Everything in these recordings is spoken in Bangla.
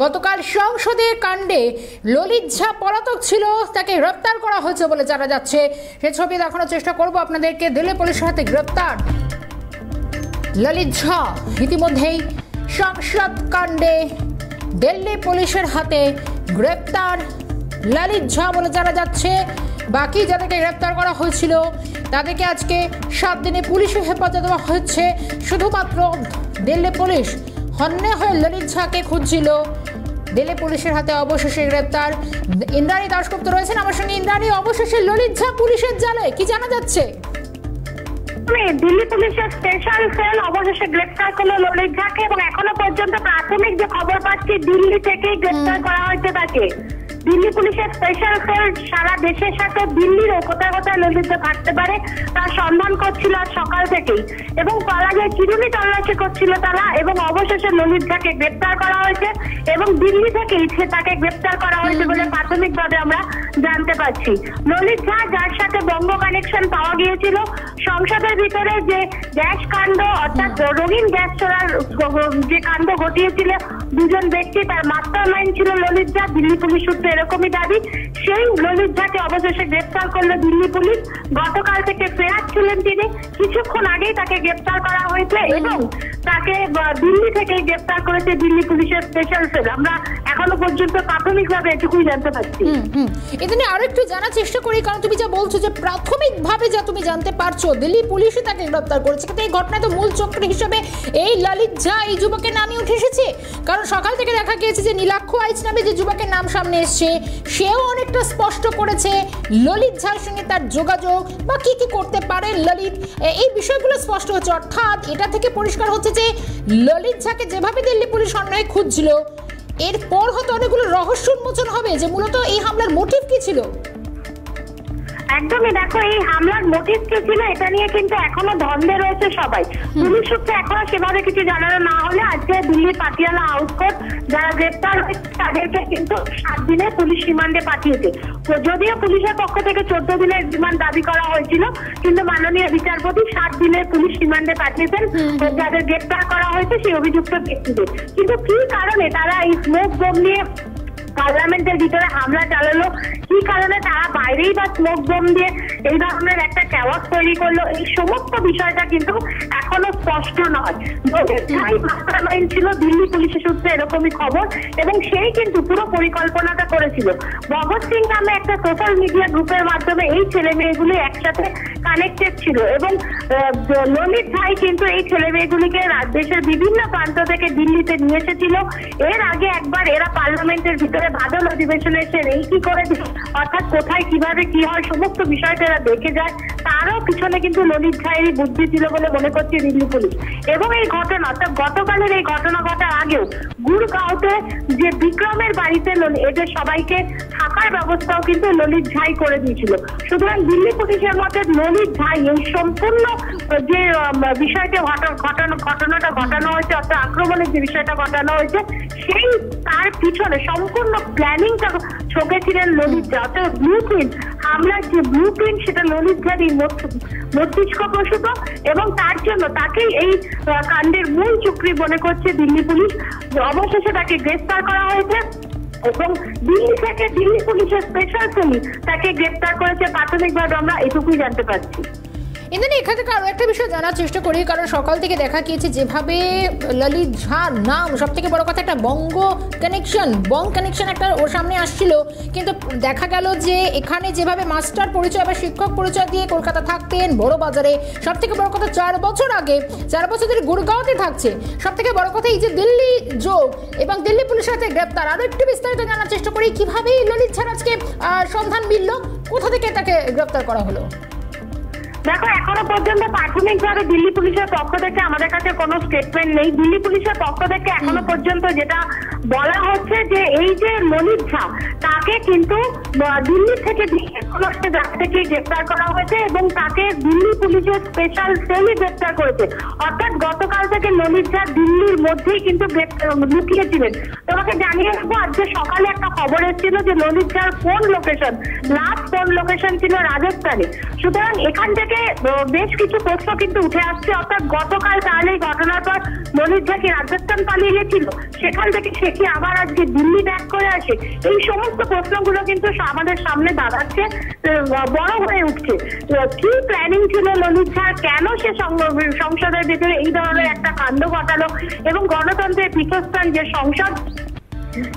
গতকাল সংসদের কাণ্ডে ললিত ঝা পলাতক ছিল, তাকে গ্রেপ্তার করা হয়েছে বলে জানা যাচ্ছে। সে ছবি দেখানোর চেষ্টা করব আপনাদেরকে। দিল্লি পুলিশের হাতে গ্রেপ্তার ললিত ঝা। ইতিমধ্যেই সংসদ কাণ্ডে দিল্লি পুলিশের হাতে গ্রেপ্তার ললিত ঝা বলে জানা যাচ্ছে। বাকি যাদেরকে গ্রেপ্তার করা হয়েছিল তাদেরকে আজকে 7 দিনে পুলিশের হেফাজতে দেওয়া হচ্ছে। শুধুমাত্র দিল্লি পুলিশ হন্যে হয়ে ললিত ঝাকে খুঁজছিল। দিল্লি পুলিশের হাতে অবশেষে গ্রেপ্তার। ইন্দ্রাণী দাশগুপ্ত রয়েছেন আমার সঙ্গে। ইন্দ্রাণী, অবশেষে ললিত ঝা পুলিশের জালে, কি জানা যাচ্ছে? দিল্লি পুলিশের স্পেশাল সেল অবশেষে গ্রেপ্তার করলো ললিত ঝাকে এবং এখনো পর্যন্ত প্রাথমিক যে খবর পাচ্ছি দিল্লি থেকেই গ্রেপ্তার করা হয়েছে তাকে। দিল্লি পুলিশের স্পেশাল সেল সারা দেশের সাথে দিল্লির কোথায় কোথায় ললিত ঝা থাকতে পারে তার সন্ধান করছিল আজ সকাল থেকেই এবং পালাজের চিরুনি তল্লাশি করছিল তারা এবং অবশেষে ললিত ঝাকে গ্রেপ্তার করা হয়েছে এবং দিল্লি থেকেই তাকে গ্রেপ্তার করা হয়েছে বলে প্রাথমিকভাবে আমরা জানতে পারছি। ললিত ঝা, যার সাথে বঙ্গ কানেকশন পাওয়া গিয়েছিল, সংসদের ভিতরে যে গ্যাস কাণ্ড অর্থাৎ রঙিন গ্যাস চোরার যে কাণ্ড ঘটিয়েছিল দুজন ব্যক্তি, তার মাস্টার মাইন্ড ছিল ললিত ঝা। দিল্লি পুলিশ সূত্রে এরকমই দাবি। সেই ললিত ঝাকে অবশেষে গ্রেপ্তার করলো দিল্লি পুলিশ। গতকাল থেকে ফেরার ছিলেন তিনি, কিছুক্ষণ আগেই তাকে গ্রেপ্তার করা হয়েছে এবং তাকে দিল্লি থেকে গ্রেপ্তার করেছে দিল্লি পুলিশের স্পেশাল সেল। আমরা এখনো পর্যন্ত প্রাথমিকভাবে এটুকুই জানতে পারছি। এখানে আরো একটু জানার চেষ্টা করি, কারণ তুমি যা বলছো যে প্রাথমিকভাবে যা তুমি জানতে পারছো দিল্লি পুলিশই তাকে গ্রেপ্তার করেছে, কিন্তু এই ঘটনায় তো মূল চক্র হিসেবে এই ললিত ঝা, এই যুবকের নামই উঠে এসেছে। কারণ সকাল থেকে দেখা গিয়েছে যে নীলাক্ষ আইচ নামে যে যুবকের নাম সামনে এসছে, সেও অনেকটা স্পষ্ট করেছে ললিত ঝার সঙ্গে তার যোগাযোগ বা কি কি করতে পারে ললিত, এই বিষয়গুলো স্পষ্ট হচ্ছে। অর্থাৎ এটা থেকে পরিষ্কার হচ্ছে যে ললিত ঝাকে যেভাবে দিল্লি পুলিশ অন্যায় খুঁজছিল, এরপর হয়তো অনেকগুলো রহস্য উন্মোচন হবে যে মূলত এই হামলার মোটিভ কি ছিল। একদমই, দেখো এই হামলার মোটিভ কি ছিল এটা নিয়ে কিন্তু এখনো দ্বন্দ্বে রয়েছে সবাই। পুলিশ সূত্রে এখনো সেভাবে কিছু জানানো না হলে আজকে দিল্লির পাটিয়ালা হাউসকোর্ট যারা গ্রেপ্তার হয়েছে তাদেরকে কিন্তু 7 দিনে পুলিশ রিমান্ডে পাঠিয়েছে। তো যদিও পুলিশের পক্ষ থেকে 14 দিনের রিমান্ড দাবি করা হয়েছিল, কিন্তু মাননীয় বিচারপতি 7 দিনের পুলিশ রিমান্ডে পাঠিয়েছেন যাদের গ্রেপ্তার করা হয়েছে সেই অভিযুক্ত ব্যক্তিদের। কিন্তু কি কারণে তারা এই স্মোক বোম নিয়ে পার্লামেন্টের ভিতরে হামলা চালালো, কি কারণে তারা বাইরেই বা স্মোক বোম দিয়ে এই ধরনের একটা ক্যাওয়াস তৈরি করলো, এই সমস্ত বিষয়টা কিন্তু এখনো স্পষ্ট নয়। মাস্টারমাইন্ড ছিল দিল্লি পুলিশের সূত্রে এরকমই খবর এবং সেই কিন্তু পুরো পরিকল্পনাটা করেছিল। ভগৎ সিং নামে একটা সোশ্যাল মিডিয়া গ্রুপের মাধ্যমে এই ছেলে মেয়েগুলি একসাথে কানেক্টেড ছিল এবং ললিত ঝাই কিন্তু এই ছেলে মেয়েগুলিকে দেশের বিভিন্ন প্রান্ত থেকে দিল্লিতে নিয়ে এসেছিল। এর আগে একবার এরা পার্লামেন্টের ভিতরে বাদল অধিবেশনে এসে এই কি করে অর্থাৎ কোথায় কিভাবে কি হয় সমস্ত বিষয়টা এরা দেখে যায়, তারও পিছনে কিন্তু ললিত ঝায়েরই বুদ্ধি ছিল বলে মনে করছে দিল্লি পুলিশ। এবং এই ঘটনা অর্থাৎ গতকালের এই ঘটনা ঘটার আগেও গুরগাঁওতে যে বিক্রমের বাড়িতে এদের সবাইকে থাকার ব্যবস্থাও কিন্তু ললিত ঝাই করে দিয়েছিল। সুতরাং দিল্লি পুলিশের মতে ললিত ঝাই এই সম্পূর্ণ যে বিষয়টা ঘটনাটা ঘটানো হয়েছে অর্থাৎ আক্রমণের যে বিষয়টা ঘটানো হয়েছে সেই তার পিছনে সম্পূর্ণ প্ল্যানিংটা ছিলেন ললিত ঝা। অর্থাৎ ব্লু প্রিন্ট, হামলার যে ব্লু প্রিন্ট সেটা ললিত ঝারই মস্তিষ্ক প্রসূত এবং তার জন্য তাকেই এই কাণ্ডের মূল চক্রী মনে করছে দিল্লি পুলিশ। অবশেষে তাকে গ্রেফতার করা হয়েছে এবং দিল্লি থেকে দিল্লি পুলিশের স্পেশাল সেল তাকে গ্রেফতার করেছে। প্রাথমিকভাবে আমরা এটুকুই জানতে পারছি। এখানে এখান থেকে আরও একটা বিষয় জানার চেষ্টা করি, কারণ সকাল থেকে দেখা গিয়েছে যেভাবে ললিত ঝার নাম, সব থেকে বড় কথা একটা বঙ্গ কানেকশন একটা ওর সামনে আসছিল, কিন্তু দেখা গেল যে এখানে যেভাবে মাস্টার পরিচয় বা শিক্ষক পরিচয় দিয়ে কলকাতা থাকতেন বড় বাজারে, সব থেকে বড় কথা 4 বছর ধরে গুরগাঁওতে থাকছে। সব থেকে বড় কথা এই যে দিল্লি যোগ এবং দিল্লি পুলিশের হাতে গ্রেপ্তার। আরও একটু বিস্তারিত জানার চেষ্টা করি কিভাবে ললিত ঝার আজকে সন্ধান মিলল, কোথা থেকে তাকে গ্রেপ্তার করা হলো। দেখো এখনো পর্যন্ত প্রাথমিকভাবে দিল্লি পুলিশের পক্ষ থেকে আমাদের কাছে কোনো স্টেটমেন্ট নেই। দিল্লি পুলিশের পক্ষ থেকে এখনো পর্যন্ত যেটা বলা হচ্ছে যে এই যে ললিত ঝা তাকে কিন্তু দিল্লি থেকে গ্রেপ্তার করা হয়েছে এবং তাকে দিল্লি পুলিশের স্পেশাল সেলই গ্রেপ্তার করেছে। অর্থাৎ গতকাল থেকে ললিত ঝা দিল্লির মধ্যেই কিন্তু লুকিয়েছিলেন। তোমাকে জানিয়ে রাখবো আজকে সকালে একটা খবর এসেছিল যে ললিত ঝার লাস্ট ফোন লোকেশন ছিল রাজস্থানে। সুতরাং এখান থেকে থেকে বেশ কিছু প্রশ্ন কিন্তু উঠে আসছে। অর্থাৎ গতকাল তাহলে এই ঘটনার পর ললিত ঝা কি রাজস্থান পালিয়ে গেছিল, সেখান থেকে সে কি আবার আজকে দিল্লি ব্যাক করে আসে, এই সমস্ত প্রশ্নগুলো কিন্তু আমাদের সামনে দাঁড়াচ্ছে, বড় হয়ে উঠছে। কি প্ল্যানিং ছিল ললিত ঝার, কেন সে সংসদের ভিতরে এই ধরনের একটা কাণ্ড ঘটালো, এবং গণতন্ত্রের পীঠস্থান যে সংসদ,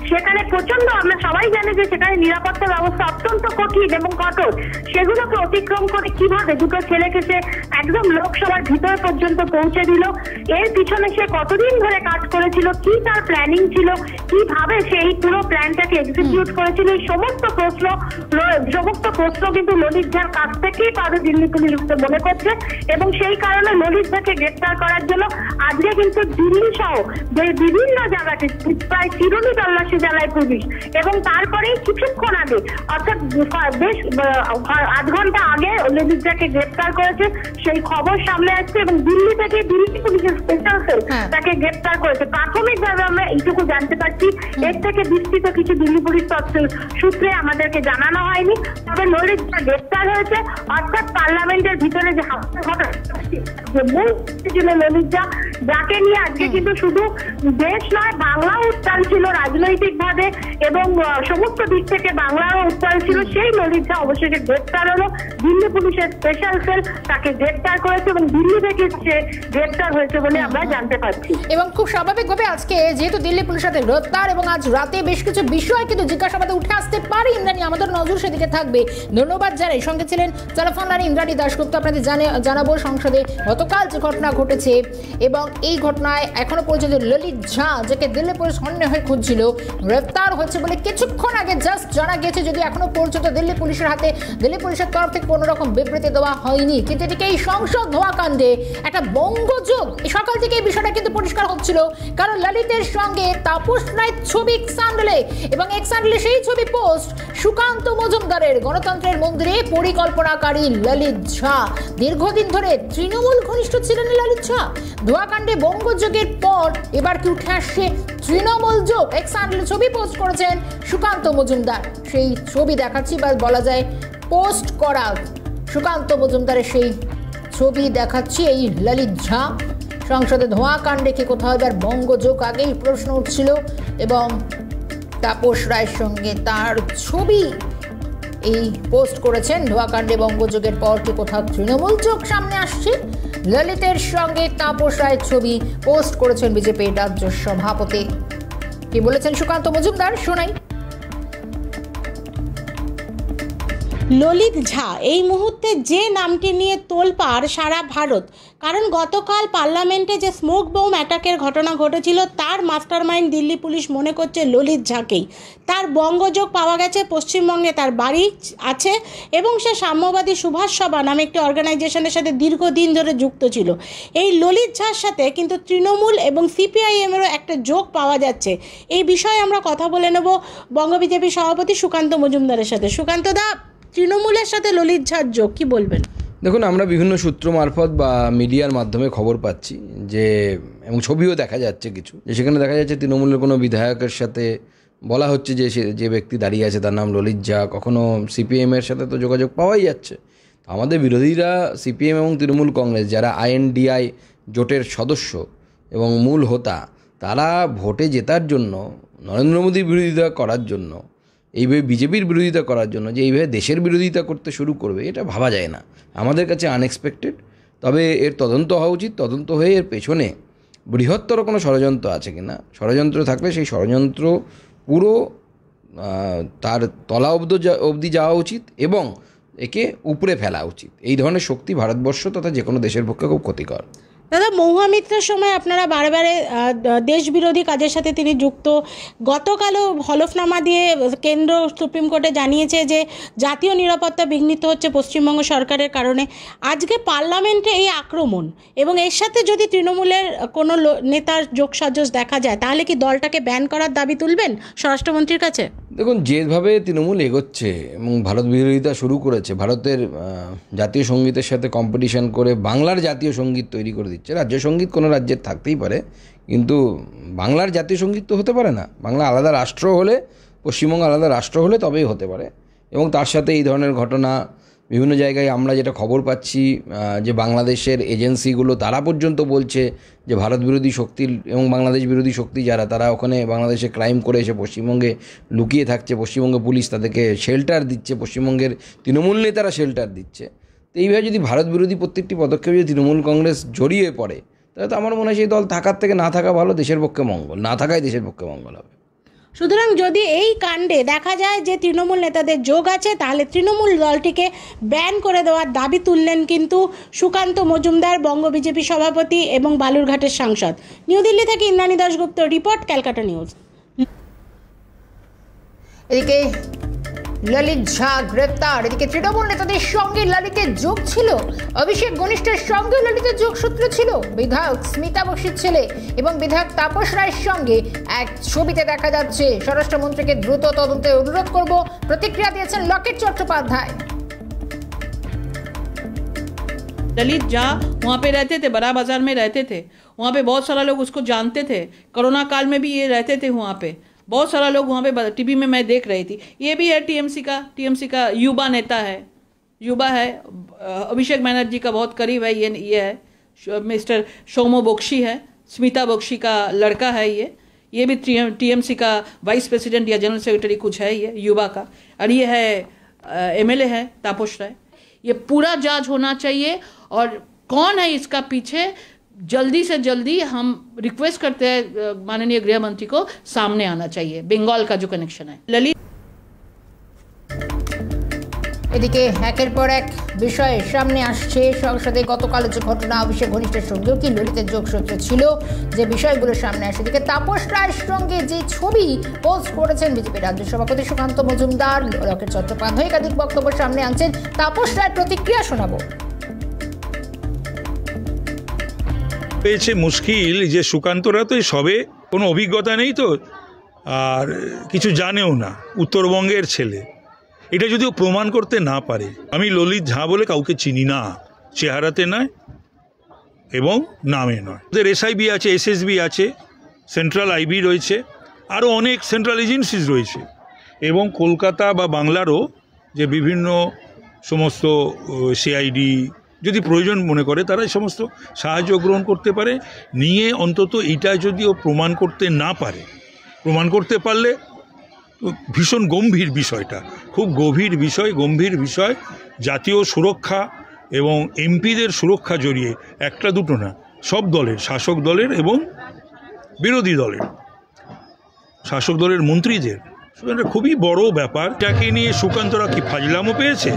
সেখানে প্রচন্ড, আমরা সবাই জানি যে সেখানে নিরাপত্তা ব্যবস্থা অত্যন্ত কঠিন এবং কঠোর, সেগুলোকে অতিক্রম করে কিভাবে দুটো ছেলেকে সে একদম লোকসভার ভিতর পর্যন্ত পৌঁছে দিল, এর পিছনে সে কতদিন ধরে কাজ করেছিল, কি তার প্ল্যানিং ছিল, কিভাবে সে এই পুরো প্ল্যানটাকে এক্সিকিউট করেছিল, এই সমস্ত প্রশ্ন কিন্তু ললিত ঝার কাছ থেকেই পাবে দিল্লি পুলিশ মনে করছে। এবং সেই কারণে ললিত ঝাকে গ্রেফতার করার জন্য আজকে কিন্তু দিল্লি সহ বিভিন্ন জায়গাতে প্রায় চিরুনি তল্লাশি চালায় পুলিশ, এবং তারপরেই কিছুক্ষণ আগে, অর্থাৎ বেশ আধ ঘন্টা আগে ললিত ঝাকে গ্রেফতার করেছে, সেই খবর সামনে আসছে। এবং দিল্লি থেকে দিল্লি পুলিশের স্পেশাল সেল তাকে গ্রেফতার করেছে। প্রাথমিকভাবে আমরা এইটুকু জানতে পারছি, এর থেকে বিস্তৃত কিছু দিল্লি পুলিশ সূত্রে আমাদেরকে জানানো হয়নি। তবে ললিত ঝা গ্রেফতার হয়েছে, অর্থাৎ পার্লামেন্টের ভিতরে যে ঘটনা মূল ছিল ললিত ঝা, যাকে নিয়ে আজকে কিন্তু শুধু দেশ নয় বাংলাও উত্তাল ছিল রাজনৈতিক ভাবে, এবং সমস্ত দিক থেকে বাংলাও উত্তাল ছিল। সেই ললিত ঝা অবশেষে গ্রেফতার হলো, দিল্লি পুলিশের স্পেশাল সেল তাকে গ্রেফতার করেছে, এবং দিল্লি থেকে সে গ্রেফতার হয়েছে বলে আমরা জানতে পারছি। এবং খুব স্বাভাবিকভাবে আজকে যেহেতু দিল্লি পুলিশের সাথে গ্রেফতার, এবং আজ রাতে বেশ কিছু বিষয় কিন্তু জিজ্ঞাসাবাদে উঠে আসতে পারে, ইন্দ্রাণী আমাদের নজর সেদিকে থাকবে। ধন্যবাদ জানাই, সঙ্গে ছিলেন টেলিফোন লাইনে ইন্দ্রাণী দাশগুপ্ত। আপনাদের জানাবো সংসদে গতকাল যে ঘটনা ঘটেছে, এবং এই ঘটনায় এখনো পর্যন্ত ললিত ঝা, যাকে দিল্লি পুলিশ সন্দেহে খুঁজছিল, গ্রেফতার হয়েছে বলে কিছুক্ষণ আগে জাস্ট জানা গেছে। যদি এখনো পর্যন্ত দিল্লি পুলিশের তরফ থেকে কোনো রকম বিবৃতি দেওয়া হয়নি, কিন্তু এদিকে এই সংসদ ধোঁয়াকাণ্ডে একটা বঙ্গযোগ সকাল থেকে এই বিষয়টা কিন্তু পরিষ্কার হচ্ছিল, কারণ ললিতের সঙ্গে তাপস রায়ের ছবি এক্সান্ডেলে, এবং এক্সান্ডেলে সেই ছবি পোস্ট সুকান্ত মজুমদারের। গণতন্ত্রের মন্দিরে পরিকল্পনাকারী ললিত ঝা দীর্ঘদিন ধরে তৃণমূল ঘনিষ্ঠ ছিলেন ললিত ঝা। ধোঁয়াকাণ্ডে বঙ্গযোগের পর এবার কি উঠে আসছে তৃণমূল যোগ। এক্সান্ডেলে ছবি পোস্ট করেছেন সুকান্ত মজুমদার, সেই ছবি দেখাচ্ছি, বা বলা যায় পোস্ট করা সুকান্ত মজুমদারের সেই ছবি দেখাচ্ছি। এই ললিত ঝা সংসদে ধোঁয়াকাণ্ডে কি কোথাও এবার বঙ্গযোগ, আগেই প্রশ্ন উঠছিল, এবং তাপস রায়ের সঙ্গে তার ছবি এই পোস্ট করেছেন। ধোঁয়াকাণ্ডে বঙ্গযোগের পর কি কোথাও তৃণমূল যোগ সামনে আসছে। ললিতের সঙ্গে তাপস রায়ের ছবি পোস্ট করেছেন বিজেপির রাজ্য সভাপতি। কি বলেছেন সুকান্ত মজুমদার, শোনাই। ললিত ঝা এই মুহূর্তে যে নামটি নিয়ে তোলপাড় সারা ভারত, কারণ গতকাল পার্লামেন্টে যে স্মোক বোম অ্যাটাকের ঘটনা ঘটেছিল তার মাস্টারমাইন্ড দিল্লি পুলিশ মনে করছে ললিত ঝাকেই। তার বঙ্গযোগ পাওয়া গেছে, পশ্চিমবঙ্গে তার বাড়ি আছে, এবং সে সাম্যবাদী সুভাষ সভা নামে একটি অর্গানাইজেশনের সাথে দীর্ঘদিন ধরে যুক্ত ছিল। এই ললিত ঝার সাথে কিন্তু তৃণমূল এবং সিপিআইএমেরও একটা যোগ পাওয়া যাচ্ছে। এই বিষয়ে আমরা কথা বলে নেব বঙ্গ বিজেপি সভাপতি সুকান্ত মজুমদারের সাথে। সুকান্ত দা, তৃণমূলের সাথে ললিত ঝার যোগ কি বলবেন? দেখুন, আমরা বিভিন্ন সূত্র মারফত বা মিডিয়ার মাধ্যমে খবর পাচ্ছি যে, এবং ছবিও দেখা যাচ্ছে কিছু, যে সেখানে দেখা যাচ্ছে তৃণমূলের কোনো বিধায়কের সাথে বলা হচ্ছে যে যে ব্যক্তি দাঁড়িয়ে আছে তার নাম ললিত ঝা। কখনো সিপিএমের সাথে তো যোগাযোগ পাওয়াই যাচ্ছে। আমাদের বিরোধীরা, সিপিএম এবং তৃণমূল কংগ্রেস, যারা INDI জোটের সদস্য এবং মূল হোতা, তারা ভোটে জেতার জন্য, নরেন্দ্র মোদীর বিরোধিতা করার জন্য, এইভাবে বিজেপির বিরোধিতা করার জন্য যে এইভাবে দেশের বিরোধিতা করতে শুরু করবে, এটা ভাবা যায় না। আমাদের কাছে আনএক্সপেক্টেড। তবে এর তদন্ত হওয়া উচিত। তদন্ত হয়ে এর পেছনে বৃহত্তর কোনো ষড়যন্ত্র আছে কি না, ষড়যন্ত্র থাকলে সেই ষড়যন্ত্র পুরো তার তলা অবধি যাওয়া উচিত, এবং একে উপড়ে ফেলা উচিত। এই ধরনের শক্তি ভারতবর্ষ তথা যে কোনো দেশের পক্ষে খুব ক্ষতিকর। দাদা, মহুয়ামিত্রের সময় আপনারা বারে দেশ বিরোধী কাজের সাথে তিনি যুক্ত। গতকালও হলফনামা দিয়ে কেন্দ্র সুপ্রিম কোর্টে জানিয়েছে যে জাতীয় নিরাপত্তা বিঘ্নিত হচ্ছে পশ্চিমবঙ্গ সরকারের কারণে। আজকে পার্লামেন্টে এই আক্রমণ, এবং এর সাথে যদি তৃণমূলের কোনো নেতার যোগসাজশ দেখা যায়, তাহলে কি দলটাকে ব্যান করার দাবি তুলবেন স্বরাষ্ট্রমন্ত্রীর কাছে? দেখুন, যেভাবে তৃণমূল এগোচ্ছে এবং ভারত বিরোধিতা শুরু করেছে, ভারতের জাতীয় সঙ্গীতের সাথে কম্পিটিশন করে বাংলার জাতীয় সঙ্গীত তৈরি করে দিচ্ছে। রাজ্য সঙ্গীত কোনো রাজ্যের থাকতেই পারে, কিন্তু বাংলার জাতীয় সঙ্গীত তো হতে পারে না। বাংলা আলাদা রাষ্ট্র হলে, পশ্চিমবঙ্গ আলাদা রাষ্ট্র হলে তবেই হতে পারে। এবং তার সাথে এই ধরনের ঘটনা বিভিন্ন জায়গায় আমরা যেটা খবর পাচ্ছি যে বাংলাদেশের এজেন্সিগুলো তারা পর্যন্ত বলছে যে ভারত বিরোধী শক্তির এবং বাংলাদেশ বিরোধী শক্তি যারা তারা ওখানে বাংলাদেশে ক্রাইম করে এসে পশ্চিমবঙ্গে লুকিয়ে থাকছে, পশ্চিমবঙ্গে পুলিশ তাদেরকে শেল্টার দিচ্ছে, পশ্চিমবঙ্গের তৃণমূল নেতারা শেল্টার দিচ্ছে। তো এইভাবে যদি ভারত বিরোধী প্রত্যেকটি পদক্ষেপে যদি তৃণমূল কংগ্রেস জড়িয়ে পড়ে তাহলে তো আমার মনে হয় সেই দল থাকার থেকে না থাকা ভালো, দেশের পক্ষে মঙ্গল, না থাকাই দেশের পক্ষে মঙ্গল হবে। সুতরাং যদি এই কাণ্ডে দেখা যায় যে তৃণমূল নেতাদের যোগ আছে তাহলে তৃণমূল দলটিকে ব্যান করে দেওয়ার দাবি তুললেন কিন্তু সুকান্ত মজুমদার, বঙ্গ বিজেপি সভাপতি এবং বালুরঘাটের সাংসদ। নিউ দিল্লি থেকে Indrani Dasgupta report, Calcutta news. এদিকে ললিত ঝা গ্রেপ্তার। এদিকে তৃণমূল নেতাদের সঙ্গে ললিতের যোগ ছিল, অভিষেক ঘনিষ্ঠের সঙ্গে ললিতের যোগসূত্র ছিল। বিধায়ক স্মিতা বক্সির ছেলে এবং বিধায়ক তাপস রায়ের সঙ্গে এক ছবিতে দেখা যাচ্ছে। স্বরাষ্ট্রমন্ত্রীকে দ্রুত তদন্তে অনুরোধ করব, প্রতিক্রিয়া দিয়েছেন লকেট চট্টোপাধ্যায়। ललित झा वहाँ पे रहते थे, बड़ा बाजार में रहते थे, वहाँ पे बहुत सारा लोग उसको जानते थे। कोरोना काल में भी ये रहते थे वहाँ पे, बहुत सारा लोग वहाँ पे टीवी में मैं देख रही थी। ये भी है टीएमसी का युवा नेता है, युवा है, अभिषेक बनर्जी का बहुत करीब है। ये है मिस्टर सोमो बख्शी है, स्मिता बख्शी का लड़का है। ये भी टीएमसी का वाइस प्रेसिडेंट या जनरल सेक्रेटरी कुछ है ये युवा का। और ये है एमएलए है तापस राय। ये पूरा जांच होना चाहिए और कौन है इसका पीछे, जल्दी से जल्दी हम रिक्वेस्ट करते हैं माननीय गृह मंत्री को सामने आना चाहिए। बंगाल का जो कनेक्शन है ललित। এদিকে একের পর এক বিষয়ে সামনে আসছে। সংসদে গতকালের যে ঘটনা, অভিষেক ঘনিষ্ঠের সঙ্গেও কি ললিতের যোগসূত্র ছিল, যে বিষয়গুলো সামনে আসে। এদিকে তাপস রায়ের সঙ্গে যে ছবি পোস্ট করেছেন বিজেপি রাজ্য সভাপতি সুকান্ত মজুমদার, লকেট চট্টোপাধ্যায় একাধিক বক্তব্য সামনে আনছেন। তাপস রায়ের প্রতিক্রিয়া শোনাবো। পেয়েছে মুশকিল যে সুকান্তরা তো সবে কোনো অভিজ্ঞতা নেই তো, আর কিছু জানেও না, উত্তরবঙ্গের ছেলে। এটা যদিও প্রমাণ করতে না পারে, আমি ললিত ঝা বলে কাউকে চিনি না, চেহারাতে নয় এবং নামে নয়। ওদের এসআইবি আছে, এসএসবি আছে, সেন্ট্রাল আইবি রয়েছে, আরও অনেক সেন্ট্রাল এজেন্সিস রয়েছে, এবং কলকাতা বা বাংলারও যে বিভিন্ন সমস্ত সিআইডি যদি প্রয়োজন মনে করে তারা এই সমস্ত সাহায্য গ্রহণ করতে পারে। নিয়ে অন্তত এটা যদিও প্রমাণ করতে না পারে, প্রমাণ করতে পারলে ভীষণ গম্ভীর বিষয়টা, খুব গম্ভীর বিষয়। জাতীয় সুরক্ষা এবং এমপিদের সুরক্ষা জড়িয়ে, একটা দুটো না, সব দলের, শাসক দলের এবং বিরোধী দলের, শাসক দলের মন্ত্রীদের, এটা খুবই বড় ব্যাপার। এটাকে নিয়ে সুকান্তরা কি ফাজলামো পেয়েছে?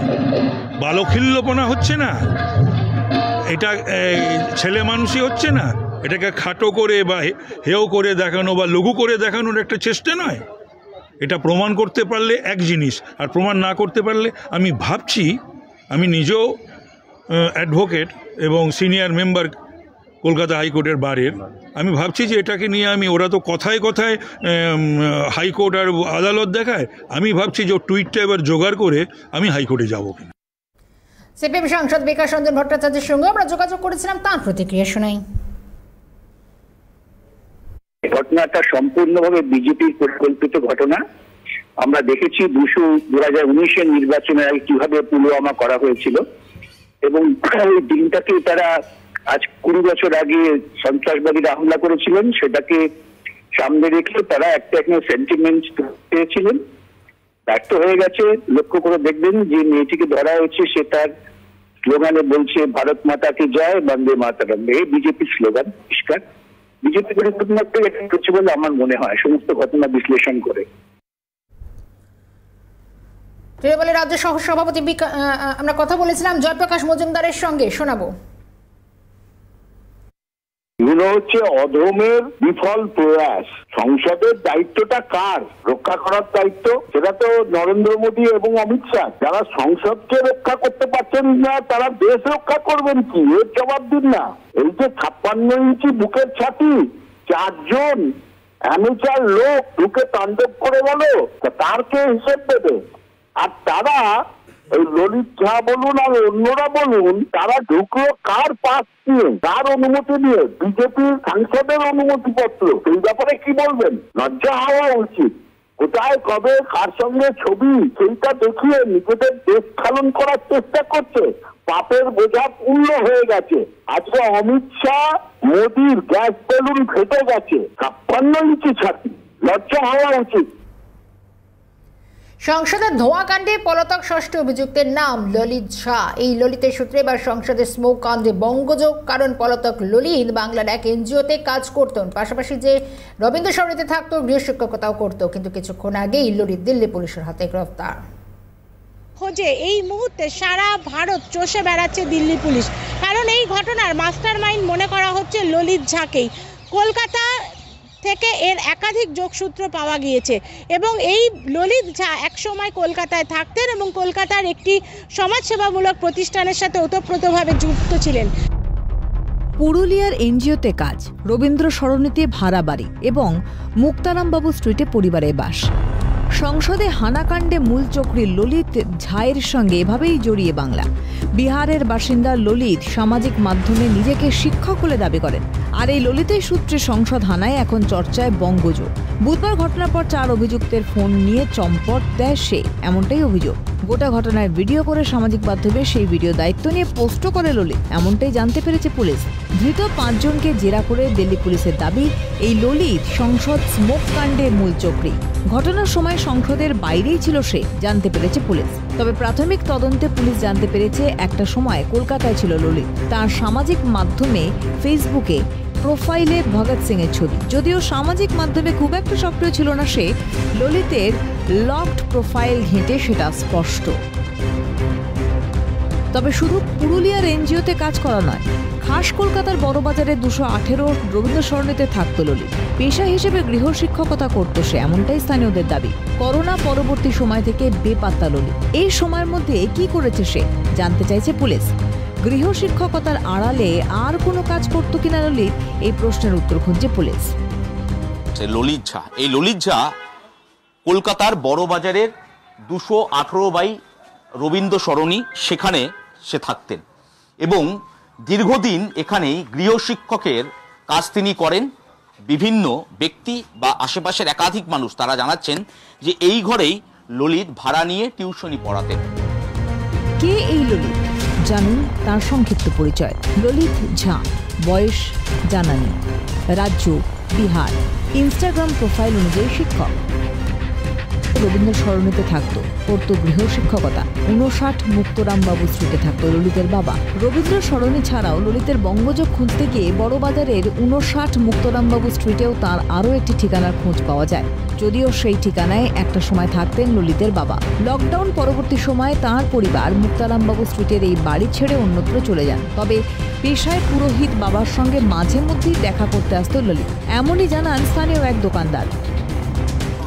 বালখিল্যপনা হচ্ছে না? এটা ছেলে মানুষই হচ্ছে না? এটাকে খাটো করে বা হেয় করে দেখানো বা লঘু করে দেখানোর একটা চেষ্টা নয়। এটা প্রমাণ করতে পারলে এক জিনিস, আর প্রমাণ না করতে পারলে, আমি ভাবছি, আমি নিজেও অ্যাডভোকেট এবং সিনিয়র মেম্বার কলকাতা হাইকোর্টের বারের, আমি ভাবছি যে এটাকে নিয়ে ওরা তো কথায় কথায় হাইকোর্ট আর আদালত দেখায়, আমি ভাবছি যে টুইটটা এবার জোগাড় করে আমি হাইকোর্টে যাবো কিনা। সিপিএম সাংসদ বিকাশ রঞ্জন ভট্টাচার্যের সঙ্গে আমরা যোগাযোগ করেছিলাম, তাঁর প্রতিক্রিয়া শোনাই। ঘটনাটা সম্পূর্ণভাবে বিজেপির পরিকল্পিত ঘটনা। আমরা দেখেছি 2019-এর নির্বাচনের আগে কিভাবে পুলওয়ামা করা হয়েছিল, এবং ওই দিনটাকে তারা আজ 20 বছর আগে সন্ত্রাসবাদীরা হামলা করেছিলেন, সেটাকে সামনে রেখে তারা একটা সেন্টিমেন্ট পেয়েছিলেন। ব্যর্থ হয়ে গেছে। লক্ষ্য করে দেখবেন যে মেয়েটিকে ধরা হয়েছে, সে তার স্লোগানে বলছে ভারত মাতা কি জয়, বন্দে মাতরম। এই বিজেপির স্লোগান পরিষ্কার। বিজেপি পরিকল্পনা করছে বলে আমার মনে হয়, সমস্ত ঘটনা বিশ্লেষণ করে। তৃণমূলের রাজ্য সহ সভাপতি আমরা কথা বলেছিলাম জয়প্রকাশ মজুমদারের সঙ্গে, শোনাবো। এগুলো হচ্ছে অধমের বিফল প্রয়াস। সংসদের দায়িত্বটা কার? রক্ষা করার দায়িত্ব সেটা তো নরেন্দ্র মোদী এবং অমিত শাহ। যারা সংসদকে রক্ষা করতে পারছেন না তারা দেশ রক্ষা করবেন কি? এর জবাব দিন না। এই যে 56 ইঞ্চি বুকের ছাতি, 4 জন অ্যামেচার লোক ঢুকে তাণ্ডব করে গেল, তার কে হিসেব দেবে? আর তারা ওই ললিত ঝা বলুন আর অন্যরা বলুন, তারা ঢুকলো কার পাস দিয়ে, কার অনুমতি দিয়ে? বিজেপির সাংসদের অনুমতি পত্র। এই ব্যাপারে কি বলবেন? লজ্জা হওয়া উচিত। কোথায় কবে কার সঙ্গে ছবি সেইটা দেখিয়ে নিজেদের দেশ স্খলন করার চেষ্টা করছে। পাপের বোঝা পূর্ণ হয়ে গেছে। আজকে অমিত শাহ মোদির গ্যাস বেলুন ফেটে গেছে। 56 ইঞ্চি ছাতি, লজ্জা হওয়া উচিত। সংসদের ধোঁয়াকাণ্ডে পলাতক ষষ্ঠ অভিযুক্তের নাম ললিত ঝা। এই ললিতের সূত্রে এবার সংসদের স্মোক কাণ্ডে বঙ্গযোগ। কারণ পলাতক ললিত বাংলার এক এনজিওতে কাজ করতেন, পাশাপাশি যে রবীন্দ্র সরণিতে থাকতো গৃহশিক্ষকতাও করতো। কিন্তু কিছুক্ষণ আগেই ললিত দিল্লি পুলিশের হাতে গ্রেফতার। খোঁজে এই মুহূর্তে সারা ভারত চষে বেড়াচ্ছে দিল্লি পুলিশ, কারণ এই ঘটনার মাস্টারমাইন্ড মনে করা হচ্ছে ললিত ঝাকেই। কলকাতা থেকে এর একাধিক যোগসূত্র পাওয়া গিয়েছে এবং এই ললিত ঝা একসময় কলকাতায় থাকতেন এবং কলকাতার একটি সমাজসেবামূলক প্রতিষ্ঠানের সাথে ওতপ্রোতভাবে যুক্ত ছিলেন। পুরুলিয়ার এনজিওতে কাজ, রবীন্দ্র সরণিতে ভাড়া বাড়ি এবং মুক্তারামবাবু স্ট্রিটে পরিবারে বাস। সংসদে হানাকাণ্ডে মূল চক্রী ললিত ঝায়ের সঙ্গে এভাবেই জড়িয়ে বাংলা। বিহারের বাসিন্দা ললিত সামাজিক মাধ্যমে নিজেকে শিক্ষক বলে দাবি করেন। আর এই ললিতের সূত্রে সংসদ হানায় এখন চর্চায় বঙ্গযোগ। বুধবার ঘটনার পর 4 অভিযুক্তের ফোন নিয়ে চম্পট দেয় সে, এমনটাই অভিযোগ। গোটা ঘটনায় ভিডিও করে সামাজিক মাধ্যমে সেই ভিডিও দায়িত্ব নিয়ে পোস্টও করে ললিত, এমনটাই জানতে পেরেছে পুলিশ। ধৃত 5 জনকে জেরা করে দিল্লি পুলিশের দাবি এই ললিত সংসদ স্মোক কাণ্ডের মূল চক্রী। ঘটনার সময় সংসদের বাইরেই ছিল সে, জানতে পেরেছে পুলিশ। তবে প্রাথমিক তদন্তে পুলিশ জানতে পেরেছে একটা সময় কলকাতায় ছিল ললিত। তার সামাজিক মাধ্যমে ফেসবুকে প্রোফাইলে ভগৎ সিং এর ছবি। যদিও সামাজিক মাধ্যমে খুব একটা সক্রিয় ছিল না সে, ললিতের লকড প্রোফাইল ঘেঁটে সেটা স্পষ্ট। তবে শুধু পুরুলিয়ার এনজিওতে কাজ করা নয়, খাস কলকাতার বড়বাজারে 218 রবীন্দ্র সরণিতে থাকতো ললিত। পেশা হিসেবে গৃহশিক্ষকতা করতো সে, এমনটাই স্থানীয়দের দাবি। করোনা পরবর্তী সময় থেকে বেপাত্তা ললিত। এই সময়ের মধ্যে কি করেছে সে, জানতে চাইছে পুলিশ। গৃহশিক্ষকতার আড়ালে আর কোনো কাজ করতো কিনা ললিত, এই প্রশ্নের উত্তর খুঁজছে পুলিশ। ললিত ঝা, এই ললিত ঝা কলকাতার বড়বাজারের 218 রবীন্দ্র সরণি, সেখানে সে থাকতেন এবং দীর্ঘদিন এখানেই গৃহশিক্ষকের কাজ তিনি করেন। বিভিন্ন ব্যক্তি বা আশেপাশের একাধিক মানুষ তারা জানাচ্ছেন যে এই ঘরেই ললিত ভাড়া নিয়ে টিউশনি পড়াতেন। কে এই ললিত, জানুন তার সংক্ষিপ্ত পরিচয়। ললিত ঝা, বয়স জানা নেই, রাজ্য বিহার, ইনস্টাগ্রাম প্রোফাইল অনুযায়ী শিক্ষক। রবীন্দ্র সরণিতে থাকতো, করতো গৃহশিক্ষকতা। 59 মুক্তরামবাবু স্ট্রিটে থাকতো ললিতের বাবা। রবীন্দ্র সরণি ছাড়াও ললিতের বঙ্গযোগ খুঁজতে গিয়ে বড়বাজারের 59 মুক্তরামবাবু স্ট্রিটেও তার আরও একটি ঠিকানার খোঁজ পাওয়া যায়। যদিও সেই ঠিকানায় একটা সময় থাকতেন ললিতের বাবা। লকডাউন পরবর্তী সময়ে তাঁর পরিবার মুক্তারামবাবু স্ট্রিটের এই বাড়ি ছেড়ে অন্যত্র চলে যান। তবে পেশায় পুরোহিত, বাবার সঙ্গে মাঝে মধ্যেই দেখা করতে আসতো ললিত, এমনই জানান স্থানীয় এক দোকানদার।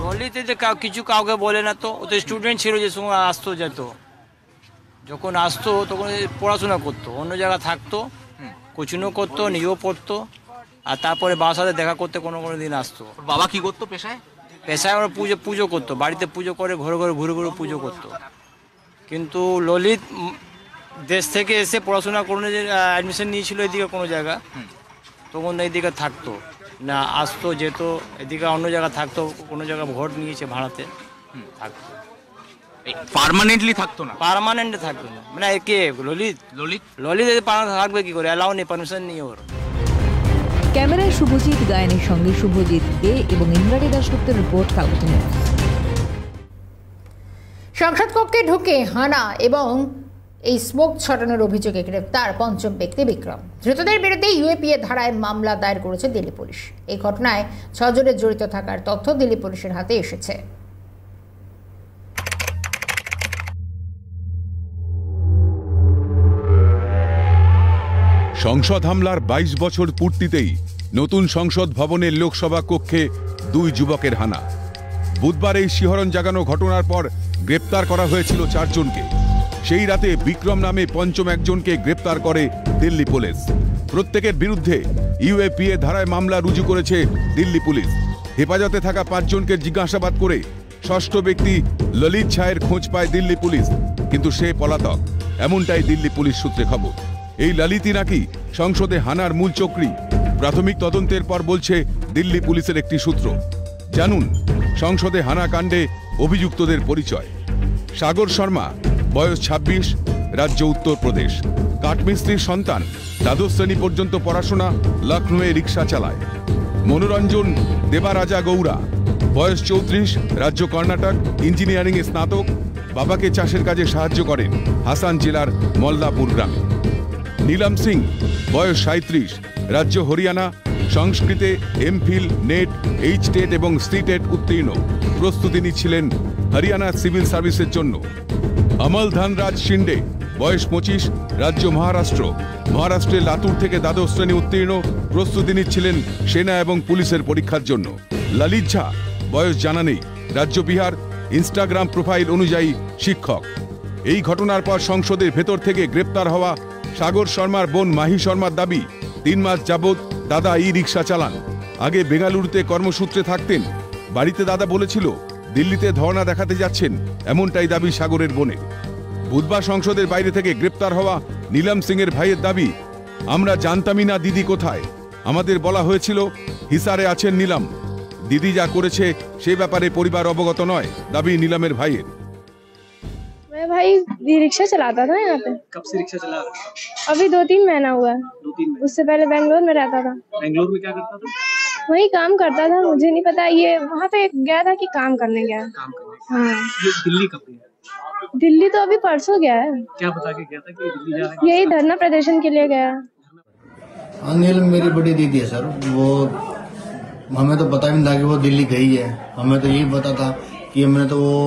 ললিতে যে কিছু কাউকে বলে না, তো ও তো স্টুডেন্ট ছিল, যে সময় আসতো যেত, যখন আসতো তখন পড়াশোনা করতো, অন্য জায়গায় থাকতো, কোচিংও করতো, নিজেও পড়তো, আর তারপরে বাবার সাথে দেখা করতে কোনো দিন আসতো। বাবা কি করতো পেশায়? পেশায় ওরা পুজো করতো, বাড়িতে পুজো করে ঘরে ঘরে ঘুরে ঘুরে পুজো করতো। কিন্তু ললিত দেশ থেকে এসে পড়াশোনা করে যে অ্যাডমিশন নিয়েছিল এদিকে কোনো জায়গা, তখন এইদিকে থাকতো না, আসতো যেত, এদিকে অন্য জায়গা থাকতো, কোনো জায়গায় ভোট নিয়েছে ভাড়াতে থাকতো। পার্মানেন্টলি থাকতো না? পার্মানেন্টে থাকতো না, মানে কে ললিত? ললিত থাকবে কি করে, অ্যালাউ নেই, পারমিশন নেই ওর। ক্যামেরায় শুভজিৎ গায়নের সঙ্গে শুভজিৎ দে এবং ইন্দ্রাণী দাশগুপ্তের রিপোর্ট, কালকাটা নিউজ। সংসদ কক্ষে ঢুকে হানা এবং এই স্মোক ছড়ানোর অভিযোগে গ্রেফতার 5ম ব্যক্তি বিক্রম। ধৃতদের বিরুদ্ধে ইউএপিএ ধারায় মামলা দায়ের করেছে দিল্লি পুলিশ। এই ঘটনায় 6 জনের জড়িত থাকার তথ্য দিল্লি পুলিশের হাতে এসেছে। সংসদ হামলার 22 বছর পূর্তিতেই নতুন সংসদ ভবনের লোকসভা কক্ষে 2 যুবকের হানা। বুধবার এই শিহরণ জাগানো ঘটনার পর গ্রেপ্তার করা হয়েছিল 4 জনকে। সেই রাতে বিক্রম নামে 5ম একজনকে গ্রেপ্তার করে দিল্লি পুলিশ। প্রত্যেকের বিরুদ্ধে ইউএপিএ ধারায় মামলা রুজু করেছে দিল্লি পুলিশ। হেফাজতে থাকা 5 জনকে জিজ্ঞাসাবাদ করে 6ষ্ঠ ব্যক্তি ললিত ঝায়ের খোঁজ পায় দিল্লি পুলিশ, কিন্তু সে পলাতক, এমনটাই দিল্লি পুলিশ সূত্রে খবর। এই ললিতই নাকি সংসদে হানার মূল চক্রী, প্রাথমিক তদন্তের পর বলছে দিল্লি পুলিশের একটি সূত্র। জানুন সংসদে হানাকাণ্ডে অভিযুক্তদের পরিচয়। সাগর শর্মা, বয়স 26, রাজ্য উত্তরপ্রদেশ, কাঠমিস্ত্রির সন্তান, দ্বাদশ শ্রেণী পর্যন্ত পড়াশোনা, লখনৌয়ে রিক্সা চালায়। মনোরঞ্জন দেবারাজা গৌড়া, বয়স 34, রাজ্য কর্ণাটক, ইঞ্জিনিয়ারিংয়ে স্নাতক, বাবাকে চাষের কাজে সাহায্য করেন হাসান জেলার মল্লাপুর গ্রামে। নীলাম সিং, বয়স 37, রাজ্য হরিয়ানা, সংস্কৃতে এমফিল, নেট, এইচটেট এবং সিটেট উত্তীর্ণ, প্রস্তুতি নিচ্ছিলেন হরিয়ানা সিভিল সার্ভিসের জন্য। অমল ধনরাজ শিন্ডে, বয়স 25, রাজ্য মহারাষ্ট্র, মহারাষ্ট্রে লাতুর থেকে দ্বাদশ শ্রেণী উত্তীর্ণ, প্রস্তুতি নিচ্ছিলেন সেনা এবং পুলিশের পরীক্ষার জন্য। ললিত ঝা, বয়স জানা নেই, রাজ্য বিহার, ইনস্টাগ্রাম প্রোফাইল অনুযায়ী শিক্ষক। এই ঘটনার পর সংসদের ভেতর থেকে গ্রেপ্তার হওয়া সাগর শর্মার বোন মাহি শর্মার দাবি, 3 মাস যাবৎ দাদা ই রিক্সা চালান। আগে বেঙ্গালুরুতে কর্মসূত্রে থাকতেন। বাড়িতে দাদা বলেছিল দিল্লিতে ধর্ণা দেখাতে যাচ্ছেন, এমনটাই দাবি সাগরের বোনের। বুধবার সংসদের বাইরে থেকে গ্রেপ্তার হওয়া নীলাম সিংয়ের ভাইয়ের দাবি, আমরা জানতামই না দিদি কোথায়, আমাদের বলা হয়েছিল হিসারে আছেন নীলাম। দিদি যা করেছে সে ব্যাপারে পরিবার অবগত নয়, দাবি নীলামের ভাইয়ের। मैं भाई रिक्शा चलाता था यहाँ पे। कब से रिक्शा चला रहा? अभी 2-3 महीना हुआ। 2-3 महीने। उससे पहले बैंगलोर में रहता था। बैंगलोर में क्या करता था? वही काम करता था, मुझे नहीं पता, ये वहाँ पे गया था कि काम करने गया। काम करने। हाँ। ये दिल्ली कब गया? दिल्ली तो अभी परसों गया है। क्या बता के गया था कि दिल्ली जा रहा है? यही धरना प्रदर्शन के लिए गया। अनिल मेरी बड़ी दीदी है सर, वो हमें तो पता भी नहीं था कि वो दिल्ली गई है। हमें तो यही पता था कि हमने तो वो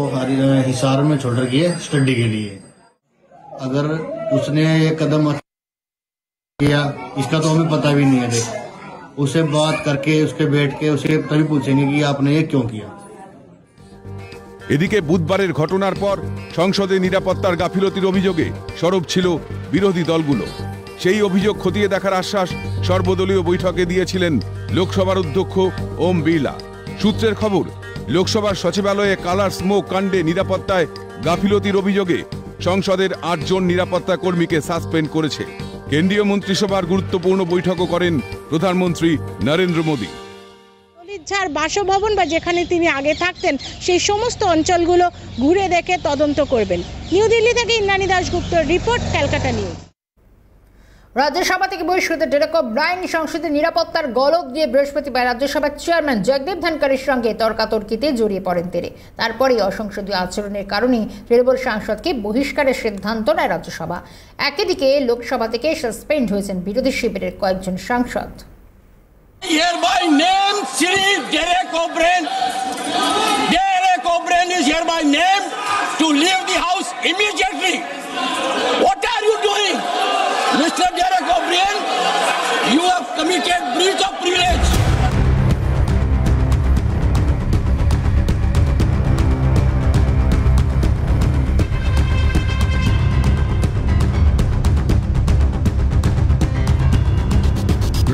हिसार में छोड़ रखी है स्टडी के लिए। अगर उसने ये कदम किया इसका तो हमें पता भी नहीं है। देख, उसे बात करके उसके बैठ के उसे तभी पूछेंगे कि आपने ये क्यों किया। এদিকে বুধবারের ঘটনার পর সংসদে নিরাপত্তার গাফিলতির অভিযোগে সরব ছিল বিরোধী দলগুলো। সেই অভিযোগ খতিয়ে দেখার আশ্বাস সর্বদলীয় বৈঠকে দিয়েছিলেন লোকসভার অধ্যক্ষ ওম বিড়লা। সূত্রের খবর, লোকসভার সচিবালয়ে কালার স্মোক কাণ্ডে নিরাপত্তায় গাফিলতির অভিযোগে সংসদের 8 জন নিরাপত্তা কর্মীকে সাসপেন্ড করেছে। কেন্দ্রীয় মন্ত্রিসভার গুরুত্বপূর্ণ বৈঠকও করেন প্রধানমন্ত্রী নরেন্দ্র মোদী। ললিত ঝার বাসভবন বা যেখানে তিনি আগে থাকতেন সেই সমস্ত অঞ্চলগুলো ঘুরে দেখে তদন্ত করবেন। নিউ দিল্লি থেকে Indrani দাশগুপ্তর report, Calcutta news. Rajya Sabha থেকে বহিষ্কৃত ডেরেক ওব্রায়েন সংসদের নিরাপত্তার গলদ দিয়ে বৃহস্পতিবার রাজ্যসভার চেয়ারম্যান জগদীপ ধনকরের সঙ্গে তর্কাতর্কিতে জড়িয়ে পড়েন তিনি। তারপরেই অসংসদীয় আচরণের কারণে তৃণমূল সাংসদকে বহিষ্কারের সিদ্ধান্ত নেয় রাজ্যসভা। একদিকে লোকসভা থেকে সাসপেন্ড হয়েছেন বিরোধী শিবিরের কয়েকজন সাংসদ। Hereby name Shri Derek O'Brien. Derek O'Brien is hereby named to leave the house immediately. What are you doing, Mr. Derek O'Brien? You have committed breach of privilege.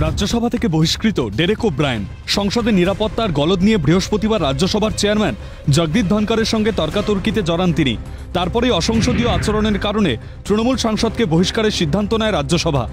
Rajya Sabha থেকে বহিষ্কৃত ডেরেক ওব্রায়েন সংসদে নিরাপত্তার গলদ নিয়ে বৃহস্পতিবার রাজ্যসভার চেয়ারম্যান জগদীপ ধনকরের সঙ্গে তর্কাতর্কিতে জড়ান তিনি। তারপরেই অসংসদীয় আচরণের কারণে তৃণমূল সাংসদকে বহিষ্কারের সিদ্ধান্ত নেয় রাজ্যসভা।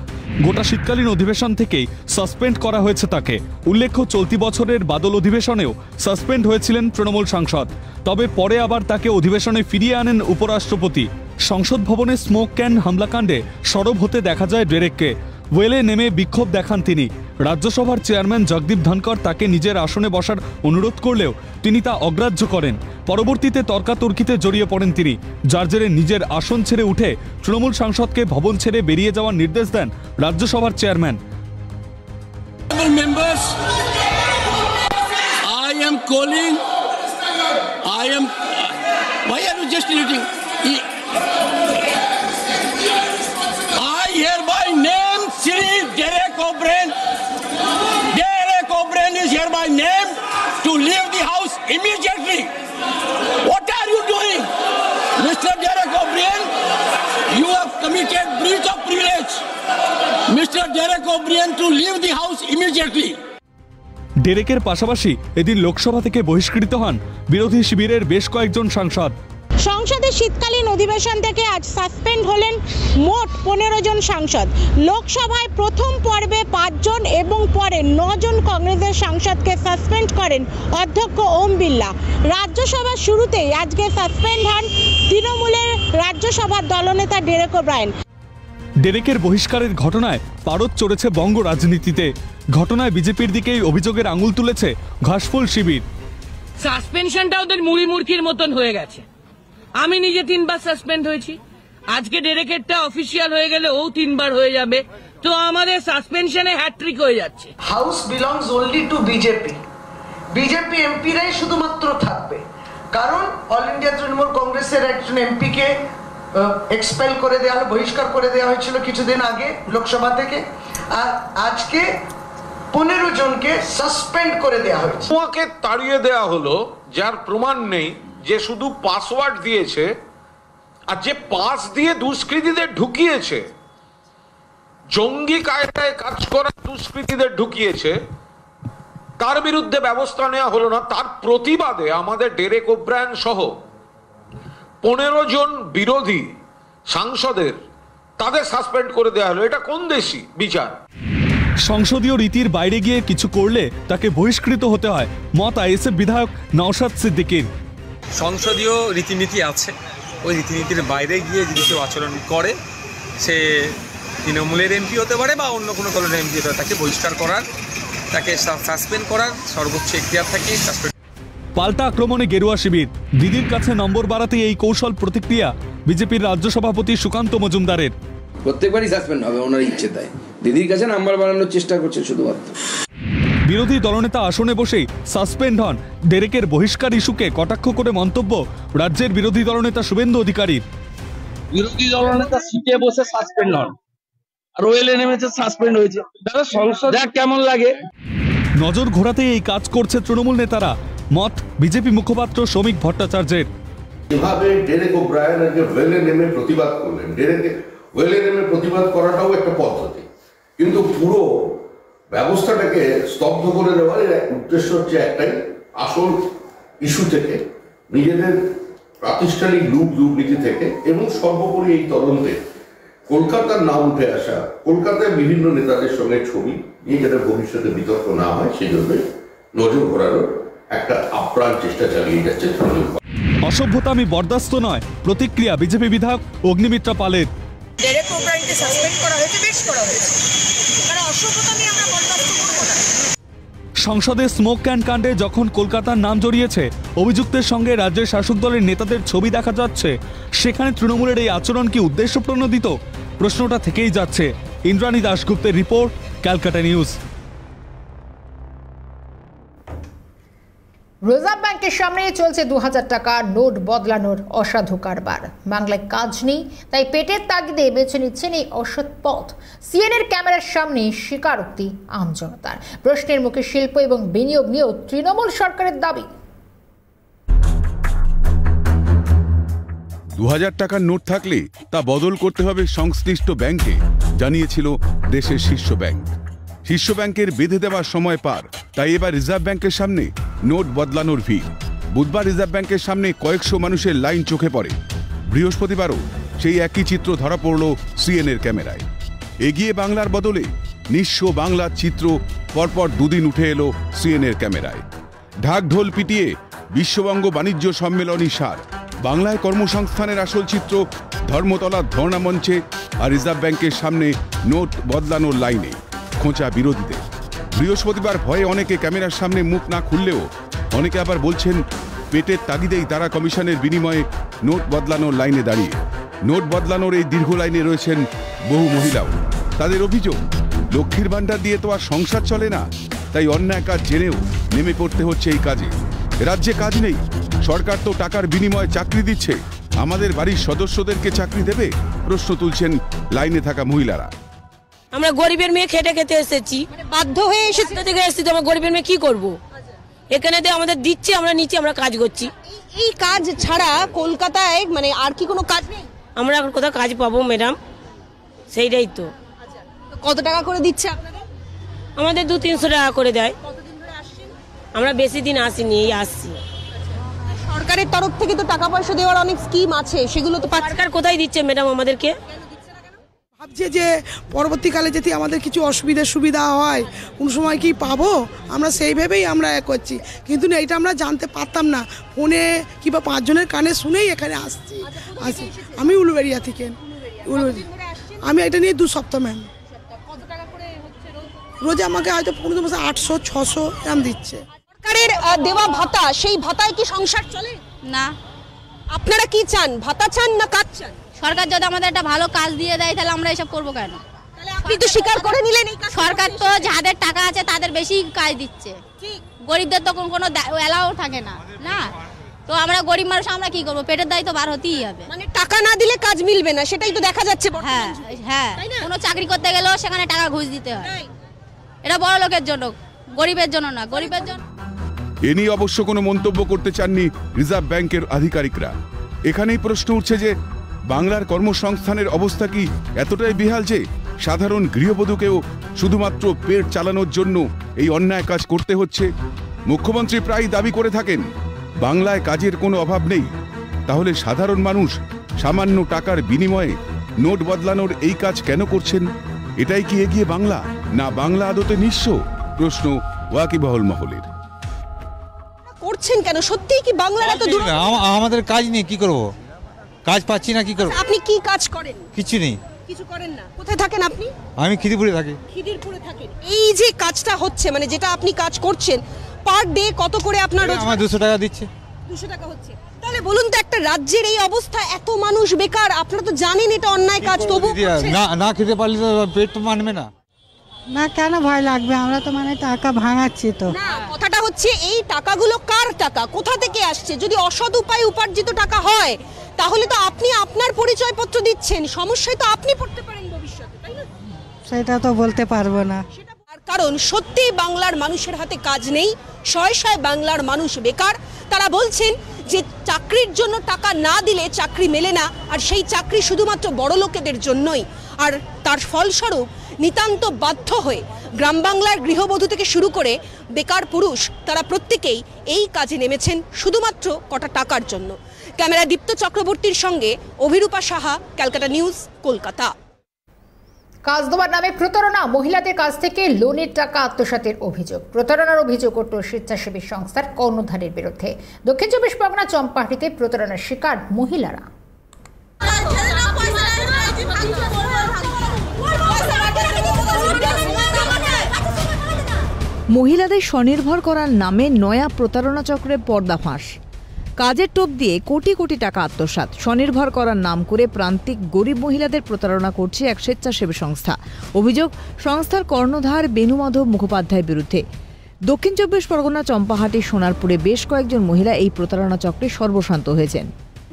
গোটা শীতকালীন অধিবেশন থেকেই সাসপেন্ড করা হয়েছে তাকে। উল্লেখ্য, চলতি বছরের বাদল অধিবেশনেও সাসপেন্ড হয়েছিলেন তৃণমূল সাংসদ। তবে পরে আবার তাকে অধিবেশনে ফিরিয়ে আনেন উপরাষ্ট্রপতি। সংসদ ভবনে স্মোক ক্যান হামলাকাণ্ডে সরব হতে দেখা যায় ডেরেককে। ওয়েলে নেমে বিক্ষোভ দেখান তিনি। রাজ্যসভার চেয়ারম্যান জগদীপ ধনকর তাকে নিজের আসনে বসার অনুরোধ করলেও তিনি তা অগ্রাহ্য করেন। পরবর্তীতে তর্কাতর্কিতে জড়িয়ে পড়েন তিনি, যার জেরে নিজের আসন ছেড়ে উঠে তৃণমূল সাংসদকে ভবন ছেড়ে বেরিয়ে যাওয়ার নির্দেশ দেন রাজ্যসভার chairman. Derek O'Brien. Derek O'Brien is hereby named to leave the house immediately. What are you doing, Mr. Derek O'Brien? You have committed breach of privilege. Mr. Derek O'Brien to leave the house immediately. ডেরেকের পাশাপাশি এদিন লোকসভা থেকে বহিষ্কৃত হন বিরোধী শিবিরের বেশ কয়েকজন সাংসদ। সংসদের শীতকালীন অধিবেশন থেকে আজ সাসপেন্ড হলেন মোট 15 জন সাংসদ। লোকসভায় প্রথম পর্বে 5 জন এবং পরে 9 জন কংগ্রেসের সাংসদকে সাসপেন্ড করেন অধ্যক্ষ ওম বিড়লা। রাজ্যসভার শুরুতেই আজকে সাসপেন্ড হন তৃণমূলের রাজ্যসভার দলনেতা ডেরেক ওব্রায়েন। ডেরেকের বহিষ্কারের ঘটনায় পারদ চড়েছে বঙ্গ রাজনীতিতে। ঘটনায় বিজেপির দিকেই অভিযোগের আঙুল তুলেছে ঘাসফুল শিবির। সাসপেনশনটা ওদের মুড়ি মুড়কির মতন হয়ে গেছে। আমি নিজে 3 বার সাসপেন্ড হয়েছি, আজকে ডেরেকেরটা অফিসিয়াল হয়ে গেলে ও 3 বার হয়ে যাবে, তো আমাদের সাসপেনশনে হ্যাট্রিক হয়ে যাচ্ছে। House belongs only to BJP. BJP এমপিরাই শুধুমাত্র থাকবে, কারণ অল ইন্ডিয়া তৃণমূল কংগ্রেসের একজন এমপিকে এক্সপেল করে দেওয়া হলো, বহিষ্কার করে দেওয়া হয়েছিল কিছুদিন আগে লোকসভা থেকে, আর আজকে 15 জনকে সাসপেন্ড করে দেওয়া হয়েছে। ওকে তাড়িয়ে দেওয়া হলো, যার প্রমাণ নেই, যে শুধু পাসওয়ার্ড দিয়েছে আর যে পাস দিয়ে দুষ্কৃতীদের ঢুকিয়েছে, জঙ্গি কায়দায় কাজ করা দুষ্কৃতীদের ঢুকিয়েছে, তার বিরুদ্ধে ব্যবস্থা নেওয়া হলো না। তার প্রতিবাদে আমাদের ডেরেক ওব্রায়েন সহ 15 জন বিরোধী সাংসদের তাদের সাসপেন্ড করে দেওয়া হলো। এটা কোন দেশি বিচার? সংসদীয় রীতির বাইরে গিয়ে কিছু করলে তাকে বহিষ্কৃত হতে হয়, মত আইএসএফ বিধায়ক নওশাদ সিদ্দিকীর। সংসদীয় রীতিনীতি আছে, ওই রীতিনীতির বাইরে গিয়ে যদি কেউ আচরণ করে, সে তৃণমূলের এমপি হতে পারে বা অন্য কোনো দলের এমপি হতে পারে, তাকে বহিষ্কার করার, তাকে সাসপেন্ড করার সর্বোচ্চ এখতিয়ার থাকে। পাল্টা আক্রমণে গেরুয়া শিবির। দিদির কাছে নম্বর বাড়াতে এই কৌশল প্রতিক্রিয়া বিজেপির রাজ্য সভাপতি সুকান্ত মজুমদারের। প্রত্যেকবারই সাসপেন্ড হবে ওনার ইচ্ছে, তাই দিদির কাছে নাম্বার বাড়ানোর চেষ্টা করছে শুধুমাত্র। বিরোধী দলনেতা আসনে বসেই সাসপেন্ড হন। ডেরেকের বহিষ্কার ইস্যুকে কটাক্ষ করে মন্তব্য রাজ্যের বিরোধী দলনেতা শুভেন্দু অধিকারীর। বিরোধী দলনেতা সিটে বসে সাসপেন্ড হন, আর ওএলএনএমএস সাসপেন্ড হয়েছে। দাদা সংসদ কেমন লাগে? নজর ঘোরাতে এই কাজ করছে তৃণমূল নেতারা, মত বিজেপি মুখপাত্র শ্রমিক ভট্টাচার্যের। যেভাবে ডেরেক ওব্রায়েন আজকে ওএলএনএমএ প্রতিবাদ করলেন, ডেরেক ওএলএনএমএ প্রতিবাদ করাটাও একটা পদ্ধতি, কিন্তু পুরো ব্যবস্থাটাকে স্তব্ধ করে দেওয়ার উদ্দেশ্য হচ্ছে একটাই, আসল ইস্যু থেকে, নিজেদের প্রাতিষ্ঠানিক লুট দুর্নীতি থেকে, এবং সর্বোপরি এই তদন্তে কলকাতার নাম উঠে আসা, কলকাতায় বিভিন্ন নেতাদের সঙ্গে ছবি নিয়ে যাতে ভবিষ্যতে বিতর্ক না হয়, সেই জন্য নজর ঘোরানোর একটা আপ্রাণ চেষ্টা চালিয়ে যাচ্ছে তৃণমূল। অসভ্যতা আমি বরদাস্ত নয়, প্রতিক্রিয়া বিজেপি বিধায়ক অগ্নিমিত্রা পালের। ডেরেক ওব্রায়েনকে সাসপেন্ড করা হয়েছে, বেশ করা হয়েছে, কারণ অসভ্যতা আমি আমরা বরদাস্ত করব না। সংসদে স্মোক ক্যান কাণ্ডে যখন কলকাতার নাম জড়িয়েছে, অভিযুক্তের সঙ্গে রাজ্যের শাসক দলের নেতাদের ছবি দেখা যাচ্ছে, সেখানে তৃণমূলের এই আচরণ কি উদ্দেশ্যপ্রণোদিত? প্রশ্নটা থেকেই যাচ্ছে। ইন্দ্রাণী দাশগুপ্তের রিপোর্ট, ক্যালকাটা নিউজ। রিজার্ভ ব্যাংকের সামনে চলছে 2000 টাকার নোট বদলানোর অসাধু কারবার। বাংলায় কাজ নেই, তাই পেটের তাগিদে বেছে নিচ্ছেন এই অসৎ পথ। সিএনএর ক্যামেরার সামনে স্বীকারোক্তি আমজনতার। প্রশ্নের মুখে শিল্প এবং বিনিয়োগ নিয়েও তৃণমূল সরকারের দাবি। 2000 টাকার নোট থাকলে তা বদল করতে হবে সংশ্লিষ্ট ব্যাংকে, জানিয়েছিল দেশের শীর্ষ ব্যাংক। শীর্ষ ব্যাংকের বেঁধে দেওয়ার সময় পার, তাই এবার রিজার্ভ ব্যাংকের সামনে নোট বদলানোর ভিড়। বুধবার রিজার্ভ ব্যাংকের সামনে কয়েকশো মানুষের লাইন চোখে পড়ে। বৃহস্পতিবারও সেই একই চিত্র ধরা পড়ল সিএনএর ক্যামেরায়। এগিয়ে বাংলার বদলে নিঃস্ব বাংলার চিত্র পরপর দুদিন উঠে এলো সিএনএর ক্যামেরায়। ঢাকঢোল পিটিয়ে বিশ্ববঙ্গ বাণিজ্য সম্মেলনী সার, বাংলায় কর্মসংস্থানের আসল চিত্র ধর্মতলার ধর্ণা মঞ্চে আর রিজার্ভ ব্যাংকের সামনে নোট বদলানোর লাইনে খোঁচা বিরোধীদের। বৃহস্পতিবার ভয়ে অনেকে ক্যামেরার সামনে মুখ না খুললেও অনেকে আবার বলছেন পেটের তাগিদেই তারা কমিশনের বিনিময়ে নোট বদলানোর লাইনে দাঁড়িয়ে। নোট বদলানোর এই দীর্ঘ লাইনে রয়েছেন বহু মহিলাও। তাদের অভিযোগ, লক্ষ্মীর ভাণ্ডার দিয়ে তো আর সংসার চলে না, তাই অন্যায় কাজ জেনেও নেমে পড়তে হচ্ছে এই কাজে। রাজ্যে কাজ নেই, সরকার তো টাকার বিনিময়ে চাকরি দিচ্ছে, আমাদের বাড়ির সদস্যদেরকে চাকরি দেবে? প্রশ্ন তুলছেন লাইনে থাকা মহিলারা। আমরা গরিবের মেয়ে খেটে খেতে এসেছি, বাধ্য হয়ে এসেছি, থেকে এসেছি, তো আমরা গরিবের মেয়ে কি করব? এখানে দিয়ে আমাদের দিচ্ছে, আমরা নিচে আমরা কাজ করছি। এই কাজ ছাড়া কলকাতায় মানে আর কি কোনো কাজ নেই? আমরা এখন কোথাও কাজ পাবো ম্যাডাম? সেইটাই তো। কত টাকা করে দিচ্ছে আপনাদের? আমাদের 200-300 টাকা করে দেয়। আমরা বেশি দিন আসিনি, এই আসছি। সরকার সরকারের তরফ থেকে তো টাকা পয়সা দেওয়ার অনেক স্কিম আছে, সেগুলো তো সরকার কোথায় দিচ্ছে ম্যাডাম আমাদেরকে? ভাবছে যে পরবর্তীকালে যদি আমাদের কিছু সুবিধা হয় কোন সময় কি পাবো, আমরা সেই ভেবেই আমরা করছি, কিন্তু এটা আমরা জানতে পারতাম না, ফোনে কিংবা 5 জনের কানে শুনেই এখানে আসছি। আমি উলুবেড়িয়া থেকে, আমি এটা নিয়ে 2 সপ্তাহ ম্যাম। রোজ আমাকে হয়তো 15 মাসে 800-600 এরকম দিচ্ছে। সরকারের দেওয়া ভাতা, সেই ভাতায় কি সংসার চলে না? আপনারা কি চান, ভাতা চান না কাজ চান? সরকার যদি আমাদের একটা ভালো কাজ দিয়ে দেয় তাহলে আমরা এসব করবো কেন? আপনি তো স্বীকার করে নিলেন সরকার তো যাদের টাকা আছে তাদের বেশি কাজ দিচ্ছে, গরিবদের তো কোনো এলাও থাকে না। না তো আমরা গরিব মানুষ, আমরা কি করবো? পেটের দায়িত্ব বার হতেই হবে। মানে টাকা না দিলে কাজ মিলবে না, সেটাই তো দেখা যাচ্ছে। হ্যাঁ হ্যাঁ, কোনো চাকরি করতে গেলেও সেখানে টাকা ঘুষ দিতে হয়। এটা বড় লোকের জন্য, গরিবের জন্য না, গরিবের জন্য। এ নিয়ে অবশ্য কোনো মন্তব্য করতে চাননি রিজার্ভ ব্যাংকের আধিকারিকরা। এখানেই প্রশ্ন উঠছে যে বাংলার কর্মসংস্থানের অবস্থা কি এতটাই বেহাল যে সাধারণ গৃহবধূকেও শুধুমাত্র পেট চালানোর জন্য এই অন্যায় কাজ করতে হচ্ছে? মুখ্যমন্ত্রী প্রায় দাবি করে থাকেন বাংলায় কাজের কোনো অভাব নেই, তাহলে সাধারণ মানুষ সামান্য টাকার বিনিময়ে নোট বদলানোর এই কাজ কেন করছেন? এটাই কি এগিয়ে বাংলা, না বাংলা আদতে নিঃস্ব? প্রশ্ন ওয়াকিবহল মহলের। করছেন কেন? সত্যিই কি বাংলার এত দূর? আমাদের কাজ নেই, কি করব? কাজ পাচ্ছি না, কি করব? আপনি কি কাজ করেন? কিছু নেই। কিছু করেন না? কোথায় থাকেন আপনি? আমি খিদিরপুরে থাকি। খিদিরপুরে থাকেন। এই যে কাজটা হচ্ছে, মানে যেটা আপনি কাজ করছেন, পার ডে কত করে আপনার রোজগার? আমার 200 টাকা দিচ্ছে। 200 টাকা হচ্ছে। তাহলে বলুন তো, একটা রাজ্যের এই অবস্থা, এত মানুষ বেকার, আপনারা তো জানেন এটা অন্যায় কাজ, তবু না খেতে পারলে তো পেট তো মানবে না। না কেন ভয় লাগবে? আমরা তো মানে টাকা ভাঙাচ্ছি তো। না, কথাটা হচ্ছে এই টাকাগুলো কার টাকা, কোথা থেকে আসছে? যদি অসৎ উপায়ে উপার্জিত টাকা হয় তাহলে তো আপনি আপনার পরিচয়পত্র দিচ্ছেন, সমস্যায় তো আপনি পড়তে পারেন ভবিষ্যতে, তাই না? সেটা তো বলতে পারবো না। কারণ সত্যি বাংলার মানুষের হাতে কাজ নেই, শয়ে শয়ে বাংলার মানুষ বেকার। তারা বলছেন যে চাকরির জন্য টাকা না দিলে চাকরি মেলে না, আর সেই চাকরি শুধুমাত্র বড় লোকেদের জন্যই। আর তার ফলস্বরূপ নিতান্ত বাধ্য হয়ে গ্রাম বাংলার গৃহবধূ থেকে শুরু করে বেকার পুরুষ, তারা প্রত্যেকেই এই কাজে নেমেছেন শুধুমাত্র কটা টাকার জন্য। ক্যামেরা দীপ্ত চক্রবর্তীর সঙ্গে অভিরূপা সাহা, ক্যালকাটা নিউজ, কলকাতা। কাজ দেওয়ার নামে প্রতারণা, মহিলাদের কাছ থেকে লোনের টাকা আত্মসাতের অভিযোগ। প্রতারণার অভিযোগ উঠল স্বেচ্ছাসেবী সংস্থার কর্ণধারের বিরুদ্ধে। দক্ষিণ 24 পরগনা চম্পাহাটিতে প্রতারণার শিকার মহিলারা। মহিলাদের স্বনির্ভর করার নামে নয়া প্রতারণা চক্রের পর্দাফাঁস। কাজের টোপ দিয়ে কোটি কোটি টাকা আত্মসাৎ, স্বনির্ভর করার নাম করে প্রান্তিক গরিব মহিলাদের প্রতারণা করছে এক স্বেচ্ছাসেবী সংস্থা। অভিযোগ সংস্থার কর্ণধার বেণুমাধব মুখোপাধ্যায়ের বিরুদ্ধে। দক্ষিণ 24 পরগনা চম্পাহাটি সোনারপুরে বেশ কয়েকজন মহিলা এই প্রতারণা চক্রে সর্বশান্ত হয়েছেন।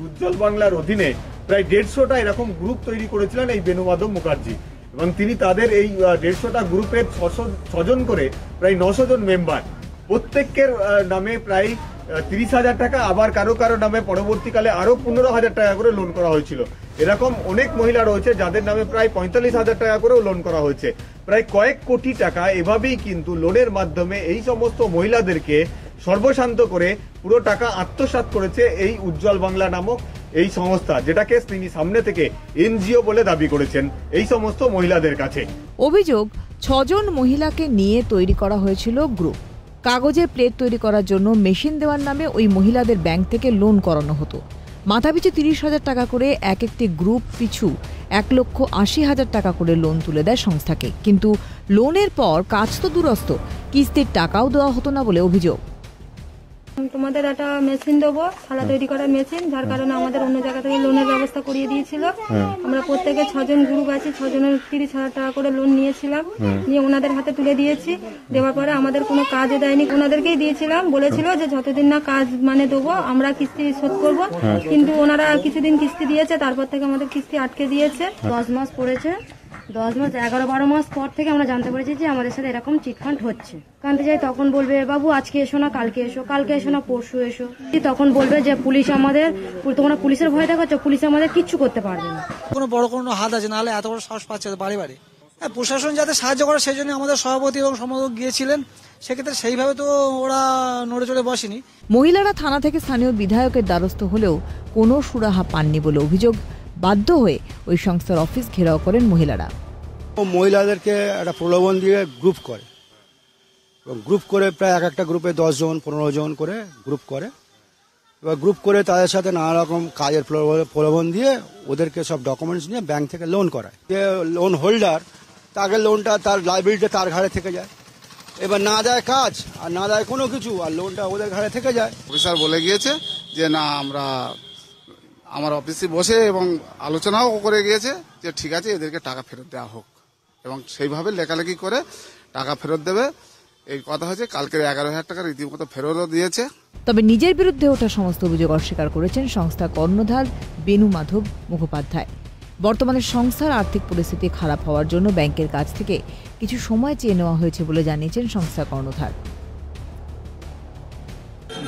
উজ্জ্বল বাংলার অধীনে প্রায় 150টা এরকম গ্রুপ তৈরি করেছিলেন এই বেণুমাধব মুখার্জি, এবং তিনি তাদের এই 150টা গ্রুপের 6 জন করে প্রায় 900 জন মেম্বার, প্রত্যেকের নামে প্রায় 30,000 টাকা, আবার কারো কারো নামে পরবর্তীকালে আরো 15,000 টাকা করে লোন করা হয়েছিল। এরকম অনেক মহিলা রয়েছে যাদের নামে প্রায় 45,000 টাকা করেও লোন করা হয়েছে। প্রায় কয়েক কোটি টাকা এভাবেই কিন্তু লোনের মাধ্যমে এই সমস্ত মহিলাদেরকে সর্বশান্ত করে পুরো টাকা আত্মসাৎ করেছে এই উজ্জ্বল বাংলা নামক এই সংস্থা, যেটাকে তিনি সামনে থেকে এনজিও বলে দাবি করেছেন এই সমস্ত মহিলাদের কাছে। অভিযোগ 6 জন মহিলাকে নিয়ে তৈরি করা হয়েছিল গ্রুপ। কাগজের প্লেট তৈরি করার জন্য মেশিন দেওয়ার নামে ওই মহিলাদের ব্যাংক থেকে লোন করানো হতো। মাথাপিছু 30,000 টাকা করে এক একটি গ্রুপ পিছু 1,80,000 টাকা করে লোন তুলে দেয় সংস্থাকে। কিন্তু লোনের পর কাজ তো দূরস্থ, কিস্তির টাকাও দেওয়া হতো না বলে অভিযোগ। তোমাদের একটা মেশিন দেবো, থালা তৈরি করার মেশিন, যার কারণে আমাদের অন্য জায়গা থেকে লোনের ব্যবস্থা করিয়ে দিয়েছিল। আমরা প্রত্যেকে 6 জন গ্রুপ আছি, 6 জনের 30,000 টাকা করে লোন নিয়েছিলাম, নিয়ে ওনাদের হাতে তুলে দিয়েছি। দেওয়ার পরে আমাদের কোনো কাজও দেয়নি, ওনাদেরকেই দিয়েছিলাম, বলেছিল যে যতদিন না কাজ মানে দেবো আমরা কিস্তি শোধ করবো। কিন্তু ওনারা কিছুদিন কিস্তি দিয়েছে, তারপর থেকে আমাদের কিস্তি আটকে দিয়েছে। 10 মাস পড়েছে, 10 মাস 11-12 মাস পর থেকে আমরা জানতে পেরেছি যে আমাদের সাথে এরকম চিটফান্ড হচ্ছে। কানতে যাই তখন বলবে বাবু আজকে এসো না, কালকে এসো, কালকে এসো না, পরশু এসো। তখন বলবে যে পুলিশ আমাদের, তোমরা পুলিশের ভয় দেখাচ্ছ, পুলিশ আমাদের কিচ্ছু করতে পারবে না। কোনো বড় কোনো হাত আছে, নাহলে এত বড় সাহস পাচ্ছে বাড়ি বাড়ি। প্রশাসন যাতে সাহায্য করে সেই জন্য আমাদের সভাপতি এবং সম্পাদক গিয়েছিলেন, সেক্ষেত্রে সেইভাবে তো ওরা নড়ে চড়ে বসেনি। মহিলারা থানা থেকে স্থানীয় বিধায়কের দ্বারস্থ হলেও কোনো সুরাহা পাননি বলে অভিযোগ। বাধ্য হয়ে ওই সংস্থার অফিস ঘেরাও করেন মহিলারা। মহিলাদেরকে একটা প্রলোভন দিয়ে গ্রুপ করে এবং গ্রুপ করে প্রায় এক একটা গ্রুপে 10 জন 15 জন করে গ্রুপ করে। এবার গ্রুপ করে তাদের সাথে নানা রকম কাজের প্রলোভন দিয়ে ওদেরকে সব ডকুমেন্টস নিয়ে ব্যাংক থেকে লোন করায়। যে লোন হোল্ডার তাকে লোনটা তার লাইবিলিটি তার ঘাড়ে থেকে যায়, এবার না দেয় কাজ আর না দেয় কোনো কিছু আর লোনটা ওদের ঘাড়ে থেকে যায়। অফিসার বলে গিয়েছে যে না আমরা আমার অফিসে বসে এবং আলোচনাও করে গিয়েছে যে ঠিক আছে এদেরকে টাকা ফেরত দেওয়া হোক এবং সেইভাবে লেখালেখি করে টাকা ফেরত দেবে এই কথা হয়েছে। কালকের 11,000 টাকা রীতিমতো ফেরতও দিয়েছে। তবে নিজের বিরুদ্ধে ওঠা সমস্ত অভিযোগ অস্বীকার করেছেন সংস্থা কর্ণধার বেনু মাধব মুখোপাধ্যায়। বর্তমানে সংস্থার আর্থিক পরিস্থিতি খারাপ হওয়ার জন্য ব্যাংকের কাছ থেকে কিছু সময় চেয়ে নেওয়া হয়েছে বলে জানিয়েছেন সংস্থা কর্ণধার।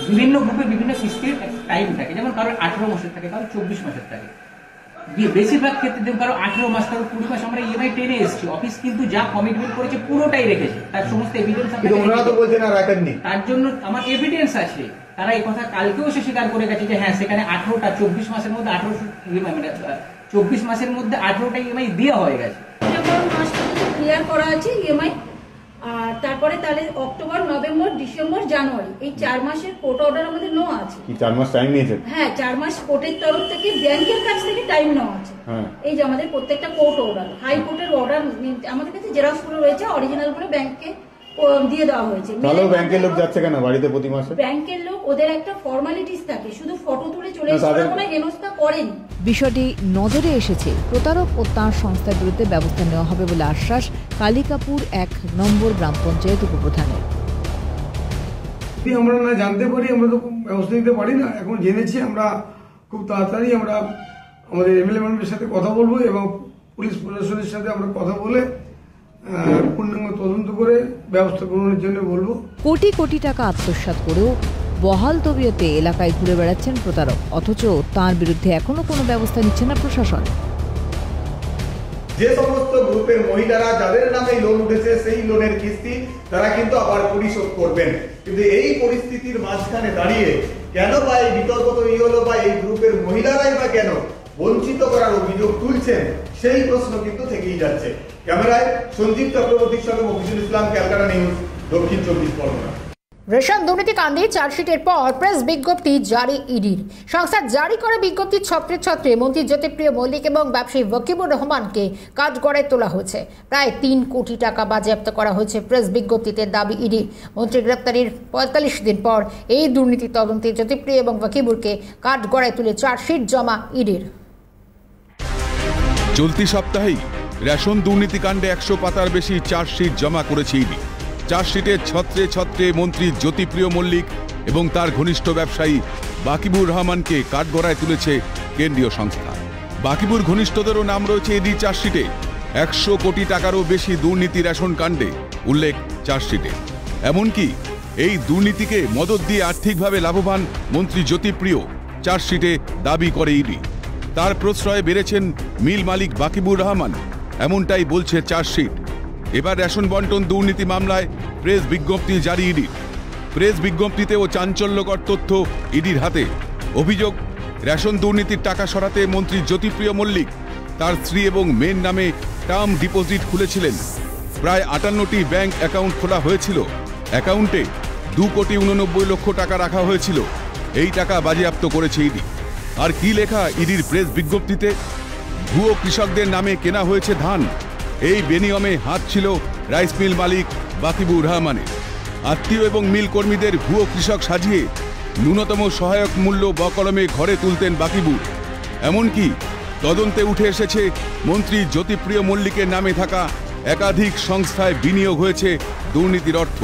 বিভিন্ন গ্রুপে বিভিন্ন কিস্তির টাইম থাকে, যেমন কারোর 18 মাসের থাকে, কারোর 24 মাসের থাকে। বেশিরভাগ ক্ষেত্রে দেখুন কারো 18 মাস, কারো 20 মাস আমরা ইএমআই টেনে এসেছি। অফিস কিন্তু যা কমিটমেন্ট করেছে পুরোটাই রেখেছে, তার সমস্ত এভিডেন্স তার জন্য আমার এভিডেন্স আছে। তারা এই কথা কালকেও সে স্বীকার করে গেছে যে হ্যাঁ সেখানে 18টা 24 মাসের মধ্যে 24 মাসের মধ্যে 18টা ইএমআই দেওয়া হয়ে গেছে। ক্লিয়ার করা আছে ইএমআই। আর তারপরে তাহলে অক্টোবর, নভেম্বর, ডিসেম্বর, জানুয়ারি এই 4 মাসের কোর্ট অর্ডার আমাদের নেওয়া আছে। কি 4 মাস টাইম নিয়েছে? হ্যাঁ 4 মাস কোর্টের তরফ থেকে ব্যাংকের কাছ থেকে টাইম নেওয়া আছে। এই যে আমাদের প্রত্যেকটা কোর্ট অর্ডার, হাইকোর্টের অর্ডার আমাদের কাছে জেরক্স গুলো রয়েছে, অরিজিনাল গুলো ব্যাংকে দিয়ে দেওয়া হয়েছে। তাহলে ব্যাংকের লোক যাচ্ছে কেন বাড়িতে প্রতি মাসে? ব্যাংকের লোক ওদের একটা ফর্মালিটিস থাকে, শুধু ফটো তুলে চলে এসে কোনো হেনস্থা করেনি। বিষয়টি নজরে এসেছে, প্রতারক ও তাঁর সংস্থার বিরুদ্ধে ব্যবস্থা নেওয়া হবে বলে আশ্বাস কালিকাপুর 1 নম্বর গ্রাম পঞ্চায়েত উপপ্রধানের। আমরা না জানতে পারি আমরা তো ব্যবস্থা নিতে পারি না। এখন জেনেছি আমরা খুব তাড়াতাড়ি আমরা আমাদের এমএলএ ম্যাডামের সাথে কথা বলবো এবং পুলিশ প্রশাসনের সাথে আমরা কথা বলে পূর্ণাঙ্গ তদন্ত করে ব্যবস্থা গ্রহণের জন্য বলবো। কোটি কোটি টাকা আত্মসাৎ করেও বহাল তবিয়তে এলাকায় ঘুরে বেড়াচ্ছেন প্রতারক, অথচ তার বিরুদ্ধে এখনো কোনো ব্যবস্থা নিচ্ছে না প্রশাসন। যে সমস্ত গ্রুপের মহিলারা যাদের নামে লোন উঠেছে সেই লোনের কিস্তি তারা কিন্তু আবার পরিশোধ করবেন, কিন্তু এই পরিস্থিতির মাঝখানে দাঁড়িয়ে কেন বা এই বিতর্ক তৈরি হলো বা এই গ্রুপের মহিলারাই বা কেন বঞ্চিত করার অভিযোগ তুলছেন সেই প্রশ্ন কিন্তু থেকেই যাচ্ছে। ক্যামেরায় সঞ্জীব চক্রবর্তীর সঙ্গে মফিজুল ইসলাম, ক্যালকাটা নিউজ, দক্ষিণ 24 পরগনা। রেশন দুর্নীতি কাণ্ডে চার্জশিটের পর প্রেস বিজ্ঞপ্তি জারি ইডির। সংস্থা জারি করে বিজ্ঞপ্তির ছত্রে ছত্রে মন্ত্রী জ্যোতিপ্রিয় মল্লিক এবং ব্যবসায়ী ওয়াকিবুর রহমানকে কাঠগড়ায় তোলা হয়েছে। প্রায় 3 কোটি টাকা বাজেয়াপ্ত করা হয়েছে প্রেস বিজ্ঞপ্তিতে দাবি ইডির। মন্ত্রী গ্রেপ্তারির 45 দিন পর এই দুর্নীতি তদন্তে জ্যোতিপ্রিয় এবং ওয়াকিবুরকে কাঠগড়ায় তুলে চার্জশিট জমা ইডির। চলতি সপ্তাহেই রেশন দুর্নীতি কাণ্ডে 100 পাতার বেশি চার্জশিট জমা করেছে ইডি। চার্জশিটের ছত্রে ছত্রে মন্ত্রী জ্যোতিপ্রিয় মল্লিক এবং তার ঘনিষ্ঠ ব্যবসায়ী ওয়াকিবুর রহমানকে কাঠগড়ায় তুলেছে কেন্দ্রীয় সংস্থা। ওয়াকিবুর ঘনিষ্ঠদেরও নাম রয়েছে ইডি চার্জশিটে। 100 কোটি টাকারও বেশি দুর্নীতি রেশন কাণ্ডে উল্লেখ চার্জশিটে। এমনকি এই দুর্নীতিকে মদত দিয়ে আর্থিকভাবে লাভবান মন্ত্রী জ্যোতিপ্রিয় চার্জশিটে দাবি করে ইডি। তার প্রশ্রয়ে বেড়েছেন মিল মালিক ওয়াকিবুর রহমান, এমনটাই বলছে চার্জশিট। এবার রেশন বন্টন দুর্নীতি মামলায় প্রেস বিজ্ঞপ্তি জারি ইডির। প্রেস বিজ্ঞপ্তিতেও চাঞ্চল্যকর তথ্য ইডির হাতে। অভিযোগ, রেশন দুর্নীতির টাকা সরাতে মন্ত্রী জ্যোতিপ্রিয় মল্লিক তার স্ত্রী এবং মেয়ের নামে টার্ম ডিপোজিট খুলেছিলেন। প্রায় 58টি ব্যাংক অ্যাকাউন্ট খোলা হয়েছিল। অ্যাকাউন্টে 2,89,00,000 টাকা রাখা হয়েছিল। এই টাকা বাজেয়াপ্ত করেছে ইডি। আর কি লেখা ইডির প্রেস বিজ্ঞপ্তিতে? ভুয়ো কৃষকদের নামে কেনা হয়েছে ধান। এই বেনিয়মে হাত ছিল রাইস মিল মালিক ওয়াকিবুর রহমানের। আত্মীয় এবং মিল কর্মীদের ভুয়ো কৃষক সাজিয়ে ন্যূনতম সহায়ক মূল্য বকলমে ঘরে তুলতেন ওয়াকিবুর। এমনকি তদন্তে উঠে এসেছে মন্ত্রী জ্যোতিপ্রিয় মল্লিকের নামে থাকা একাধিক সংস্থায় বিনিয়োগ হয়েছে দুর্নীতির অর্থ।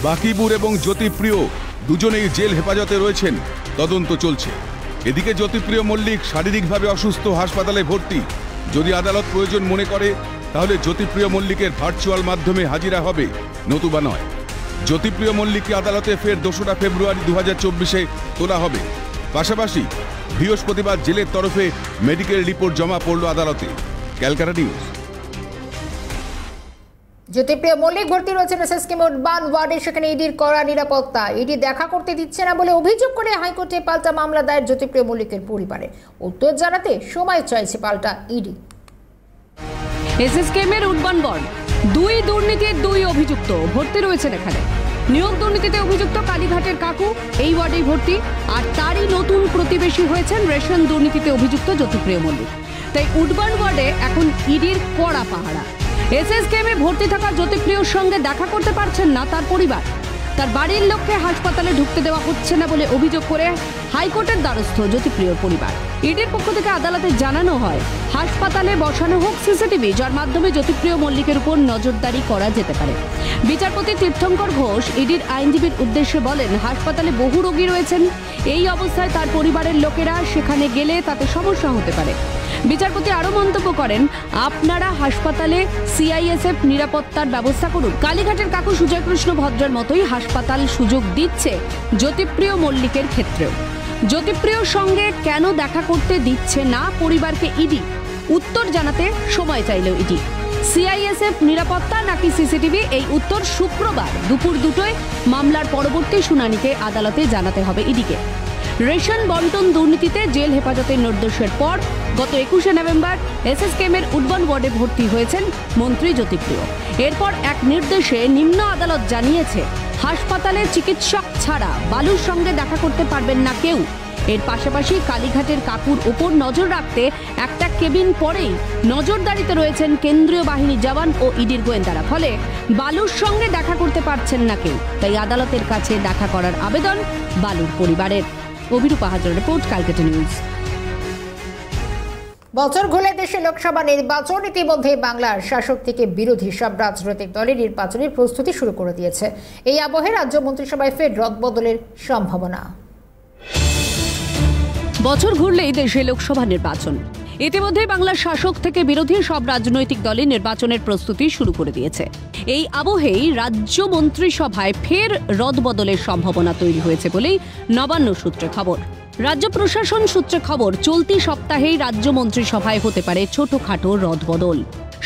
ওয়াকিবুর এবং জ্যোতিপ্রিয় দুজনেই জেল হেফাজতে রয়েছেন, তদন্ত চলছে। এদিকে জ্যোতিপ্রিয় মল্লিক শারীরিকভাবে অসুস্থ, হাসপাতালে ভর্তি। যদি আদালত প্রয়োজন মনে করে তাহলে জ্যোতিপ্রিয় মল্লিকের ভার্চুয়াল মাধ্যমে হাজিরা হবে, নতুবা নয়। জ্যোতিপ্রিয় মল্লিককে আদালতে ফের 2রা ফেব্রুয়ারি 2024 তোলা হবে। পাশাপাশি বৃহস্পতিবার জেলের তরফে মেডিকেল রিপোর্ট জমা পড়ল আদালতে। ক্যালকাটা নিউজ। জ্যোতিপ্রিয় মল্লিক ভর্তি রয়েছেন এসএসকেএম উডবান ওয়ার্ডে, সেখানে ইডির কড়া নিরাপত্তা। ইডি দেখা করতে দিচ্ছে না বলে অভিযোগ করে হাইকোর্টে পাল্টা মামলা দায়ের জ্যোতিপ্রিয় মল্লিকের পরিবারে। উত্তর জানাতে সময় চাইছে পাল্টা ইডি। এসএসকেএম এর উডবান ওয়ার্ড, দুই দুর্নীতির দুই অভিযুক্ত ভর্তি রয়েছেন এখানে। নিয়োগ দুর্নীতিতে অভিযুক্ত কালীঘাটের কাকু এই ওয়ার্ডেই ভর্তি, আর তারই নতুন প্রতিবেশী হয়েছেন রেশন দুর্নীতিতে অভিযুক্ত জ্যোতিপ্রিয় মল্লিক। তাই উডবান ওয়ার্ডে এখন ইডির কড়া পাহারা। এসএসকেএমে ভর্তি থাকা জ্যোতিপ্রিয়র সঙ্গে দেখা করতে পারছেন না তার পরিবার। তার বাড়ির লোককে হাসপাতালে ঢুকতে দেওয়া হচ্ছে না বলে অভিযোগ করে হাইকোর্টের দ্বারস্থ জ্যোতিপ্রিয়র পরিবার। ইডির পক্ষ থেকে আদালতে জানানো হয় হাসপাতালে বসানো হোক সিসিটিভি, যার মাধ্যমে জ্যোতিপ্রিয় মল্লিকের উপর নজরদারি করা যেতে পারে। বিচারপতি তীর্থঙ্কর ঘোষ ইডির আইনজীবীর উদ্দেশ্যে বলেন, হাসপাতালে বহু রোগী রয়েছেন, এই অবস্থায় তার পরিবারের লোকেরা সেখানে গেলে তাতে সমস্যা হতে পারে। বিচারপতি আরো মন্তব্য করেন, আপনারা হাসপাতালে সিআইএসএফ নিরাপত্তার ব্যবস্থা করুন। কালীঘাটের কাকু সুজয় কৃষ্ণ ভদ্রের মতোই হাসপাতাল সুযোগ দিচ্ছে জ্যোতিপ্রিয় মল্লিকের ক্ষেত্রেও। জ্যোতিপ্রিয়র সঙ্গে কেন দেখা করতে দিচ্ছে না পরিবারকে ইডি, উত্তর জানাতে সময় চাইলেও ইডি। সিআইএসএফ নিরাপত্তা নাকি সিসিটিভি, এই উত্তর শুক্রবার দুপুর 2টোয় মামলার পরবর্তী শুনানিতে আদালতে জানাতে হবে ইডিকে। রেশন বন্টন দুর্নীতিতে জেল হেফাজতের নির্দেশের পর গত 21শে নভেম্বর এসএসকেএম এর উডবান ওয়ার্ডে ভর্তি হয়েছেন মন্ত্রী জ্যোতিপ্রিয়। এরপর এক নির্দেশে নিম্ন আদালত জানিয়েছে, হাসপাতালে চিকিৎসক ছাড়া বালুর সঙ্গে দেখা করতে পারবেন না কেউ। এর পাশাপাশি কালীঘাটের কাকুর উপর নজর রাখতে একটা কেবিন পরেই নজরদারিতে রয়েছেন কেন্দ্রীয় বাহিনীর জওয়ান ও ইডির গোয়েন্দারা। ফলে বালুর সঙ্গে দেখা করতে পারছেন না কেউ, তাই আদালতের কাছে দেখা করার আবেদন বালুর পরিবারের। অভিরূপা হাজরার রিপোর্ট, ক্যালকাটা নিউজ। বছর ঘুরে দেশে লোকসভা নির্বাচন, ইতিমধ্যে বাংলার শাসক থেকে বিরোধী সব রাজনৈতিক দলের নির্বাচনের প্রস্তুতি শুরু করে দিয়েছে। এই আবহে রাজ্য মন্ত্রিসভায় ফের রদবদলের সম্ভাবনা। বছর ঘুরলেই দেশে লোকসভা নির্বাচন, ইতিমধ্যে বাংলার শাসক থেকে বিরোধী সব রাজনৈতিক দলের নির্বাচনের প্রস্তুতি শুরু করে দিয়েছে। এই আবহেই রাজ্য মন্ত্রিসভায় ফের রদবদলের সম্ভাবনা তৈরি হয়েছে বলেই নবান্ন সূত্রে খবর। রাজ্য প্রশাসন সূত্রে খবর, চলতি সপ্তাহেই রাজ্য মন্ত্রিসভায় হতে পারে ছোটখাটো রদবদল।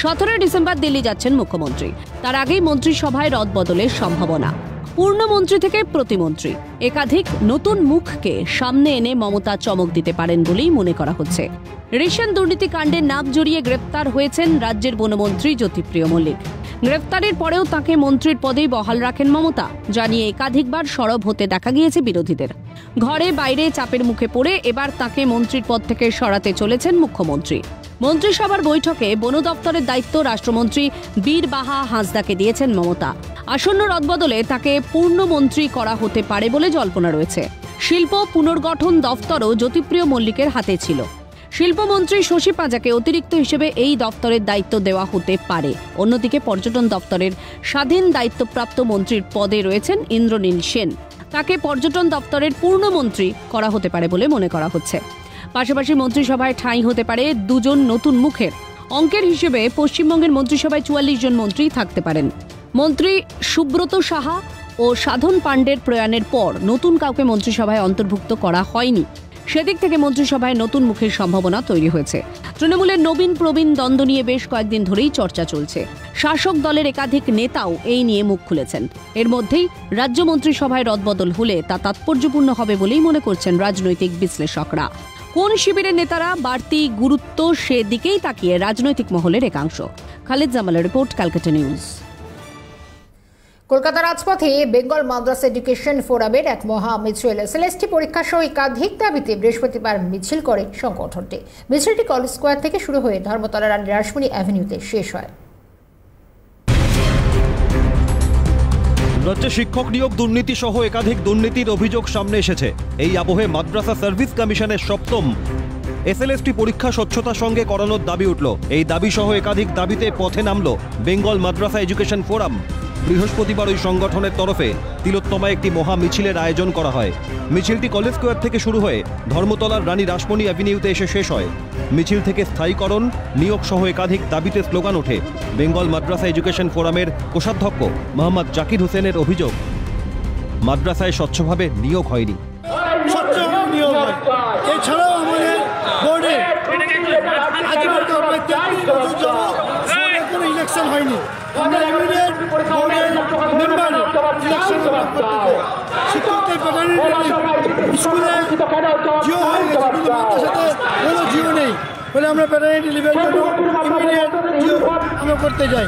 17 ডিসেম্বর দিল্লি যাচ্ছেন মুখ্যমন্ত্রী, তার আগেই মন্ত্রিসভায় রদবদলের সম্ভাবনা। পূর্ণমন্ত্রী থেকে প্রতিমন্ত্রী, একাধিক নতুন মুখকে সামনে এনে মমতা চমক দিতে পারেন বলেই মনে করা হচ্ছে। রেশন দুর্নীতি কাণ্ডে নাম জড়িয়ে গ্রেপ্তার হয়েছেন রাজ্যের বনমন্ত্রী জ্যোতিপ্রিয় মল্লিক। গ্রেপ্তারের পরেও তাকে মন্ত্রীর পদেই বহাল রাখেন মমতা, জানিয়ে একাধিকবার সরব হতে দেখা গিয়েছে বিরোধীদের। ঘরে বাইরে চাপের মুখে পড়ে এবার তাকে মন্ত্রীর পদ থেকে সরাতে চলেছেন মুখ্যমন্ত্রী। মন্ত্রিসভার বৈঠকে বন দপ্তরের দায়িত্ব রাষ্ট্রমন্ত্রী বীর বাহা হাঁসদাকে দিয়েছেন মমতা। আসন্ন রদবদলে তাকে পূর্ণমন্ত্রী করা হতে পারে বলে জল্পনা রয়েছে। শিল্প পুনর্গঠন দফতরও জ্যোতিপ্রিয় মল্লিকের হাতে ছিল। শিল্পমন্ত্রী শশী পাঁজাকে অতিরিক্ত হিসেবে এই দপ্তরের দায়িত্ব দেওয়া হতে পারে। অন্যদিকে পর্যটন দপ্তরের স্বাধীন দায়িত্বপ্রাপ্ত মন্ত্রীর পদে রয়েছেন ইন্দ্রনীল সেন, তাকে পর্যটন দপ্তরের পূর্ণমন্ত্রী করা হতে পারে বলে মনে করা হচ্ছে। পাশাপাশি মন্ত্রিসভায় ঠাঁই হতে পারে দুজন নতুন মুখের। অঙ্কের হিসেবে পশ্চিমবঙ্গের মন্ত্রিসভায় 44 জন মন্ত্রী থাকতে পারেন। মন্ত্রী সুব্রত সাহা ও সাধন পাণ্ডের প্রয়াণের পর নতুন কাউকে মন্ত্রিসভায় অন্তর্ভুক্ত করা হয়নি। সেদিক থেকে মন্ত্রিসভায় নতুন মুখের সম্ভাবনা তৈরি হয়েছে। তৃণমূলের নবীন প্রবীণ দ্বন্দ্ব নিয়ে বেশ কয়েকদিন ধরেই চর্চা চলছে। শাসক দলের একাধিক নেতাও এই নিয়ে মুখ খুলেছেন। এর মধ্যেই রাজ্য মন্ত্রিসভায় রদবদল হলে তা তাৎপর্যপূর্ণ হবে বলেই মনে করছেন রাজনৈতিক বিশ্লেষকরা। কোন শিবিরের নেতারা বাড়তি গুরুত্ব, সেদিকেই তাকিয়ে রাজনৈতিক মহলের একাংশ। খালিদ জামালের রিপোর্ট, ক্যালকাটা নিউজ। কলকাতা রাজপথে বেঙ্গল মাদ্রাস এডুকেশন ফোরামের এক মহা মিছিল এসএলএসটি পরীক্ষা সহ একাধিক দাবিতে বৃহস্পতিবার মিছিল করে সংগঠনটি। মিছিলটি কলেজ স্কোয়ার থেকে শুরু হয়ে ধর্মতলা রানী রাসমণি অ্যাভিনিউতে শেষ হয়। রাজ্যে শিক্ষক নিয়োগ দুর্নীতি সহ একাধিক দুর্নীতির অভিযোগ সামনে এসেছে। এই আবহে মাদ্রাসা সার্ভিস কমিশনের 7ম এসএলএসটি পরীক্ষা স্বচ্ছতার সঙ্গে করানোর দাবি উঠল। এই দাবি সহ একাধিক দাবিতে পথে নামল বেঙ্গল মাদ্রাসা এডুকেশন ফোরাম। বৃহস্পতিবার ওই সংগঠনের তরফে তিলোত্তমায় একটি মহা মিছিলের আয়োজন করা হয়। মিছিলটি কলেজ স্কোয়ার থেকে শুরু হয়ে ধর্মতলার রানী রাসমণি অ্যাভিনিউতে এসে শেষ হয়। মিছিল থেকে স্থায়ীকরণ, নিয়োগ সহ একাধিক দাবিতে স্লোগান ওঠে। বেঙ্গল মাদ্রাসা এডুকেশন ফোরামের কোষাধ্যক্ষ মোহাম্মদ জাকির হোসেনের অভিযোগ, মাদ্রাসায় স্বচ্ছভাবে নিয়োগ হয়নি। এছাড়াও আমাদের বোর্ডে আজীবন কোনো ইলেকশন হয়নি। আমরা ইলেকশন করতে যায়। শিক্ষকদের প্যাটার্নিটি স্কুলে জিও হয়ে গেছে, কিন্তু আমাদের সাথে কোনো জিও নেই বলে আমরা প্যাটার্নিটি লিভের জন্য ইমিডিয়েট জিও আমরা করতে যাই।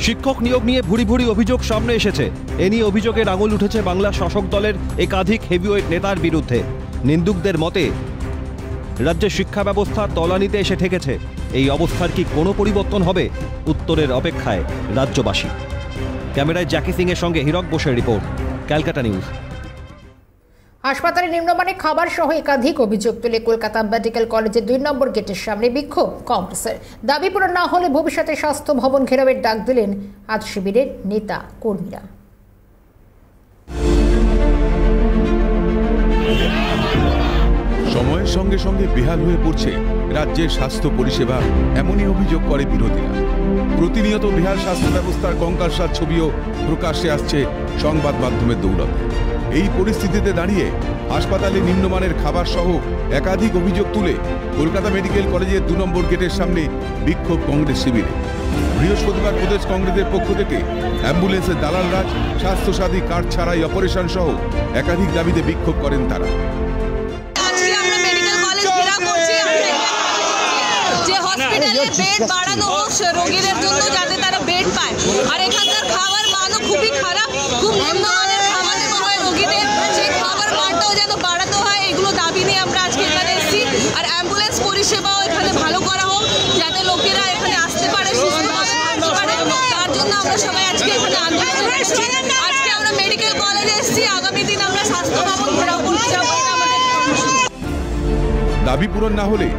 শিক্ষক নিয়োগ নিয়ে ভুরি ভুরি অভিযোগ সামনে এসেছে। এ নিয়ে অভিযোগের আঙুল উঠেছে বাংলা শাসক দলের একাধিক হেভিওয়েট নেতার বিরুদ্ধে। নিন্দুকদের মতে রাজ্যের শিক্ষা ব্যবস্থা তলানিতে এসে ঠেকেছে। এই অবস্থার কি কোনো পরিবর্তন হবে? উত্তরের অপেক্ষায় রাজ্যবাসী। ক্যামেরায় জ্যাকি সিং এর সঙ্গে হীরক বোসের রিপোর্ট, ক্যালকাটা নিউজ। হাসপাতালে নিম্নমানের খাবার সহ একাধিক অভিযোগ তুলে কলকাতা মেডিকেল কলেজের 2 নম্বর গেটের সামনে বিক্ষোভ কংগ্রেসের। দাবি পূরণ না হলে ভবিষ্যতে স্বাস্থ্য ভবন ঘেরাওয়ের ডাক দিলেন আজ শিবিরের নেতা কর্মীরা। সময়ের সঙ্গে সঙ্গে বেহাল হয়ে পড়ছে রাজ্যের স্বাস্থ্য পরিষেবা, এমনই অভিযোগ করে বিরোধীরা। প্রতিনিয়ত বেহাল স্বাস্থ্য ব্যবস্থার কঙ্কালসার ছবিও প্রকাশ্যে আসছে সংবাদ মাধ্যমের দৌলতে। এই পরিস্থিতিতে দাঁড়িয়ে হাসপাতালে নিম্নমানের খাবার সহ একাধিক অভিযোগ তুলে কলকাতা মেডিকেল কলেজের 2 নম্বর গেটের সামনে বিক্ষোভ কংগ্রেস শিবিরে। বৃহস্পতিবার প্রদেশ কংগ্রেসের পক্ষ থেকে অ্যাম্বুলেন্সের দালাল রাজ, স্বাস্থ্যসাথী কার্ড ছাড়াই অপারেশন সহ একাধিক দাবিতে বিক্ষোভ করেন তারা। যে হসপিটালে বেড বাড়ানো হোক রোগীদের জন্য, যাতে তারা বেড পায়। আর এখানকার খাবার মানও খুবই খারাপ, খুব নিম্নমানের খাবার দেওয়া হয় রোগীদের। সেই খাবার মানটাও যেন বাড়াতে হয়, এগুলো দাবি নিয়ে আমরা আজকে এখানে এসেছি। আর অ্যাম্বুলেন্স পরিষেবাও এখানে ভালো করা হোক, যাতে লোকেরা এখানে আসতে পারে, সুস্থভাবে থাকতে পারে। তার জন্য আমরা সবাই আজকে এখানে আন্দোলন করছি। আজকে আমরা মেডিকেল কলেজে এসেছি, আগামী দিন আমরা স্বাস্থ্য ভবন ঘেরাও করতে যাবো। দাবি পূরণ না হলে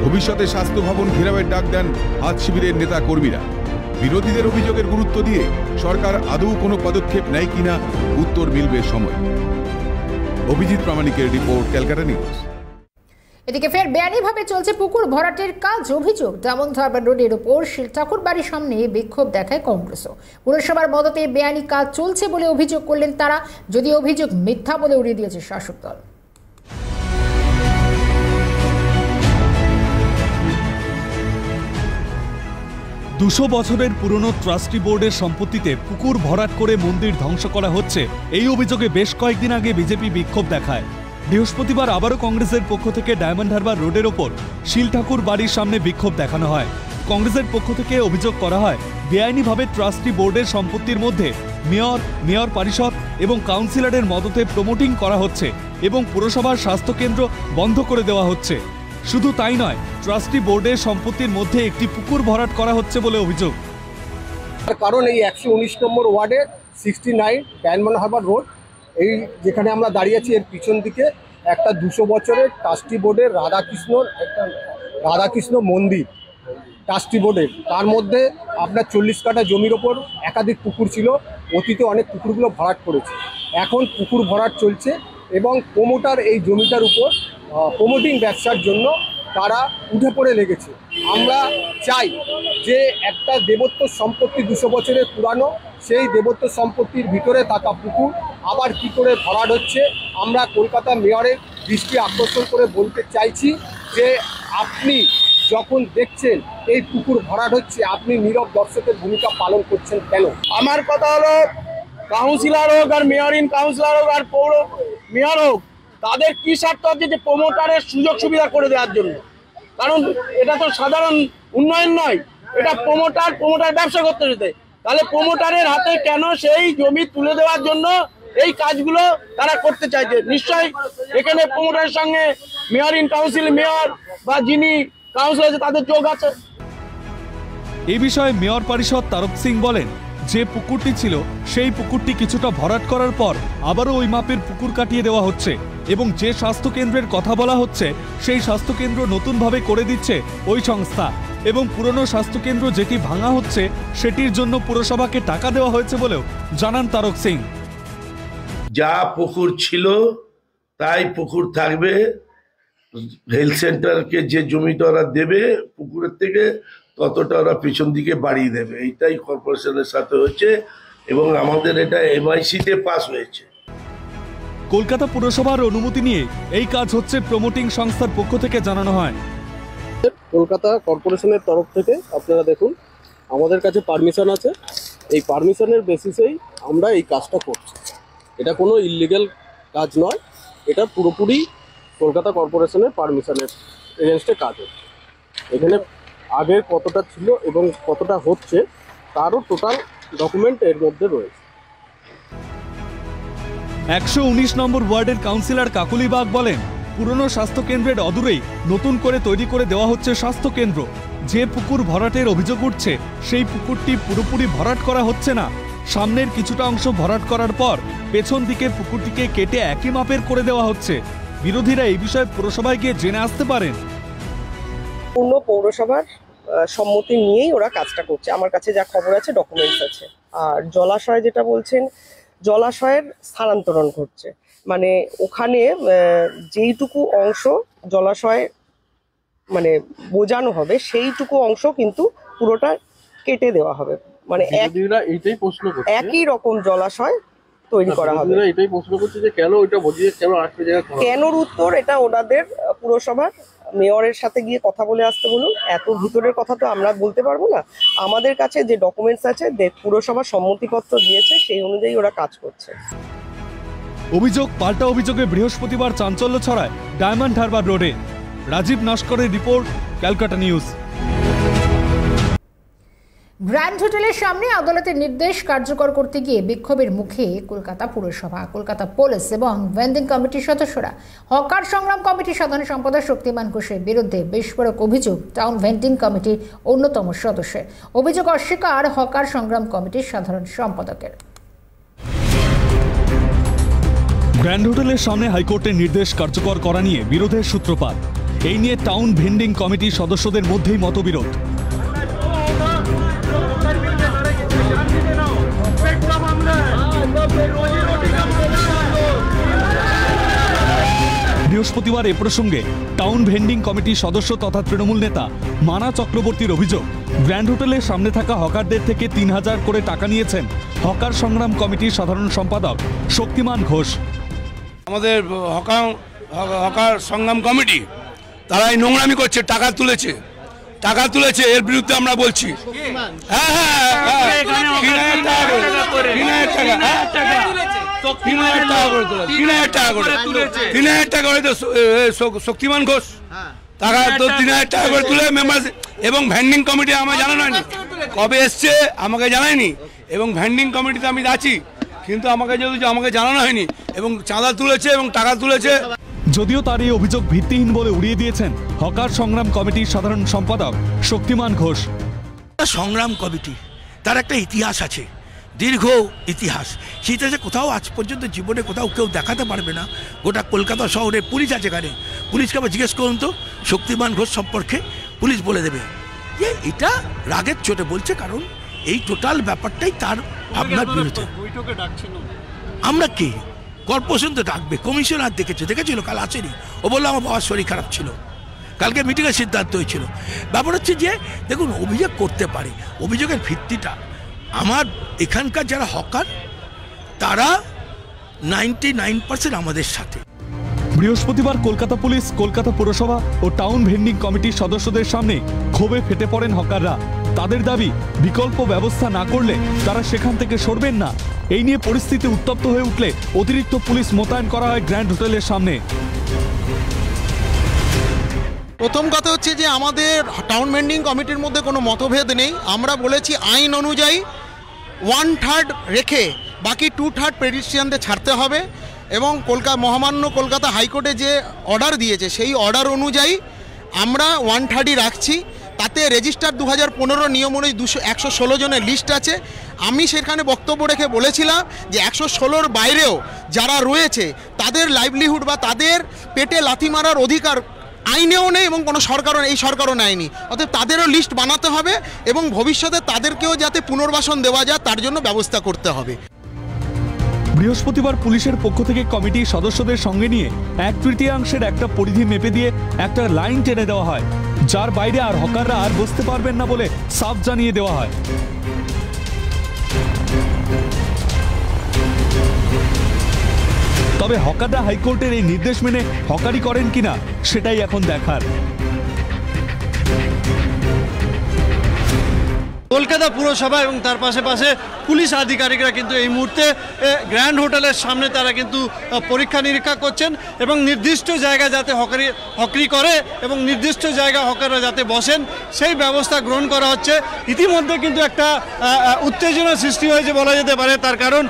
ভবিষ্যতে স্বাস্থ্য ভবন ঘেরাওয়ের ডাক দেন আজ শিবিরের নেতা কর্মীরা। বিরোধীদের অভিযোগের গুরুত্ব দিয়ে সরকার আদৌ কোনো পদক্ষেপ নেয় কিনা উত্তর মিলবে সময়। অভিজিৎ প্রামাণিকের রিপোর্ট, ক্যালকাটা নিউজ। এদিকে ফের বেআইনিভাবে চলছে পুকুর ভরাটের কাজ। অভিযোগ ডায়মন্ড হারবার রোডের উপর শিলঠাকুর বাড়ির সামনে বিক্ষোভ দেখায় কংগ্রেসও। পুরসভার মদতে বেআইনি কাজ চলছে বলে অভিযোগ করলেন তারা, যদি অভিযোগ মিথ্যা বলে উড়িয়ে দিয়েছে শাসক দল। 200 বছরের পুরনো ট্রাস্টি বোর্ডের সম্পত্তিতে পুকুর ভরাট করে মন্দির ধ্বংস করা হচ্ছে, এই অভিযোগে বেশ কয়েকদিন আগে বিজেপি বিক্ষোভ দেখায়। বৃহস্পতিবার আবারও কংগ্রেসের পক্ষ থেকে ডায়মন্ড হারবার রোডের ওপর শিলঠাকুর বাড়ির সামনে বিক্ষোভ দেখানো হয়। কংগ্রেসের পক্ষ থেকে অভিযোগ করা হয়, বেআইনিভাবে ট্রাস্টি বোর্ডের সম্পত্তির মধ্যে মেয়র পরিষদ এবং কাউন্সিলরের মদতে প্রমোটিং করা হচ্ছে এবং পুরসভার স্বাস্থ্যকেন্দ্র বন্ধ করে দেওয়া হচ্ছে। শুধু তাই নয়, ট্রাস্টি বোর্ডের সম্পত্তির মধ্যে একটি পুকুর ভরাট করা হচ্ছে বলে অভিযোগ। কারণ এই 119 নম্বর ওয়ার্ডের 69 ডায়মন্ড হারবার রোড, এই যেখানে আমরা দাঁড়িয়ে আছি এর পিছন দিকে একটা 200 বছরের ট্রাস্টি বোর্ডের রাধাকৃষ্ণ মন্দির ট্রাস্টি বোর্ডের, তার মধ্যে আপনার 40 কাঠা জমির ওপর একাধিক পুকুর ছিল। অতীতে অনেক পুকুরগুলো ভরাট করেছে, এখন পুকুর ভরাট চলছে এবং প্রমোটার এই জমিটার উপর প্রমোটিং ব্যবসার জন্য তারা উঠে পড়ে লেগেছে। আমরা চাই যে একটা দেবত্ব সম্পত্তি 200 বছরের পুরানো, সেই দেবত্ব সম্পত্তির ভিতরে থাকা পুকুর আবার কি করে ভরাট হচ্ছে। আমরা কলকাতা মেয়রের দৃষ্টি আকর্ষণ করে বলতে চাইছি যে আপনি যখন দেখছেন এই পুকুর ভরাট হচ্ছে, আপনি নীরব দর্শকের ভূমিকা পালন করছেন কেন? আমার কথা হলো, কাউন্সিলর হোক আর মেয়র ইন কাউন্সিলর হোক আর পৌর মেয়র হোক, তাদের কি স্বার্থ আছে যে প্রমোটারের সুযোগ সুবিধা করে দেওয়ার জন্য? কারণ এটা তো সাধারণ উন্নয়ন নয়, এটা প্রমোটার ব্যবসা করতে যেতে। তাহলে প্রমোটারের হাতে কেন সেই জমি তুলে দেওয়ার জন্য এই কাজগুলো তারা করতে চাইছে? নিশ্চয়ই এখানে প্রমোটারের সঙ্গে মেয়র ইন কাউন্সিল, মেয়র বা যিনি কাউন্সিল আছে তাদের যোগ আছে। এই বিষয়ে মেয়র পরিষদ তারক সিং বলেন, যে পুকুরটি ছিল সেই পুকুরটি কিছুটা ভরাট করার পর আবারও ওই মাপের পুকুর কাটিয়ে দেওয়া হচ্ছে এবং যে স্বাস্থ্যকেন্দ্রের কথা বলা হচ্ছে সেই স্বাস্থ্যকেন্দ্র নতুনভাবে করে দিচ্ছে ওই সংস্থা এবং পুরনো স্বাস্থ্যকেন্দ্র যেটি ভাঙা হচ্ছে সেটির জন্য পুরসভাকে টাকা দেওয়া হয়েছে বলেও জানান তারক সিং। যা পুকুর ছিল তাই পুকুর থাকবে, হেলথ সেন্টারকে যে জমিটা ওরা দেবে পুকুরের থেকে ততটা ওরা পিছন দিকে বাড়িয়ে দেবে। এইটাই কর্পোরেশনের সাথে হয়েছে এবং আমাদের এটা MIC-তে পাস হয়েছে। কলকাতা পুরসভার অনুমতি নিয়ে এই কাজ হচ্ছে প্রমোটিং সংস্থার পক্ষ থেকে জানানো হয়। কলকাতা কর্পোরেশনের তরফ থেকে আপনারা দেখুন আমাদের কাছে পারমিশন আছে, এই পারমিশনের বেসিসেই আমরা এই কাজটা করছি। এটা কোনো ইললিগ্যাল কাজ নয়, এটা পুরোপুরি কলকাতা কর্পোরেশনের পারমিশনের এগেনস্টে কাজ হচ্ছে। এখানে আগের কতটা ছিল এবং কতটা হচ্ছে তারও টোটাল ডকুমেন্ট এর মধ্যে রয়েছে। 119 নম্বর ওয়ার্ডের কাউন্সিলর কাকুলি বাগ বলেন, পুরনো স্বাস্থ্যকেন্দ্রের অদূরেই নতুন করে তৈরি করে দেওয়া হচ্ছে স্বাস্থ্যকেন্দ্র। যে পুকুর ভরাটের অভিযোগ উঠছে সেই পুকুরটি পুরোপুরি ভরাট করা হচ্ছে না। সামনের কিছুটা অংশ ভরাট করার পর পেছন দিকের পুকুরটিকে কেটে একই মাপের করে দেওয়া হচ্ছে। বিরোধীরা এই বিষয়ে পুরসভায় গিয়ে জেনে আসতে পারেন। পূর্ণ পৌরসভার সম্মতি নিয়েই ওরা কাজটা করছে। আমার কাছে যা খবর আছে, ডকুমেন্টস আছে। আর জলাশয় যেটা বলছেন, জলাশয়ের স্থানান্তরণ ঘটছে, মানে ওখানে যেইটুকু অংশ জলাশয় মানে বোঝানো হবে সেইটুকু অংশ কিন্তু পুরোটা কেটে দেওয়া হবে। মানে এইটাই প্রশ্ন করছে, একই রকম জলাশয় তৈরি করা হবে। এটাই প্রশ্ন করছে যে কেন ওইটা বুঝিয়ে কেন আটকে জায়গা, কেনর উত্তর এটা ওনাদের পুরসভার মেয়রের সাথে গিয়ে কথা বলে আসতে বলুন। এত ভিতরের কথা তো আমরা বলতে পারবো না। আমাদের কাছে যে ডকুমেন্টস আছে, পুরসভা সম্মতিপত্র দিয়েছে, সেই অনুযায়ী ওরা কাজ করছে। অভিযোগ পাল্টা অভিযোগে বৃহস্পতিবার চাঞ্চল্য ছড়ায় ডায়মন্ড হারবার রোডে। রাজীব নস্করের রিপোর্ট, ক্যালকাটা নিউজ। গ্র্যান্ড হোটেলের সামনে আদালতের নির্দেশ কার্যকর করতে গিয়ে বিক্ষোভের মুখে কলকাতা পুরসভা, কলকাতা পুলিশ এবং ভেন্ডিং কমিটির সদস্যরা। হকার সংগ্রাম কমিটির সাধারণ সম্পাদক শক্তিমান ঘোষের বিরুদ্ধে বিস্ফোরক অভিযোগ টাউন ভেন্ডিং কমিটির অন্যতম সদস্যের। অভিযোগ অস্বীকার হকার সংগ্রাম কমিটির সাধারণ সম্পাদকের। গ্র্যান্ড হোটেলের সামনে হাইকোর্টের নির্দেশ কার্যকর করা নিয়ে বিরোধের সূত্রপাত। এই নিয়ে টাউন ভেন্ডিং কমিটির সদস্যদের মধ্যেই মতবিরোধ। বৃহস্পতিবার এ প্রসঙ্গে টাউন ভেন্ডিং কমিটির সদস্য তথা তৃণমূল নেতা মানা চক্রবর্তীর অভিযোগ, গ্র্যান্ড হোটেলের সামনে থাকা হকারদের থেকে 3000 করে টাকা নিয়েছেন হকার সংগ্রাম কমিটির সাধারণ সম্পাদক শক্তিমান ঘোষ। আমাদের হকার সংগ্রাম কমিটি তারা এই নোংরামি করছে, টাকা তুলেছে, এর বিরুদ্ধে আমরা বলছি। হ্যাঁ, 3000 টাকা করে শক্তিমান ঘোষ টাকা তো 3000 টাকা করে তুলে মেম্বার এবং ভেন্ডিং কমিটি আমাকে জানানো হয়নি, কবে এসছে আমাকে জানায়নি, এবং ভেন্ডিং কমিটিতে আমি আছি কিন্তু আমাকে জানানো হয়নি, এবং চাঁদা তুলেছে এবং টাকা তুলেছে। যদিও তার এই অভিযোগ ভিত্তিহীন বলে উড়িয়ে দিয়েছেন হকার সংগ্রাম কমিটির সাধারণ সম্পাদক শক্তিমান ঘোষ। সংগ্রাম কমিটি তার একটা ইতিহাস আছে, দীর্ঘ ইতিহাস। সেটা যে কোথাও আজ পর্যন্ত জীবনে কোথাও কেউ দেখাতে পারবে না। গোটা কলকাতা শহরে পুলিশ আছে, এখানে পুলিশকে আবার জিজ্ঞেস করুন তো শক্তিমান ঘোষ সম্পর্কে, পুলিশ বলে দেবে যে এটা রাগের চোটে বলছে, কারণ এই টোটাল ব্যাপারটাই তার আপনার বিরুদ্ধে। আমরা কি কর্পোরেশন তো ডাকবে, কমিশনার দেখেছিল, কাল আসেনি, ও বললো আমার বাবার শরীর খারাপ ছিল, কালকে মিটিংয়ের সিদ্ধান্ত হয়েছিল। ব্যাপার হচ্ছে যে দেখুন, অভিযোগ করতে পারে, অভিযোগের ভিত্তিটা আমার এখানকার যারা হকার তারা 99% আমাদের সাথে। বৃহস্পতিবার কলকাতা পুলিশ, কলকাতা পুরসভা ও টাউন ভেন্ডিং কমিটির সদস্যদের সামনে ক্ষোভে ফেটে পড়েন হকাররা। তাদের দাবি, বিকল্প ব্যবস্থা না করলে তারা সেখান থেকে সরবেন না। এই নিয়ে পরিস্থিতি উত্তপ্ত হয়ে উঠলে অতিরিক্ত পুলিশ মোতায়েন করা হয় গ্র্যান্ড হোটেলের সামনে। প্রথম কথা হচ্ছে যে আমাদের টাউন ভেন্ডিং কমিটির মধ্যে কোনো মতভেদ নেই। আমরা বলেছি আইন অনুযায়ী 1/3 রেখে বাকি 2/3 পেডিস্ট্রিয়ানদের ছাড়তে হবে, এবং মহামান্য কলকাতা হাইকোর্টে যে অর্ডার দিয়েছে সেই অর্ডার অনুযায়ী আমরা 1/3 রাখছি। তাতে রেজিস্টার 2015 নিয়ম অনুযায়ী 116 জনের লিস্ট আছে। আমি সেখানে বক্তব্য রেখে বলেছিলাম যে 116-র বাইরেও যারা রয়েছে তাদের লাইভলিহুড বা তাদের পেটে লাথি মারার অধিকার আইনেও নেই এবং কোনো এই সরকারও নেয়নি। অতএব তাদেরও লিস্ট বানাতে হবে এবং ভবিষ্যতে তাদেরকেও যাতে পুনর্বাসন দেওয়া যায় তার জন্য ব্যবস্থা করতে হবে। বৃহস্পতিবার পুলিশের পক্ষ থেকে কমিটির সদস্যদের সঙ্গে নিয়ে 1/3 একটা পরিধি মেপে দিয়ে একটা লাইন টেনে দেওয়া হয়, যার বাইরে আর হকাররা আর বসতে পারবেন না বলে সাফ জানিয়ে দেওয়া হয়। তবে হকাররা হাইকোর্টের এই নির্দেশ মেনে হকারি করেন কিনা সেটাই এখন দেখার। কলকাতা পুরসভা এবং তার পাশে পুলিশ আধিকারিকরা কিন্তু এই মুহূর্তে গ্র্যান্ড হোটেলের সামনে তারা কিন্তু পরীক্ষা নিরীক্ষা করছেন এবং নির্দিষ্ট জায়গা যাতে হকারি করে এবং নির্দিষ্ট জায়গা হকাররা যাতে বসেন সেই ব্যবস্থা গ্রহণ করা হচ্ছে। ইতিমধ্যে কিন্তু একটা উত্তেজনা সৃষ্টি হয়েছে বলা যেতে পারে, তার কারণ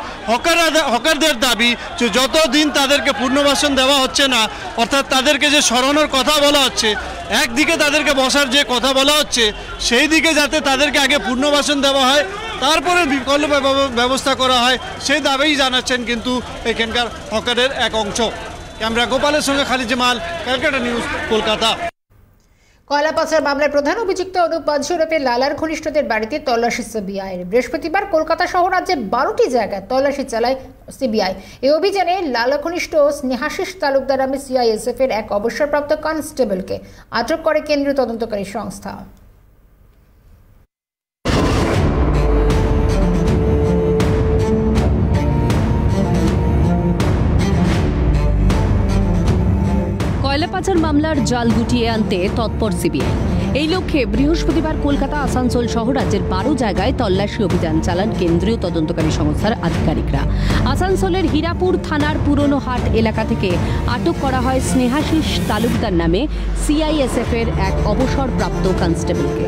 হকারদের দাবি যে যতদিন তাদেরকে পুনর্বাসন দেওয়া হচ্ছে না, অর্থাৎ তাদেরকে যে সরানোর কথা বলা হচ্ছে, একদিকে তাদেরকে বসার যে কথা বলা হচ্ছে সেই দিকে যাতে তাদেরকে আগে পুনর্বাসন দেওয়া হয়, তারপরে বিকল্প ব্যবস্থা করা হয়, সেই দাবিই জানাচ্ছেন কিন্তু এখানকার হকারের এক অংশ। ক্যামেরা গোপালের সঙ্গে খালিদ জামাল, ক্যালকাটা নিউজ, কলকাতা। কয়লা পাচার মামলার প্রধান অভিযুক্ত অনুপ মাঝি ওরফে লালার ঘনিষ্ঠদের বাড়িতে তল্লাশি সিবিআইয়ের। বৃহস্পতিবার কলকাতা সহ রাজ্যের 12টি জায়গায় তল্লাশি চালায় সিবিআই। এই অভিযানে লালা ঘনিষ্ঠ স্নেহাশিস তালুকদার নামে সিআইএসএফ এর এক অবসরপ্রাপ্ত কনস্টেবলকে আটক করে কেন্দ্রীয় তদন্তকারী সংস্থা। কয়লা পাচার মামলার জাল গুটিয়ে আনতে তৎপর সিবিআই। এই লক্ষ্যে বৃহস্পতিবার কলকাতা, আসানসোল সহ রাজ্যের 12 জায়গায় তল্লাশি অভিযান চালান কেন্দ্রীয় তদন্তকারী সংস্থার আধিকারিকরা। আসানসোলের হীরাপুর থানার পুরনো হাট এলাকা থেকে আটক করা হয় স্নেহাশিস তালুকদার নামে সিআইএসএফ এর এক অবসরপ্রাপ্ত কনস্টেবলকে।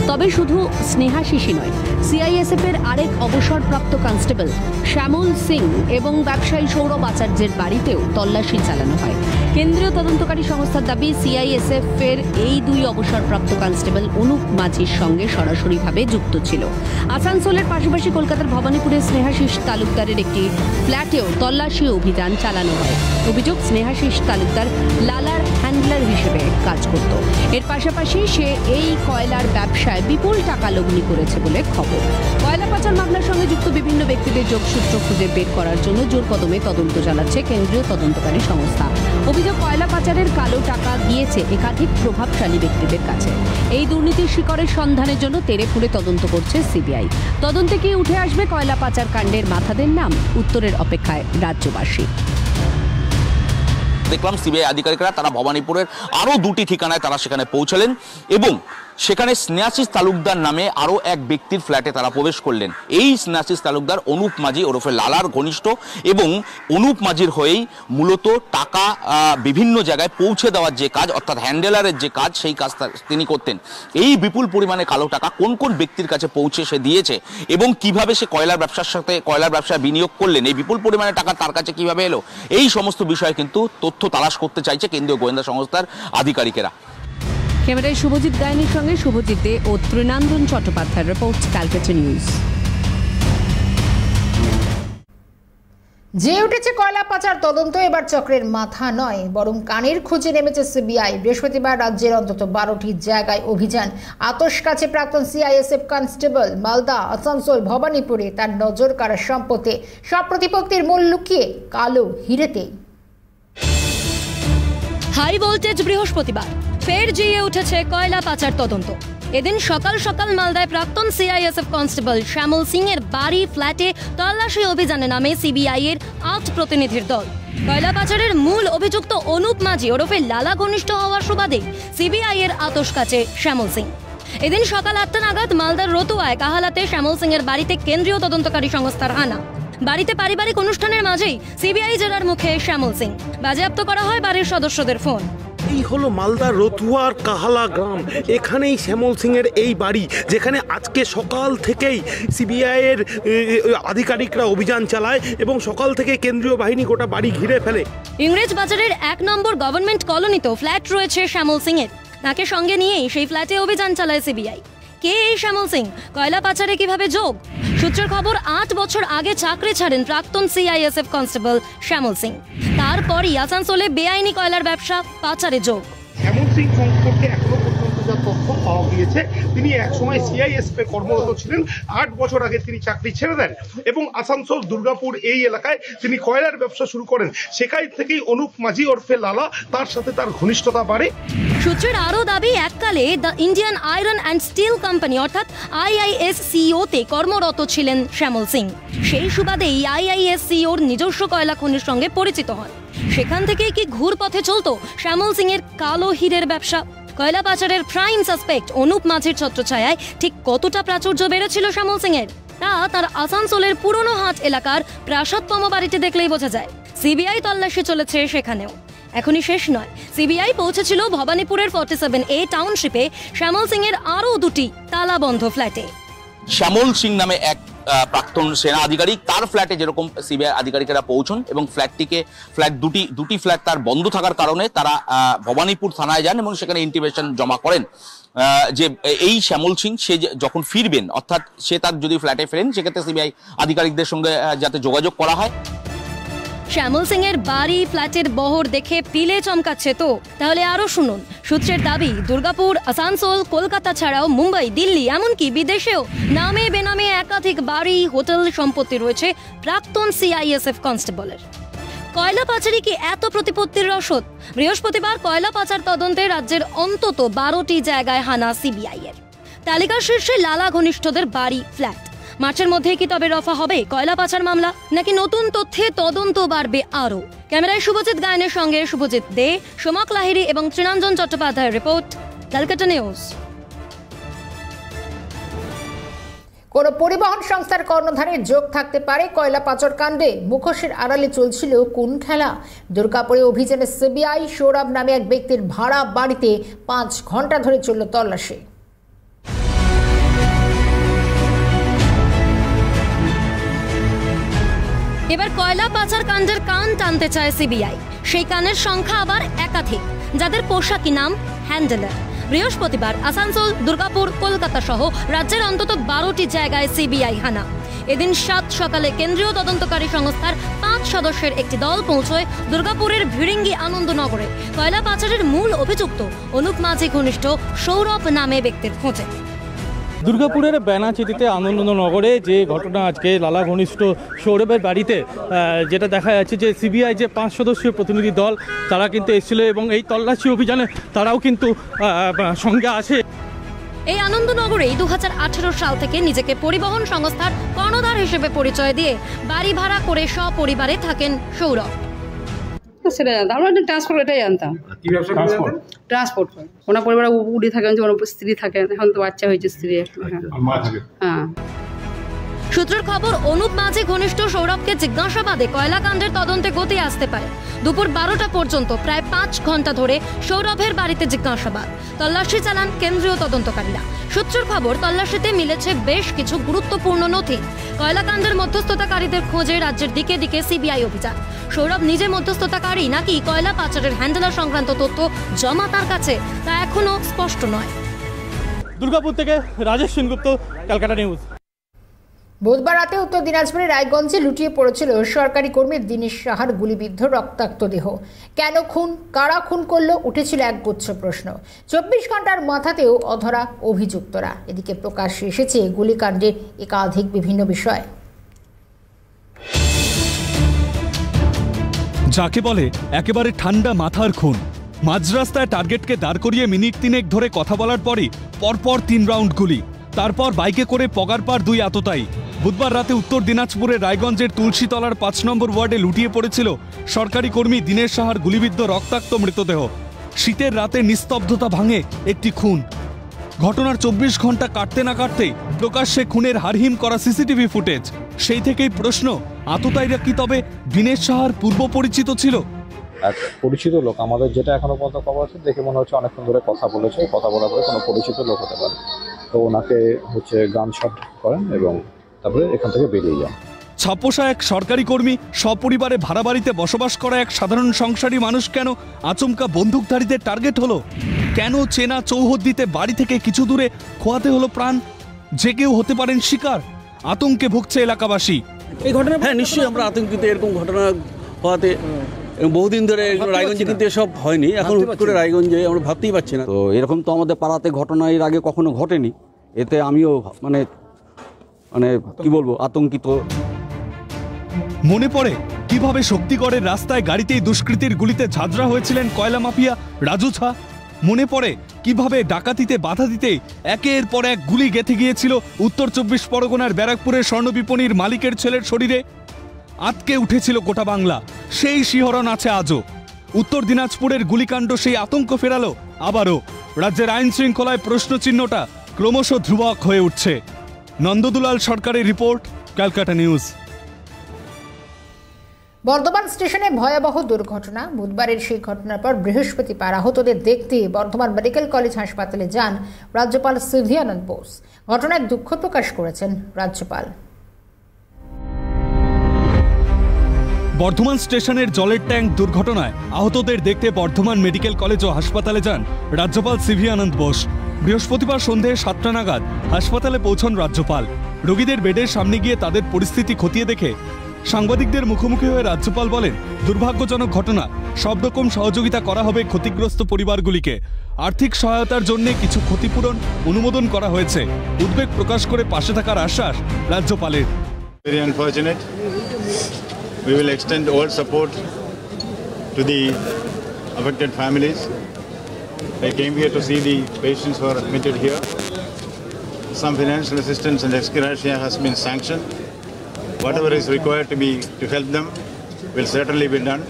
তবে শুধু স্নেহাশিসই নয়, সিআইএসএফ এর আরেক অবসরপ্রাপ্ত কনস্টেবল শ্যামল সিং এবং ব্যবসায়ী সৌরভ আচার্যের বাড়িতেও তল্লাশি চালানো হয়। কেন্দ্রীয় তদন্তকারী সংস্থার দাবি, সিআইএসএফ এর এই দুই অবসরপ্রাপ্ত কনস্টেবল অনুপ মাঝির সঙ্গে সরাসরিভাবে যুক্ত ছিল। আসানসোলের পাশাপাশি কলকাতার ভবানীপুরে স্নেহাশিস তালুকদারের একটি ফ্ল্যাটেও তল্লাশি অভিযান চালানো হয়। অভিযোগ, স্নেহাশিস তালুকদার লালার হ্যান্ডলার হিসেবে কাজ করত। এর পাশাপাশি সে এই কয়লার ব্যবসায় বিপুল টাকা লগ্নি করেছে বলে খবর। কয়লা পাচার মামলার সঙ্গে যুক্ত বিভিন্ন ব্যক্তিদের যোগসূত্র খুঁজে বের করার জন্য জোর কদমে তদন্ত চালাচ্ছে কেন্দ্রীয় তদন্তকারী সংস্থা। অভিযোগ, কয়লা পাচারের কালো টাকা গিয়েছে একাধিক প্রভাবশালী ব্যক্তিদের কাছে। এই দুর্নীতির শিকড়ের সন্ধানের জন্য তেড়েফুঁড়ে তদন্ত করছে সিবিআই। তদন্তে কি উঠে আসবে কয়লা পাচার কাণ্ডের মাথাদের নাম? উত্তরের অপেক্ষায় রাজ্যবাসী। দেখলাম সিবিআই আধিকারিকরা তারা ভবানীপুরের আরও 2টি ঠিকানায় তারা সেখানে পৌঁছালেন এবং সেখানে স্নেহাশিস তালুকদার নামে আরও এক ব্যক্তির ফ্ল্যাটে তারা প্রবেশ করলেন। এই স্নেহাশিস তালুকদার অনুপ মাঝি ওরফে লালার ঘনিষ্ঠ এবং অনুপ মাঝির হয়েই মূলত টাকা বিভিন্ন জায়গায় পৌঁছে দেওয়ার যে কাজ, অর্থাৎ হ্যান্ডেলারের যে কাজ, সেই কাজ তিনি করতেন। এই বিপুল পরিমাণে কালো টাকা কোন কোন ব্যক্তির কাছে পৌঁছে সে দিয়েছে এবং কিভাবে সে কয়লার ব্যবসায় বিনিয়োগ করলেন, এই বিপুল পরিমাণে টাকা তার কাছে কিভাবে এলো, এই সমস্ত বিষয়ে কিন্তু তথ্য তালাশ করতে চাইছে কেন্দ্রীয় গোয়েন্দা সংস্থার আধিকারিকেরা। ক্যামেরায় শুভজিৎ গায়নের সঙ্গে শুভজিৎ দে ও ত্রিনান্দন চট্টোপাধ্যায়ের রিপোর্ট, ক্যালকাটা নিউজ। যে উঠেছে কয়লা পাচার তদন্ত এবার চক্রের মাথা নয়, বরং কানের খুঁজে নেমেছে সিবিআই। বৃহস্পতিবার রাজ্যের অন্তত 12টি জায়গায় অভিযান। আতশ কাছে প্রাক্তন সিআইএসএফ কনস্টেবল মালদা, আসানসোল, ভবানীপুরে তার নজর কাড়া সম্পত্তি। সব প্রতিপত্তির মূল লুকিয়ে কালো হিরেতে। হাই ভোল্টেজ বৃহস্পতিবার ফের জিয়ে উঠেছে কয়লা পাচার তদন্ত। এদিন সকাল সকাল মালদায় প্রাক্তন সিআইএসএফ কনস্টেবল শ্যামল সিং এর বাড়ি ফ্ল্যাটে তল্লাশি অভিযানে নামে সিবিআই এর 8 প্রতিনিধির দল। কয়লা পাচারের মূল অভিযুক্ত অনুপ মাঝি ওরফে লালা ঘনিষ্ঠ হওয়ার সুবাদে সিবিআই এর আতশ কাছে শ্যামল সিং। এদিন সকাল 8টা নাগাদ মালদার রতুয়ায় কাহালাতে শ্যামল সিং এর বাড়িতে কেন্দ্রীয় তদন্তকারী সংস্থার হানা। বাড়িতে পারিবারিক অনুষ্ঠানের মাঝেই সিবিআই জেরার মুখে শ্যামল সিং। বাজেয়াপ্ত করা হয় বাড়ির সদস্যদের ফোন। এই হলো মালদার রতুয়ার কাহালা গ্রাম, এখানেই শ্যামল সিং এর এই বাড়ি, যেখানে আজকে সকাল থেকেই সিবিআই এর আধিকারিকরা অভিযান চালায় এবং সকাল থেকে কেন্দ্রীয় বাহিনী গোটা বাড়ি ঘিরে ফেলে। ইংরেজ বাজারের 1 নম্বর গভর্নমেন্ট কলোনিতেও ফ্ল্যাট রয়েছে শ্যামল সিং এর। তাকে সঙ্গে নিয়েই সেই ফ্ল্যাটে অভিযান চালায় সিবিআই। কে এই শ্যামল সিং? কয়লা পাচারে কিভাবে যোগ? সূত্রের খবর, 8 বছর আগে চাকরি ছাড়েন প্রাক্তন সিআইএসএফ কনস্টেবল শ্যামল সিং। তারপরই আসানসোলে বেআইনি কয়লার ব্যবসা, পাচারে যোগ। শ্যামল সিং সম্পর্কে এখনো পর্যন্ত যা তথ্য পাওয়া গিয়েছে, তিনি একসময় সিআইএসএফ এ কর্মরত ছিলেন। 8 বছর আগে তিনি চাকরি ছেড়ে দেন এবং আসানসোল, দুর্গাপুর এই এলাকায় তিনি কয়লার ব্যবসা শুরু করেন। সেখান থেকেই অনুপ মাঝি ওরফে লালা, তার সাথে তার ঘনিষ্ঠতা বাড়ে। সূত্রের আরও দাবি, এককালে the Indian iron and steel company অর্থাৎ IISCO তে কর্মরত ছিলেন শ্যামল সিং। সেই সুবাদে IISCOর নিজস্ব কয়লা খনির সঙ্গে পরিচিত হন। সেখান থেকেই কি ঘুর পথে চলতো শ্যামল সিং এর কালো হীরের ব্যবসা? কয়লা পাচারের প্রাইম সাসপেক্ট অনুপ মাঝির ছত্রছায়ায় ঠিক কতটা প্রাচুর্য বেড়েছিল শ্যামল সিং এর তা তার আসানসোলের পুরনো হাট এলাকার প্রাসাদতম বাড়িটি দেখলেই বোঝা যায়। সিবিআই তল্লাশি চলেছে সেখানেও। এখনই শেষ নয়, সিবিআই পৌঁছেছিল ভবানীপুরের 47A টাউনশিপে শ্যামল সিং এর আরও দুটি তালাবন্ধ ফ্ল্যাটে। শ্যামল সিং নামে এক প্রাক্তন সেনা আধিকারিক, তার ফ্ল্যাটে যেরকম সিবিআই আধিকারিকেরা পৌঁছন এবং দুটি ফ্ল্যাট তার বন্ধ থাকার কারণে তারা ভবানীপুর থানায় যান এবং সেখানে ইন্টিমেশন জমা করেন যে এই শ্যামল সিং সে যখন ফিরবেন, অর্থাৎ সে তার যদি ফ্ল্যাটে ফেরেন সেক্ষেত্রে সিবিআই আধিকারিকদের সঙ্গে যাতে যোগাযোগ করা হয়। শ্যামল সিং এর বাড়ি ফ্ল্যাটের বহর দেখে পিলে চমকাচ্ছে তো? তাহলে আরো শুনুন। সূত্রের দাবি, দুর্গাপুর, আসানসোল, কলকাতা ছাড়াও মুম্বাই, দিল্লি, এমনকি বিদেশেও নামে বেনামে একাধিক বাড়ি, হোটেল সম্পত্তি রয়েছে প্রাক্তন সিআইএসএফ কনস্টেবলের। কয়লা পাচারি কি এত প্রতিপত্তির রসদ? বৃহস্পতিবার কয়লা পাচার তদন্তে রাজ্যের অন্তত 12টি জায়গায় হানা সিবিআই এর। তালিকার শীর্ষে লালা ঘনিষ্ঠদের বাড়ি, ফ্ল্যাট। মার্চের মধ্যে কি তবে রফা হবে কয়লা পাচার মামলা, নাকি নতুন তথ্যে তদন্ত বাড়বে আরও? ক্যামেরায় শুভজিৎ গায়নের সঙ্গে শুভজিৎ দে, সোমাক লাহিড়ী এবং তৃণাঞ্জন চট্টোপাধ্যায়ের রিপোর্ট, ক্যালকাটা নিউজ। কোন পরিবহন সংস্থার কর্ণধারের যোগ থাকতে পারে কয়লা পাচার কাণ্ডে? মুখোশের আড়ালে চলছিল কোন খেলা? দুর্গাপুরে অভিযানে সিবিআই। সৌরভ নামে এক ব্যক্তির ভাড়া বাড়িতে 5 ঘন্টা ধরে চলল তল্লাশি। এবার কয়লা পাচার কাণ্ডের কান টানতে চায় সিবিআই। সেই কানের সংখ্যা আবার একাধিক, যাদের পোশাকি নাম হ্যান্ডেলার। বৃহস্পতিবার আসানসোল, দুর্গাপুর, কলকাতা সহ রাজ্যের অন্তত 12টি জায়গায় সিবিআই হানা। এদিন 7 সকালে কেন্দ্রীয় তদন্তকারী সংস্থার 5 সদস্যের একটি দল পৌঁছয় দুর্গাপুরের ভিড়িঙ্গি আনন্দনগরে কয়লা পাচারের মূল অভিযুক্ত অনুপ মাঝি ঘনিষ্ঠ সৌরভ নামে ব্যক্তির খোঁজে। দুর্গাপুরের বেনাচিতিতে আনন্দনগরে যে ঘটনা আজকে লালা ঘনিষ্ঠ সৌরভের বাড়িতে যেটা দেখা যাচ্ছে যে সিবিআই যে 5 সদস্যীয় প্রতিনিধি দল তারা কিন্তু এসেছিল এবং এই তল্লাশি অভিযানে তারাও কিন্তু সঙ্গে আছে। এই আনন্দনগরেই 2018 সাল থেকে নিজেকে পরিবহন সংস্থার কর্ণধার হিসেবে পরিচয় দিয়ে বাড়ি ভাড়া করে সপরিবারে থাকেন সৌরভ। সেটা জানতাম, আমরা ট্রান্সপোর্ট, এটাই জানতাম। ট্রান্সপোর্ট ওনার পরিবারে উড়ে থাকেন, যে ওনার স্ত্রী থাকেন, এখন তো বাচ্চা হয়েছে স্ত্রী। হ্যাঁ। সূত্রের খবর, অনুপ মাঝি ঘনিষ্ঠ সৌরভকে জিজ্ঞাসাবাদে কয়লাকাণ্ডের তদন্তে গতি আসতে পারে। দুপুর 12টা পর্যন্ত প্রায় 5 ঘন্টা ধরে সৌরভের বাড়িতে জিজ্ঞাসাবাদ, তল্লাশি চালান কেন্দ্রীয় তদন্তকারীরা। সূত্রের খবর, তল্লাশিতে মিলেছে বেশ কিছু গুরুত্বপূর্ণ নথি। কয়লাকাণ্ডের মধ্যস্থতাকারীদের খোঁজে রাজ্যের দিকে দিকে সিবিআই অভিযান। সৌরভ নিজে মধ্যস্থতাকারী নাকি কয়লা পাচারের হ্যান্ডেলার সংক্রান্ত তথ্য জমা তার কাছে, তা এখনো স্পষ্ট নয়। দুর্গাপুর থেকে রাজেশ সেনগুপ্ত, ক্যালকাটা নিউজ। বুধবার রাতে উত্তর দিনাজপুরের রায়গঞ্জে লুটিয়ে পড়েছিল সরকারি কর্মী দীনেশ সাহার গুলিবিদ্ধ রক্তাক্ত দেহ। কেন খুন, কারা খুন করলো, উঠেছিল একগুচ্ছ প্রশ্ন। 24 ঘন্টার মাথাতেও অধরা অভিযুক্তরা। এদিকে প্রকাশ্যে এসেছে গুলিকাণ্ডের একাধিক বিভিন্ন বিষয়। যাকে বলে একেবারে ঠান্ডা মাথার খুন। মাঝ রাস্তায় টার্গেটকে দাঁড় করিয়ে মিনিট 3 ধরে কথা বলার পরই পরপর 3 রাউন্ড গুলি, তারপর বাইকে করে পগারপাড় 2 আততায়ী। বুধবার রাতে উত্তর দিনাজপুরের রায়গঞ্জের তুলসীতলার 5 নম্বর ওয়ার্ডে লুটিয়ে পড়েছিল সরকারি কর্মী দীনেশ সাহার গুলিবিদ্ধ রক্তাক্ত মৃতদেহ। শীতের রাতে নিস্তব্ধতা ভাঙে একটি খুন। ঘটনার 24 ঘন্টা কাটতে না কাটতেই প্রকাশ্যে খুনের হারহিম করা সিসিটিভি ফুটেজ। সেই থেকেই প্রশ্ন, আততায়ীরা কি তবে দীনেশ সাহার পূর্ব পরিচিত ছিল? এক পরিচিত লোক, আমাদের যেটা এখনো পর্যন্ত খবর আছে, দেখে মনে হচ্ছে অনেকক্ষণ ধরে কথা বলেছে, কথা বলার পরে কোনো পরিচিত লোক হতে পারে। তো ওনাকে গান শট করেন এবং তারপরে এখান থেকে বেরিয়ে যান। ছাপোষা এক সরকারি কর্মী সপরিবারে ভাড়া বাড়িতে বসবাস করা এক সাধারণ সংসারী মানুষ কেন আচমকা বন্দুকধারীদের টার্গেট হলো? কেন চেনা চৌহদ্দিতে বাড়ি থেকে কিছু দূরে খোয়াতে হলো প্রাণ? যে কেউ হতে পারেন শিকার। আতঙ্কে ভুগছে এলাকাবাসী। এই ঘটনা, হ্যাঁ নিশ্চয়ই আমরা আতঙ্কিত। এরকম ঘটনা হওয়াতে বহুদিন ধরে রায়গঞ্জে কিন্তু এসব হয়নি, এখন হুট করে রায়গঞ্জে আমরা ভাবতেই পারছি না। তো এরকম তো আমাদের পাড়াতে ঘটনা এর আগে কখনো ঘটেনি। এতে আমিও মানে কি বলবো, আতঙ্কিত। মনে পড়ে কিভাবে শক্তিগড়ের রাস্তায় গাড়িতেই দুষ্কৃতীর গুলিতে ঝাঁঝরা হয়েছিলেন কয়লা মাফিয়া রাজু ঝা। মনে পড়ে কিভাবে ডাকাতিতে বাধা দিতে একের পর এক গুলি গেঁথে গিয়েছিল উত্তর 24 পরগনার ব্যারাকপুরের স্বর্ণবিপণির মালিকের ছেলের শরীরে। আটকে উঠেছিল গোটা বাংলা। সেই শিহরণ আছে আজও। উত্তর দিনাজপুরের গুলিকাণ্ড সেই আতঙ্ক ফেরালো আবারও। রাজ্যের আইন শৃঙ্খলায় প্রশ্নচিহ্নটা ক্রমশ ধ্রুবক হয়ে উঠছে। নন্দদুলাল সরকারের রিপোর্ট, ক্যালকাটা নিউজ। বর্ধমান স্টেশনে ভয়াবহ দুর্ঘটনা। বুধবারের সেই ঘটনার পর বৃহস্পতিবার আহতদের দেখতে বর্ধমান মেডিকেল কলেজ হাসপাতালে যান রাজ্যপাল সিভি আনন্দ বোস। ঘটনায় দুঃখ প্রকাশ করেছেন রাজ্যপাল। বর্ধমান স্টেশনের জলের ট্যাঙ্ক দুর্ঘটনায় আহতদের দেখতে বর্ধমান মেডিকেল কলেজ ও হাসপাতালে যান রাজ্যপাল সিভি আনন্দ বোস। বৃহস্পতিবার সন্ধে 7টা নাগাদ হাসপাতালে পৌঁছন রাজ্যপাল। রোগীদের বেডের সামনে গিয়ে তাদের পরিস্থিতি খতিয়ে দেখে সাংবাদিকদের মুখোমুখি হয়ে রাজ্যপাল বলেন, দুর্ভাগ্যজনক ঘটনা, সব রকম সহযোগিতা করা হবে ক্ষতিগ্রস্ত পরিবারগুলিকে। আর্থিক সহায়তার জন্য কিছু ক্ষতিপূরণ অনুমোদন করা হয়েছে। উদ্বেগ প্রকাশ করে পাশে থাকার আশ্বাস রাজ্যপালের। Very unfortunate. We will extend all support to the affected families. I came here to see the patients who are admitted here. Some financial assistance and ex gratia has been sanctioned. Whatever is required to help them will certainly be done.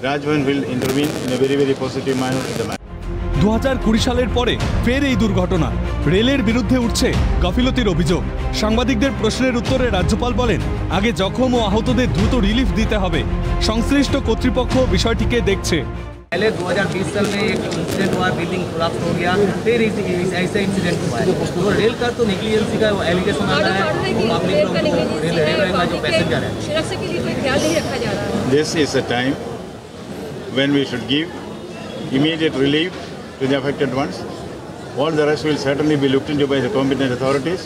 Rajvan will intervene in a very, very positive manner in the matter. 2020 সালের পরে ফের এই দুর্ঘটনা। রেলের বিরুদ্ধে উঠছে গাফিলতির অভিযোগ। সাংবাদিকদের প্রশ্নের উত্তরে রাজ্যপাল বলেন, আগে জখম ও আহতদের দ্রুত রিলিফ দিতে হবে। সংশ্লিষ্ট কর্তৃপক্ষ বিষয়টিকে দেখছে। पहले 2020 साल में एक इंसिडेंट हुआ, बिल्डिंग कोलैप्स हो गया, फिर ऐसा इंसिडेंट हुआ है। तो रेल का तो नेग्लिजेंसी का एलिगेशन आ रहा है, पब्लिक लोग रेल का जो पैसेंजर है सुरक्षा के लिए कोई ख्याल नहीं रखा जा रहा है। This is a time when we should give immediate relief to the affected ones. All the rest will certainly be looked into by the competent authorities.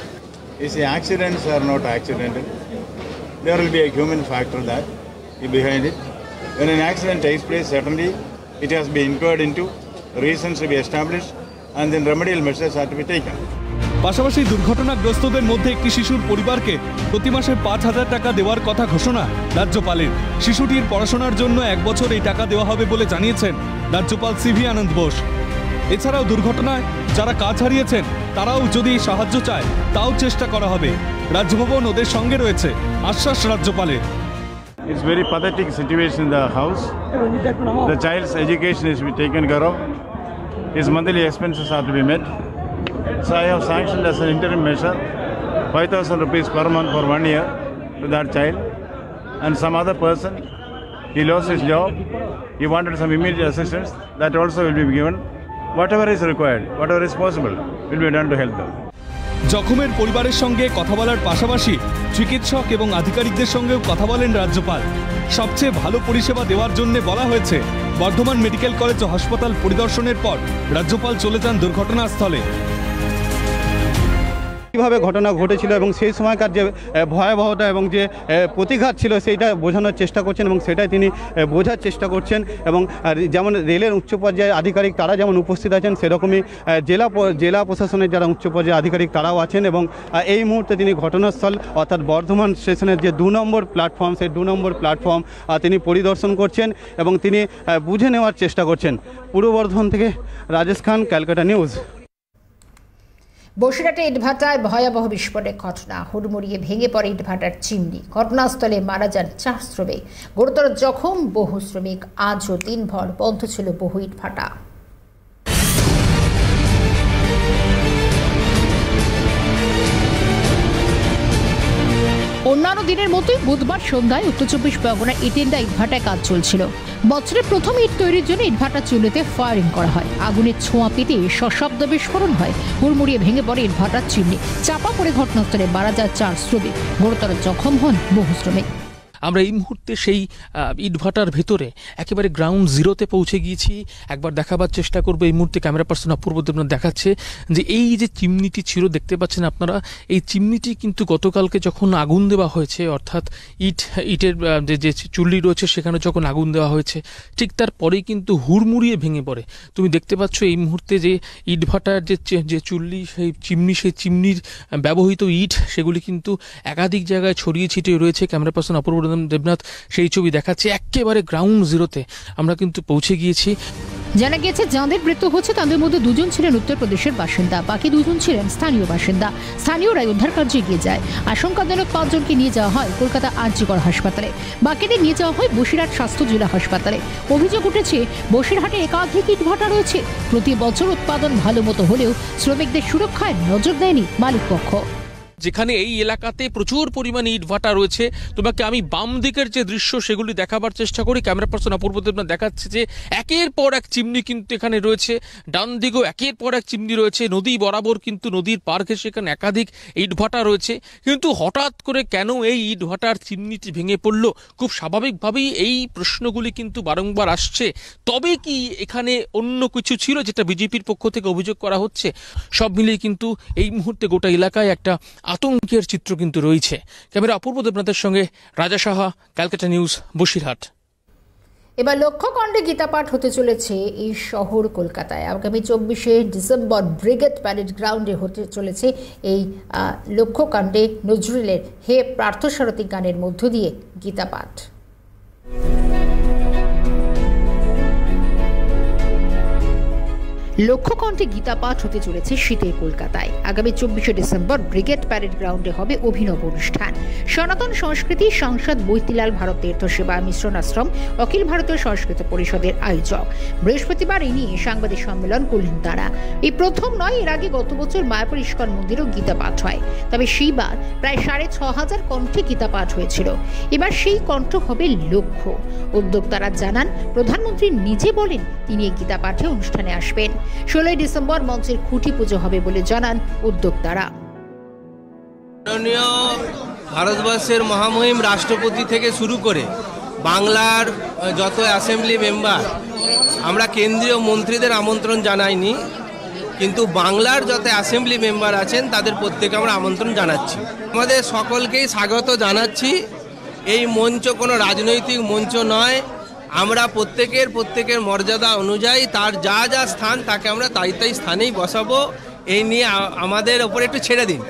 You see, accidents are not accidental. There will be a human factor that behind it. When an accident takes place, certainly it has been inquired into, reasons to be established, and then remedial measures are to be taken. পাশাপাশি দুর্ঘটনাগ্রস্তদের মধ্যে একটি শিশুর পরিবারকে প্রতি মাসে 5,000 টাকা দেওয়ার কথা ঘোষণা রাজ্যপালের। শিশুটির পড়াশোনার জন্য 1 বছর এই টাকা দেওয়া হবে বলে জানিয়েছেন রাজ্যপাল সিভি আনন্দ বোস। এছাড়াও দুর্ঘটনায় যারা কাজ হারিয়েছেন তারাও যদি সাহায্য চায় তাও চেষ্টা করা হবে। রাজভবন ওদের সঙ্গে রয়েছে, আশ্বাস রাজ্যপালের। It's very pathetic situation in the house. The child's education is to be taken care of. His monthly expenses are to be met. So I have sanctioned as an interim measure 5,000 rupees per month for 1 year to that child. And some other person, he lost his job, he wanted some immediate assistance, that also will be given. Whatever is required, whatever is possible, will be done to help them. জখমের পরিবারের সঙ্গে কথা বলার পাশাপাশি চিকিৎসক এবং আধিকারিকদের সঙ্গেও কথা বলেন রাজ্যপাল। সবচেয়ে ভালো পরিষেবা দেওয়ার জন্য বলা হয়েছে। বর্ধমান মেডিকেল কলেজ ও হাসপাতাল পরিদর্শনের পর রাজ্যপাল চলে যান দুর্ঘটনাস্থলে। কীভাবে ঘটনা ঘটেছিল এবং সেই সময়কার যে ভয়াবহতা এবং যে প্রতিঘাত ছিল সেইটা বোঝানোর চেষ্টা করছেন এবং সেটাই তিনি বোঝার চেষ্টা করছেন। এবং যেমন রেলের উচ্চ পর্যায়ে আধিকারিক তারা যেমন উপস্থিত আছেন, সেরকমই জেলা প্রশাসনের যারা উচ্চ পর্যায়ে আধিকারিক তারাও আছেন। এবং এই মুহূর্তে তিনি ঘটনাস্থল অর্থাৎ বর্ধমান স্টেশনের যে 2 নম্বর প্ল্যাটফর্ম, সেই 2 নম্বর প্ল্যাটফর্ম তিনি পরিদর্শন করছেন এবং তিনি বুঝে নেওয়ার চেষ্টা করছেন। পূর্ব বর্ধমান থেকে রাজেশ খান, ক্যালকাটা নিউজ। বসিরহাটে ইটভাটায় ভয়াবহ বিস্ফোরণের ঘটনা। হুড়মুড়িয়ে ভেঙে পড়ে ইটভাটার চিমনি। ঘটনাস্থলে মারা যান 4 শ্রমিক, গুরুতর জখম বহু শ্রমিক। আজও দিনভর বন্ধ ছিল বহু ইটভাটা। অন্যান্য দিনের মতোই বুধবার সন্ধ্যায় উত্তর 24 পরগনার ইটেন্ডা ইটভাটায় কাজ চলছিল। বছরের প্রথম ইট তৈরির জন্য ইটভাটা চুল্লিতে ফায়ারিং করা হয়। আগুনের ছোঁয়া পেতে সশব্দ বিস্ফোরণ হয়। হুড়মুড়িয়ে ভেঙে পড়ে ইটভাটার চিমনি। চাপা পড়ে ঘটনাস্থলে মারা যায় 4 শ্রমিক, গুরুতর জখম হন বহু শ্রমিক। আমরা এই মুহূর্তে সেই ইটভাটার ভেতরে একেবারে গ্রাউন্ড জিরোতে পৌঁছে গিয়েছি। একবার দেখাবার চেষ্টা করবো। এই মুহূর্তে ক্যামেরা পার্সন অপূর্ব দেবনাথ দেখাচ্ছে যে এই যে চিমনিটি ছিল, দেখতে পাচ্ছেন আপনারা, এই চিমনিটি কিন্তু গতকালকে যখন আগুন দেওয়া হয়েছে, অর্থাৎ ইটের যে চুল্লি রয়েছে সেখানে যখন আগুন দেওয়া হয়েছে, ঠিক তারপরেই কিন্তু হুড়মুড়িয়ে ভেঙে পড়ে। তুমি দেখতে পাচ্ছ এই মুহূর্তে যে ইটভাটার যে চুল্লি, সেই চিমনির ব্যবহৃত ইট, সেগুলি কিন্তু একাধিক জায়গায় ছড়িয়ে ছিটিয়ে রয়েছে। ক্যামেরা পার্সন অপূর্ব দেবনাথ সেই ছবি দেখাচ্ছে। একেবারে গ্রাউন্ড জিরোতে আমরা কিন্তু পৌঁছে গিয়েছি। জানা গেছে যাঁদের মৃত্যু হচ্ছে তাদের মধ্যে 2 জন ছিলেন উত্তরপ্রদেশের বাসিন্দা, বাকি 2 জন ছিলেন স্থানীয় বাসিন্দা। স্থানীয়রাই উদ্ধার কার্যে এগিয়ে যায়। আশঙ্কাজনক 5 জনকে নিয়ে যাওয়া হয় কলকাতা আরজিকর হাসপাতালে, বাকিদের নিয়ে যাওয়া হয় বসিরহাট স্বাস্থ্য জেলা হাসপাতালে। অভিযোগ উঠেছে বসিরহাটে একাধিক ইটভাটা রয়েছে। প্রতি বছর উৎপাদন ভালো মতো হলেও শ্রমিকদের সুরক্ষায় নজর দেয়নি মালিকপক্ষ। যেখানে এই এলাকাতে প্রচুর পরিমাণে ইটভাটা রয়েছে, তোমাকে আমি বাম দিকের যে দৃশ্য সেগুলি দেখাবার চেষ্টা করি। ক্যামেরা পার্সন অপূর্ব দেবনাথ দেখাচ্ছে যে একের পর এক চিমনি কিন্তু এখানে রয়েছে, ডান দিকেও একের পর এক চিমনি রয়েছে, নদী বরাবর কিন্তু নদীর পার ঘেঁষে এখানে একাধিক ইটভাটা রয়েছে। কিন্তু হঠাৎ করে কেন এই ইটভাটার চিমনিটি ভেঙে পড়ল, খুব স্বাভাবিকভাবেই এই প্রশ্নগুলি কিন্তু বারংবার আসছে। তবে কি এখানে অন্য কিছু ছিল যেটা বিজেপির পক্ষ থেকে অভিযোগ করা হচ্ছে? সব মিলিয়ে কিন্তু এই মুহূর্তে গোটা এলাকায় একটা আতঙ্কের চিত্র কিন্তু রয়েছে। ক্যামেরা অপূর্ব দেবনাথের সঙ্গে রাজা সাহা, ক্যালকাটা নিউজ, বসিরহাট। এবার লক্ষ্যখণ্ডে গীতাপাঠ হতে চলেছে এই শহর কলকাতায়। আগামী 24শে ডিসেম্বর ব্রিগেড প্যারেড গ্রাউন্ডে হতে চলেছে এই লক্ষ্যকাণ্ডে নজরুলের হে পার্থসারথী গানের মধ্য দিয়ে গীতাপাঠ। লক্ষ্যকণ্ঠে গীতাপাঠ হতে চলেছে শীতের কলকাতায়। আগামী 24শে ডিসেম্বর ব্রিগেড প্যারেড গ্রাউন্ডে হবে অভিনব অনুষ্ঠান। সনাতন সংস্কৃতি সাংসদ বৈতিলাল ভারত তীর্থ সেবা মিশ্রণ আশ্রম অখিল ভারতীয় সংস্কৃত পরিষদের আয়োজক। বৃহস্পতিবার এই নিয়ে সাংবাদিক সম্মেলন করলেন তারা। এই প্রথম নয়, এর আগে গত বছর মায়াপুর ইস্কন মন্দিরেও গীতাপাঠ হয়। তবে সেইবার প্রায় 6500 কণ্ঠে গীতাপাঠ হয়েছিল। এবার সেই কণ্ঠ হবে লক্ষ্য। উদ্যোক্তারা জানান, প্রধানমন্ত্রী নিজে বলেন তিনি এই গীতাপাঠে অনুষ্ঠানে আসবেন। 16 ডিসেম্বর মঞ্চের খুঁটি পুজো হবে বলে জানান উদ্যোক্তারা। ভারতবর্ষের মহামহিম রাষ্ট্রপতি থেকে শুরু করে বাংলার যত অ্যাসেম্বলি মেম্বার, আমরা কেন্দ্রীয় মন্ত্রীদের আমন্ত্রণ জানাইনি, কিন্তু বাংলার যত অ্যাসেম্বলি মেম্বার আছেন তাদের প্রত্যেকে আমরা আমন্ত্রণ জানাচ্ছি। আমাদের সকলকেই স্বাগত জানাচ্ছি। এই মঞ্চ কোনো রাজনৈতিক মঞ্চ নয়। আমরা প্রত্যেকের মর্যাদা অনুযায়ী তার যা যা স্থান তাকে আমরা তাই স্থানেই বসাবো। এই নিয়ে আমাদের ওপর একটু ছেড়ে দিন।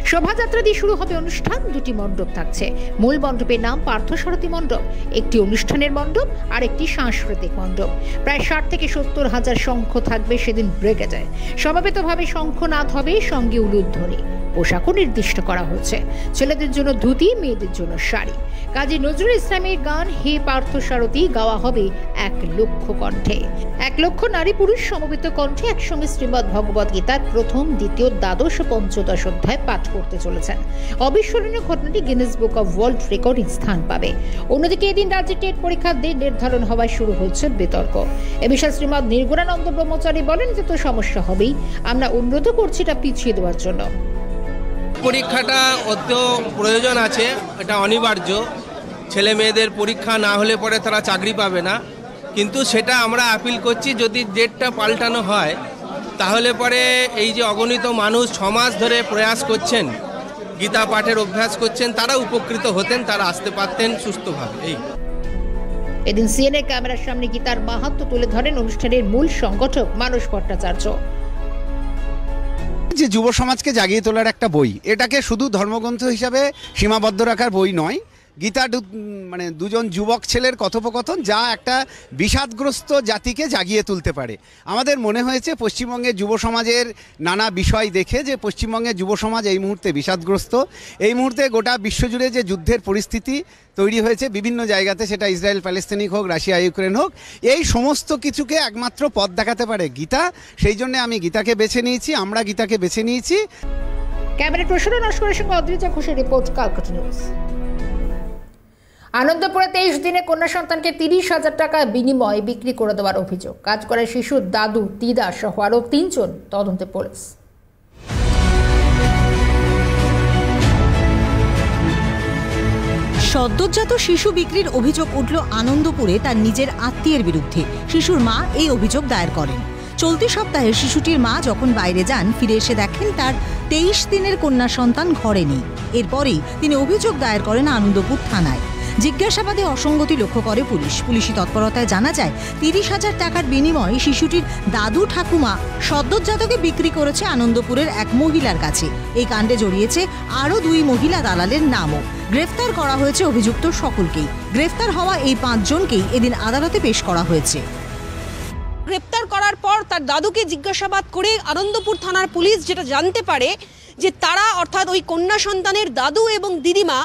শোভাযাত্রা দিয়ে শুরু হবে অনুষ্ঠান। 2টি মণ্ডপ থাকছে। মূল মণ্ডপের নাম পার্থসারথী মণ্ডপ, একটি অনুষ্ঠানের মণ্ডপ আর একটি সাংস্কৃতিক মণ্ডপ। প্রায় 60 থেকে 70 হাজার শঙ্খ থাকবে সেদিন ব্রিগেডে। সমবেতভাবে শঙ্খনাদ হবে, সঙ্গে উলুধ্বনি। পোশাকও নির্দিষ্ট করা হয়েছে। ছেলেদের জন্য ধুতি, মেয়েদের জন্য শাড়ি। কাজী নজরুল ইসলামের গান হে পার্থসারথী গাওয়া হবে 1 লক্ষ কণ্ঠে। 1 লক্ষ নারী পুরুষ সমবেত কণ্ঠে একসঙ্গে শ্রীমদ্ ভগবদ গীতার প্রথম, দ্বিতীয়, দ্বাদশ ও পঞ্চদশ অধ্যায় পাঠ করতে চলেছেন। অবিস্মরণীয় ঘটনাটি গিনেস বুক অব ওয়ার্ল্ড রেকর্ডে স্থান পাবে। অন্যদিকে এদিন রাজ্যে টেট পরীক্ষার দিন নির্ধারণ হওয়ায় শুরু হচ্ছে বিতর্ক। এ বিষয়ে শ্রীমদ্ নির্গুণানন্দ ব্রহ্মচারী বলেন যে তো সমস্যা হবেই, আমরা অনুরোধ করছি এটা পিছিয়ে দেওয়ার জন্য। পরীক্ষাটা অত প্রয়োজন আছে, এটা অনিবার্য। ছেলে মেয়েদের পরীক্ষা না হলে পরে তারা চাকরি পাবে না, কিন্তু সেটা আমরা আপিল করছি যদি ডেটটা পাল্টানো হয় তাহলে পরে এই যে অগণিত মানুষ 6 মাস ধরে প্রয়াস করছেন, গীতা পাঠের অভ্যাস করছেন, তারা উপকৃত হতেন, তারা আসতে পারতেন সুস্থভাবে। এই এদিন সিএনএ ক্যামেরার সামনে গীতার মাহাত্ম্য তুলে ধরেন অনুষ্ঠানের মূল সংগঠক মানস ভট্টাচার্য। যে যুব সমাজকে জাগিয়ে তোলার একটা বই, এটাকে শুধু ধর্মগ্রন্থ হিসাবে সীমাবদ্ধ রাখার বই নয়। গীতা মানে 2 জন যুবক ছেলের কথোপকথন, যা একটা বিষাদগ্রস্ত জাতিকে জাগিয়ে তুলতে পারে। আমাদের মনে হয়েছে পশ্চিমবঙ্গের যুব সমাজের নানা বিষয় দেখে যে পশ্চিমবঙ্গের যুব সমাজ এই মুহূর্তে বিষাদগ্রস্ত। এই মুহূর্তে গোটা বিশ্বজুড়ে যে যুদ্ধের পরিস্থিতি তৈরি হয়েছে বিভিন্ন জায়গাতে, সেটা ইসরায়েল প্যালেস্তানিক হোক, রাশিয়া ইউক্রেন হোক, এই সমস্ত কিছুকে একমাত্র পথ দেখাতে পারে গীতা। সেই জন্য আমি গীতাকে বেছে নিয়েছি, আমরা গীতাকে বেছে নিয়েছি। ক্যামেরা প্রসন্ন নস্করের সঙ্গে অদ্রিজা ঘোষের রিপোর্ট, ক্যালকাটা নিউজ। আনন্দপুরে 23 দিনে কন্যা সন্তানকে 30,000 টাকায় বিনিময়ে বিক্রি করে দেওয়ার অভিযোগ। কাজ করা শিশুর দাদু, দিদা সহ আরও 3 জন তদন্তে পুলিশ। সদ্যোজাত শিশু বিক্রির অভিযোগ উঠল আনন্দপুরে তার নিজের আত্মীয়ের বিরুদ্ধে। শিশুর মা এই অভিযোগ দায়ের করেন। চলতি সপ্তাহে শিশুটির মা যখন বাইরে যান, ফিরে এসে দেখেন তার 23 দিনের কন্যা সন্তান ঘরে নেই। এরপরেই তিনি অভিযোগ দায়ের করেন আনন্দপুর থানায়। জিজ্ঞাসাবাদে অসঙ্গতি লক্ষ্য করে পুলিশি তৎপরতায় জানা যায় 30,000 টাকার বিনিময়ে শিশুটির দাদু ঠাকুমা সদ্যোজাতকে বিক্রি করেছে আনন্দপুরের এক মহিলার কাছে। এই কাণ্ডে জড়িয়েছে আরও 2 মহিলা দালালের নামও। গ্রেফতার করা হয়েছে অভিযুক্ত সকলকেই। গ্রেফতার হওয়া এই 5 জনকেই এদিন আদালতে পেশ করা হয়েছে। গ্রেপ্তার করার পর তার দাদুকে জিজ্ঞাসাবাদ করে আনন্দপুর থানার পুলিশ যেটা জানতে পারে যে তারা অর্থাৎ ওই কন্যা সন্তানের দাদু এবং দিদিমা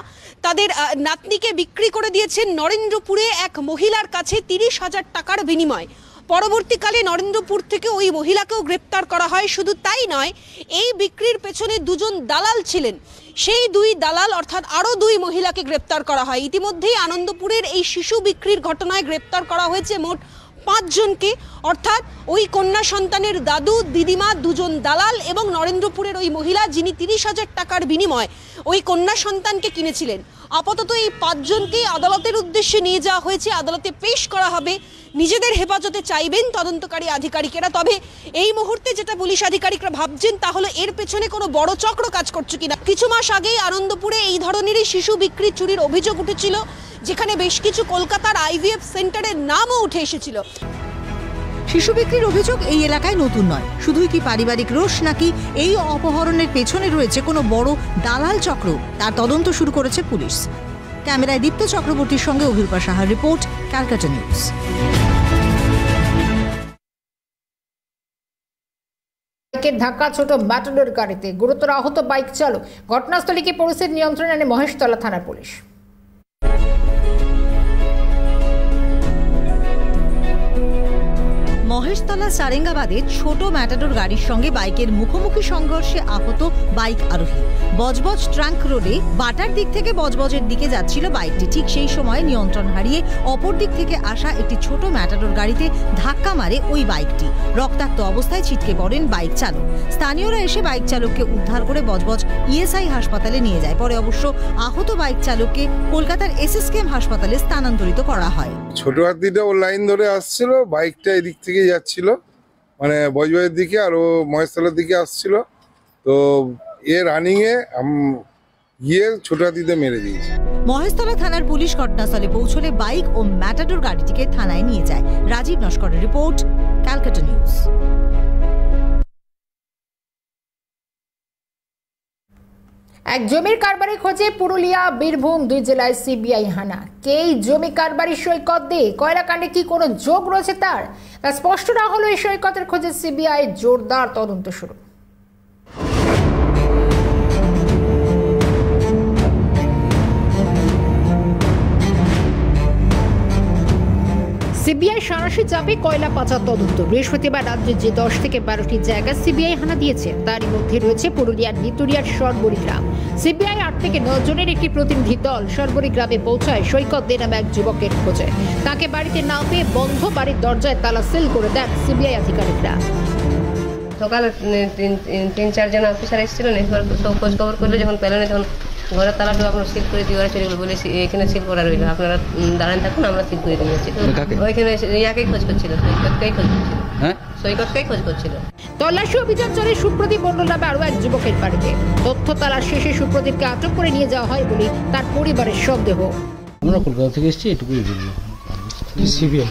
তাদের নাতনিকে বিক্রি করে দিয়েছেন নরেন্দ্রপুরে এক মহিলার কাছে 30,000 টাকার বিনিময়। পরবর্তীকালে নরেন্দ্রপুর থেকে ওই মহিলাকেও গ্রেপ্তার করা হয়। শুধু তাই নয়, এই বিক্রির পেছনে 2 জন দালাল ছিলেন। সেই 2 দালাল অর্থাৎ আরও 2 মহিলাকে গ্রেপ্তার করা হয়। ইতিমধ্যেই আনন্দপুরের এই শিশু বিক্রির ঘটনায় গ্রেপ্তার করা হয়েছে মোট 5 জনকে, অর্থাৎ ওই কন্যা সন্তানের দাদু, দিদিমা, 2 জন দালাল এবং নরেন্দ্রপুরের ওই মহিলা যিনি 30,000 টাকার বিনিময় ওই কন্যা সন্তানকে কিনেছিলেন। আপাতত এই 5 জনকে আদালতের উদ্দেশ্যে নিয়ে যাওয়া হয়েছে, আদালতে পেশ করা হবে। নিজেদের হেফাজতে চাইবেন তদন্তকারী আধিকারিকেরা। তবে এই মুহূর্তে যেটা পুলিশ আধিকারিকরা ভাবছেন তা হলো এর পেছনে কোনো বড় চক্র কাজ করছে কিনা। কিছু মাস আগেই আনন্দপুরে এই ধরনেরই শিশু বিক্রি চুরির অভিযোগ উঠেছিল, যেখানে বেশ কিছু কলকাতার IVF সেন্টারের নামও উঠে এসেছিল। শিশু বিক্রির অভিযোগ এই এলাকায় নতুন নয়। শুধুই কি পারিবারিক রোষ, নাকি এই অপহরণের পেছনে রয়েছে কোনো বড় দালাল চক্র, তার তদন্ত শুরু করেছে পুলিশ। ক্যামেরায় দীপ্ত চক্রবর্তীর সঙ্গে অভিরূপা সাহার রিপোর্ট, ক্যালকাটা নিউজ। বাইকের ধাক্কা ছোট ম্যাটাডোর গাড়িতে গুরুতর আহত বাইক চালক। ঘটনাস্থলে গিয়ে পরিস্থিতি নিয়ন্ত্রণে আনে মহেশতলা থানার পুলিশ। মহেশতলা সারেঙ্গাবাদে ছোট ম্যাটাডোর গাড়ির সঙ্গে বাইকের মুখোমুখি সংঘর্ষে আহত বাইক আরোহী। বজবজ ট্রাঙ্ক রোডে বাটার দিক থেকে বজবজের দিকে যাচ্ছিল বাইকটি। ঠিক সেই সময় নিয়ন্ত্রণ হারিয়ে অপর দিক থেকে আসা একটি ছোট ম্যাটাডোর গাড়িতে ধাক্কা মারে ওই বাইকটি। রক্তাক্ত অবস্থায় ছিটকে পড়েন বাইক চালক। স্থানীয়রা এসে বাইক চালককে উদ্ধার করে বজবজ ESI হাসপাতালে নিয়ে যায়। পরে অবশ্য আহত বাইক চালককে কলকাতার SSKM হাসপাতালে স্থানান্তরিত করা হয়। ছোট হাতিটা ওর লাইন ধরে আসছিল, বাইকটা এদিক থেকে যাচ্ছিল, মানে বজবজের দিকে, আর ও মহেশতলার দিকে আসছিল। তো এ রানিং এ গিয়ে ছোট হাতিতে মেরে দিয়েছে। মহেশতলা থানার পুলিশ ঘটনাস্থলে পৌঁছলে বাইক ও ম্যাটাডোর গাড়িটিকে থানায় নিয়ে যায়। রাজীব নস্করের রিপোর্ট, ক্যালকাটা নিউজ। এক জমির কারবারি খোঁজে পুরুলিয়া, বীরভূম 2 জেলায় CBI হানা। কে এই জমি কারবারি সৈকত দিয়ে কয়লাকাণ্ডে কি কোনো যোগ রয়েছে তার স্পষ্ট না হলো এই সৈকতের খোঁজে CBI জোরদার তদন্ত শুরু। CBI সাঁড়াশি চাপে কয়লা পাচার তদন্ত। বৃহস্পতিবার রাজ্যে যে 10 থেকে 12টি জায়গায় CBI হানা দিয়েছে তারই মধ্যে রয়েছে পুরুলিয়ার নিতুরিয়ার সরবরি গ্রাম। CBI 8 থেকে 9 জনের একটি প্রতিনিধি দল সরবরি গ্রামে পৌঁছায় সৈকত দে নামে এক যুবকের খোঁজে। তাকে বাড়িতে না পেয়ে বন্ধ বাড়ির দরজায় তালা সিল করে দেন CBI আধিকারিকরা। সকালে 3-4 জন অফিসার এসেছিলেন, এবার সব খোঁজ খবর করলে যখন পেলেন তখন ঘরের তালাটা আপনার সিল করে দিয়ে চলে গেল। বলে এখানে সিল করা রইল, আপনারা দাঁড়ান থাকুন, আমরা সিল করে দিয়ে যাচ্ছি। ওইখানে ইয়াকেই খোঁজ করছিল, সৈকতকেই খোঁজ করছিল। সৈকতকেই খোঁজ করছিল। তল্লাশি অভিযান চলে সুপ্রদীপ মণ্ডল নামে আরও এক যুবকের বাড়িতে। তথ্য তালাশ শেষে সুপ্রদীপকে আটক করে নিয়ে যাওয়া হয় বলে তার পরিবারের সন্দেহ। আমরা কলকাতা থেকে এসেছি, এটুকুই বলবো। CBI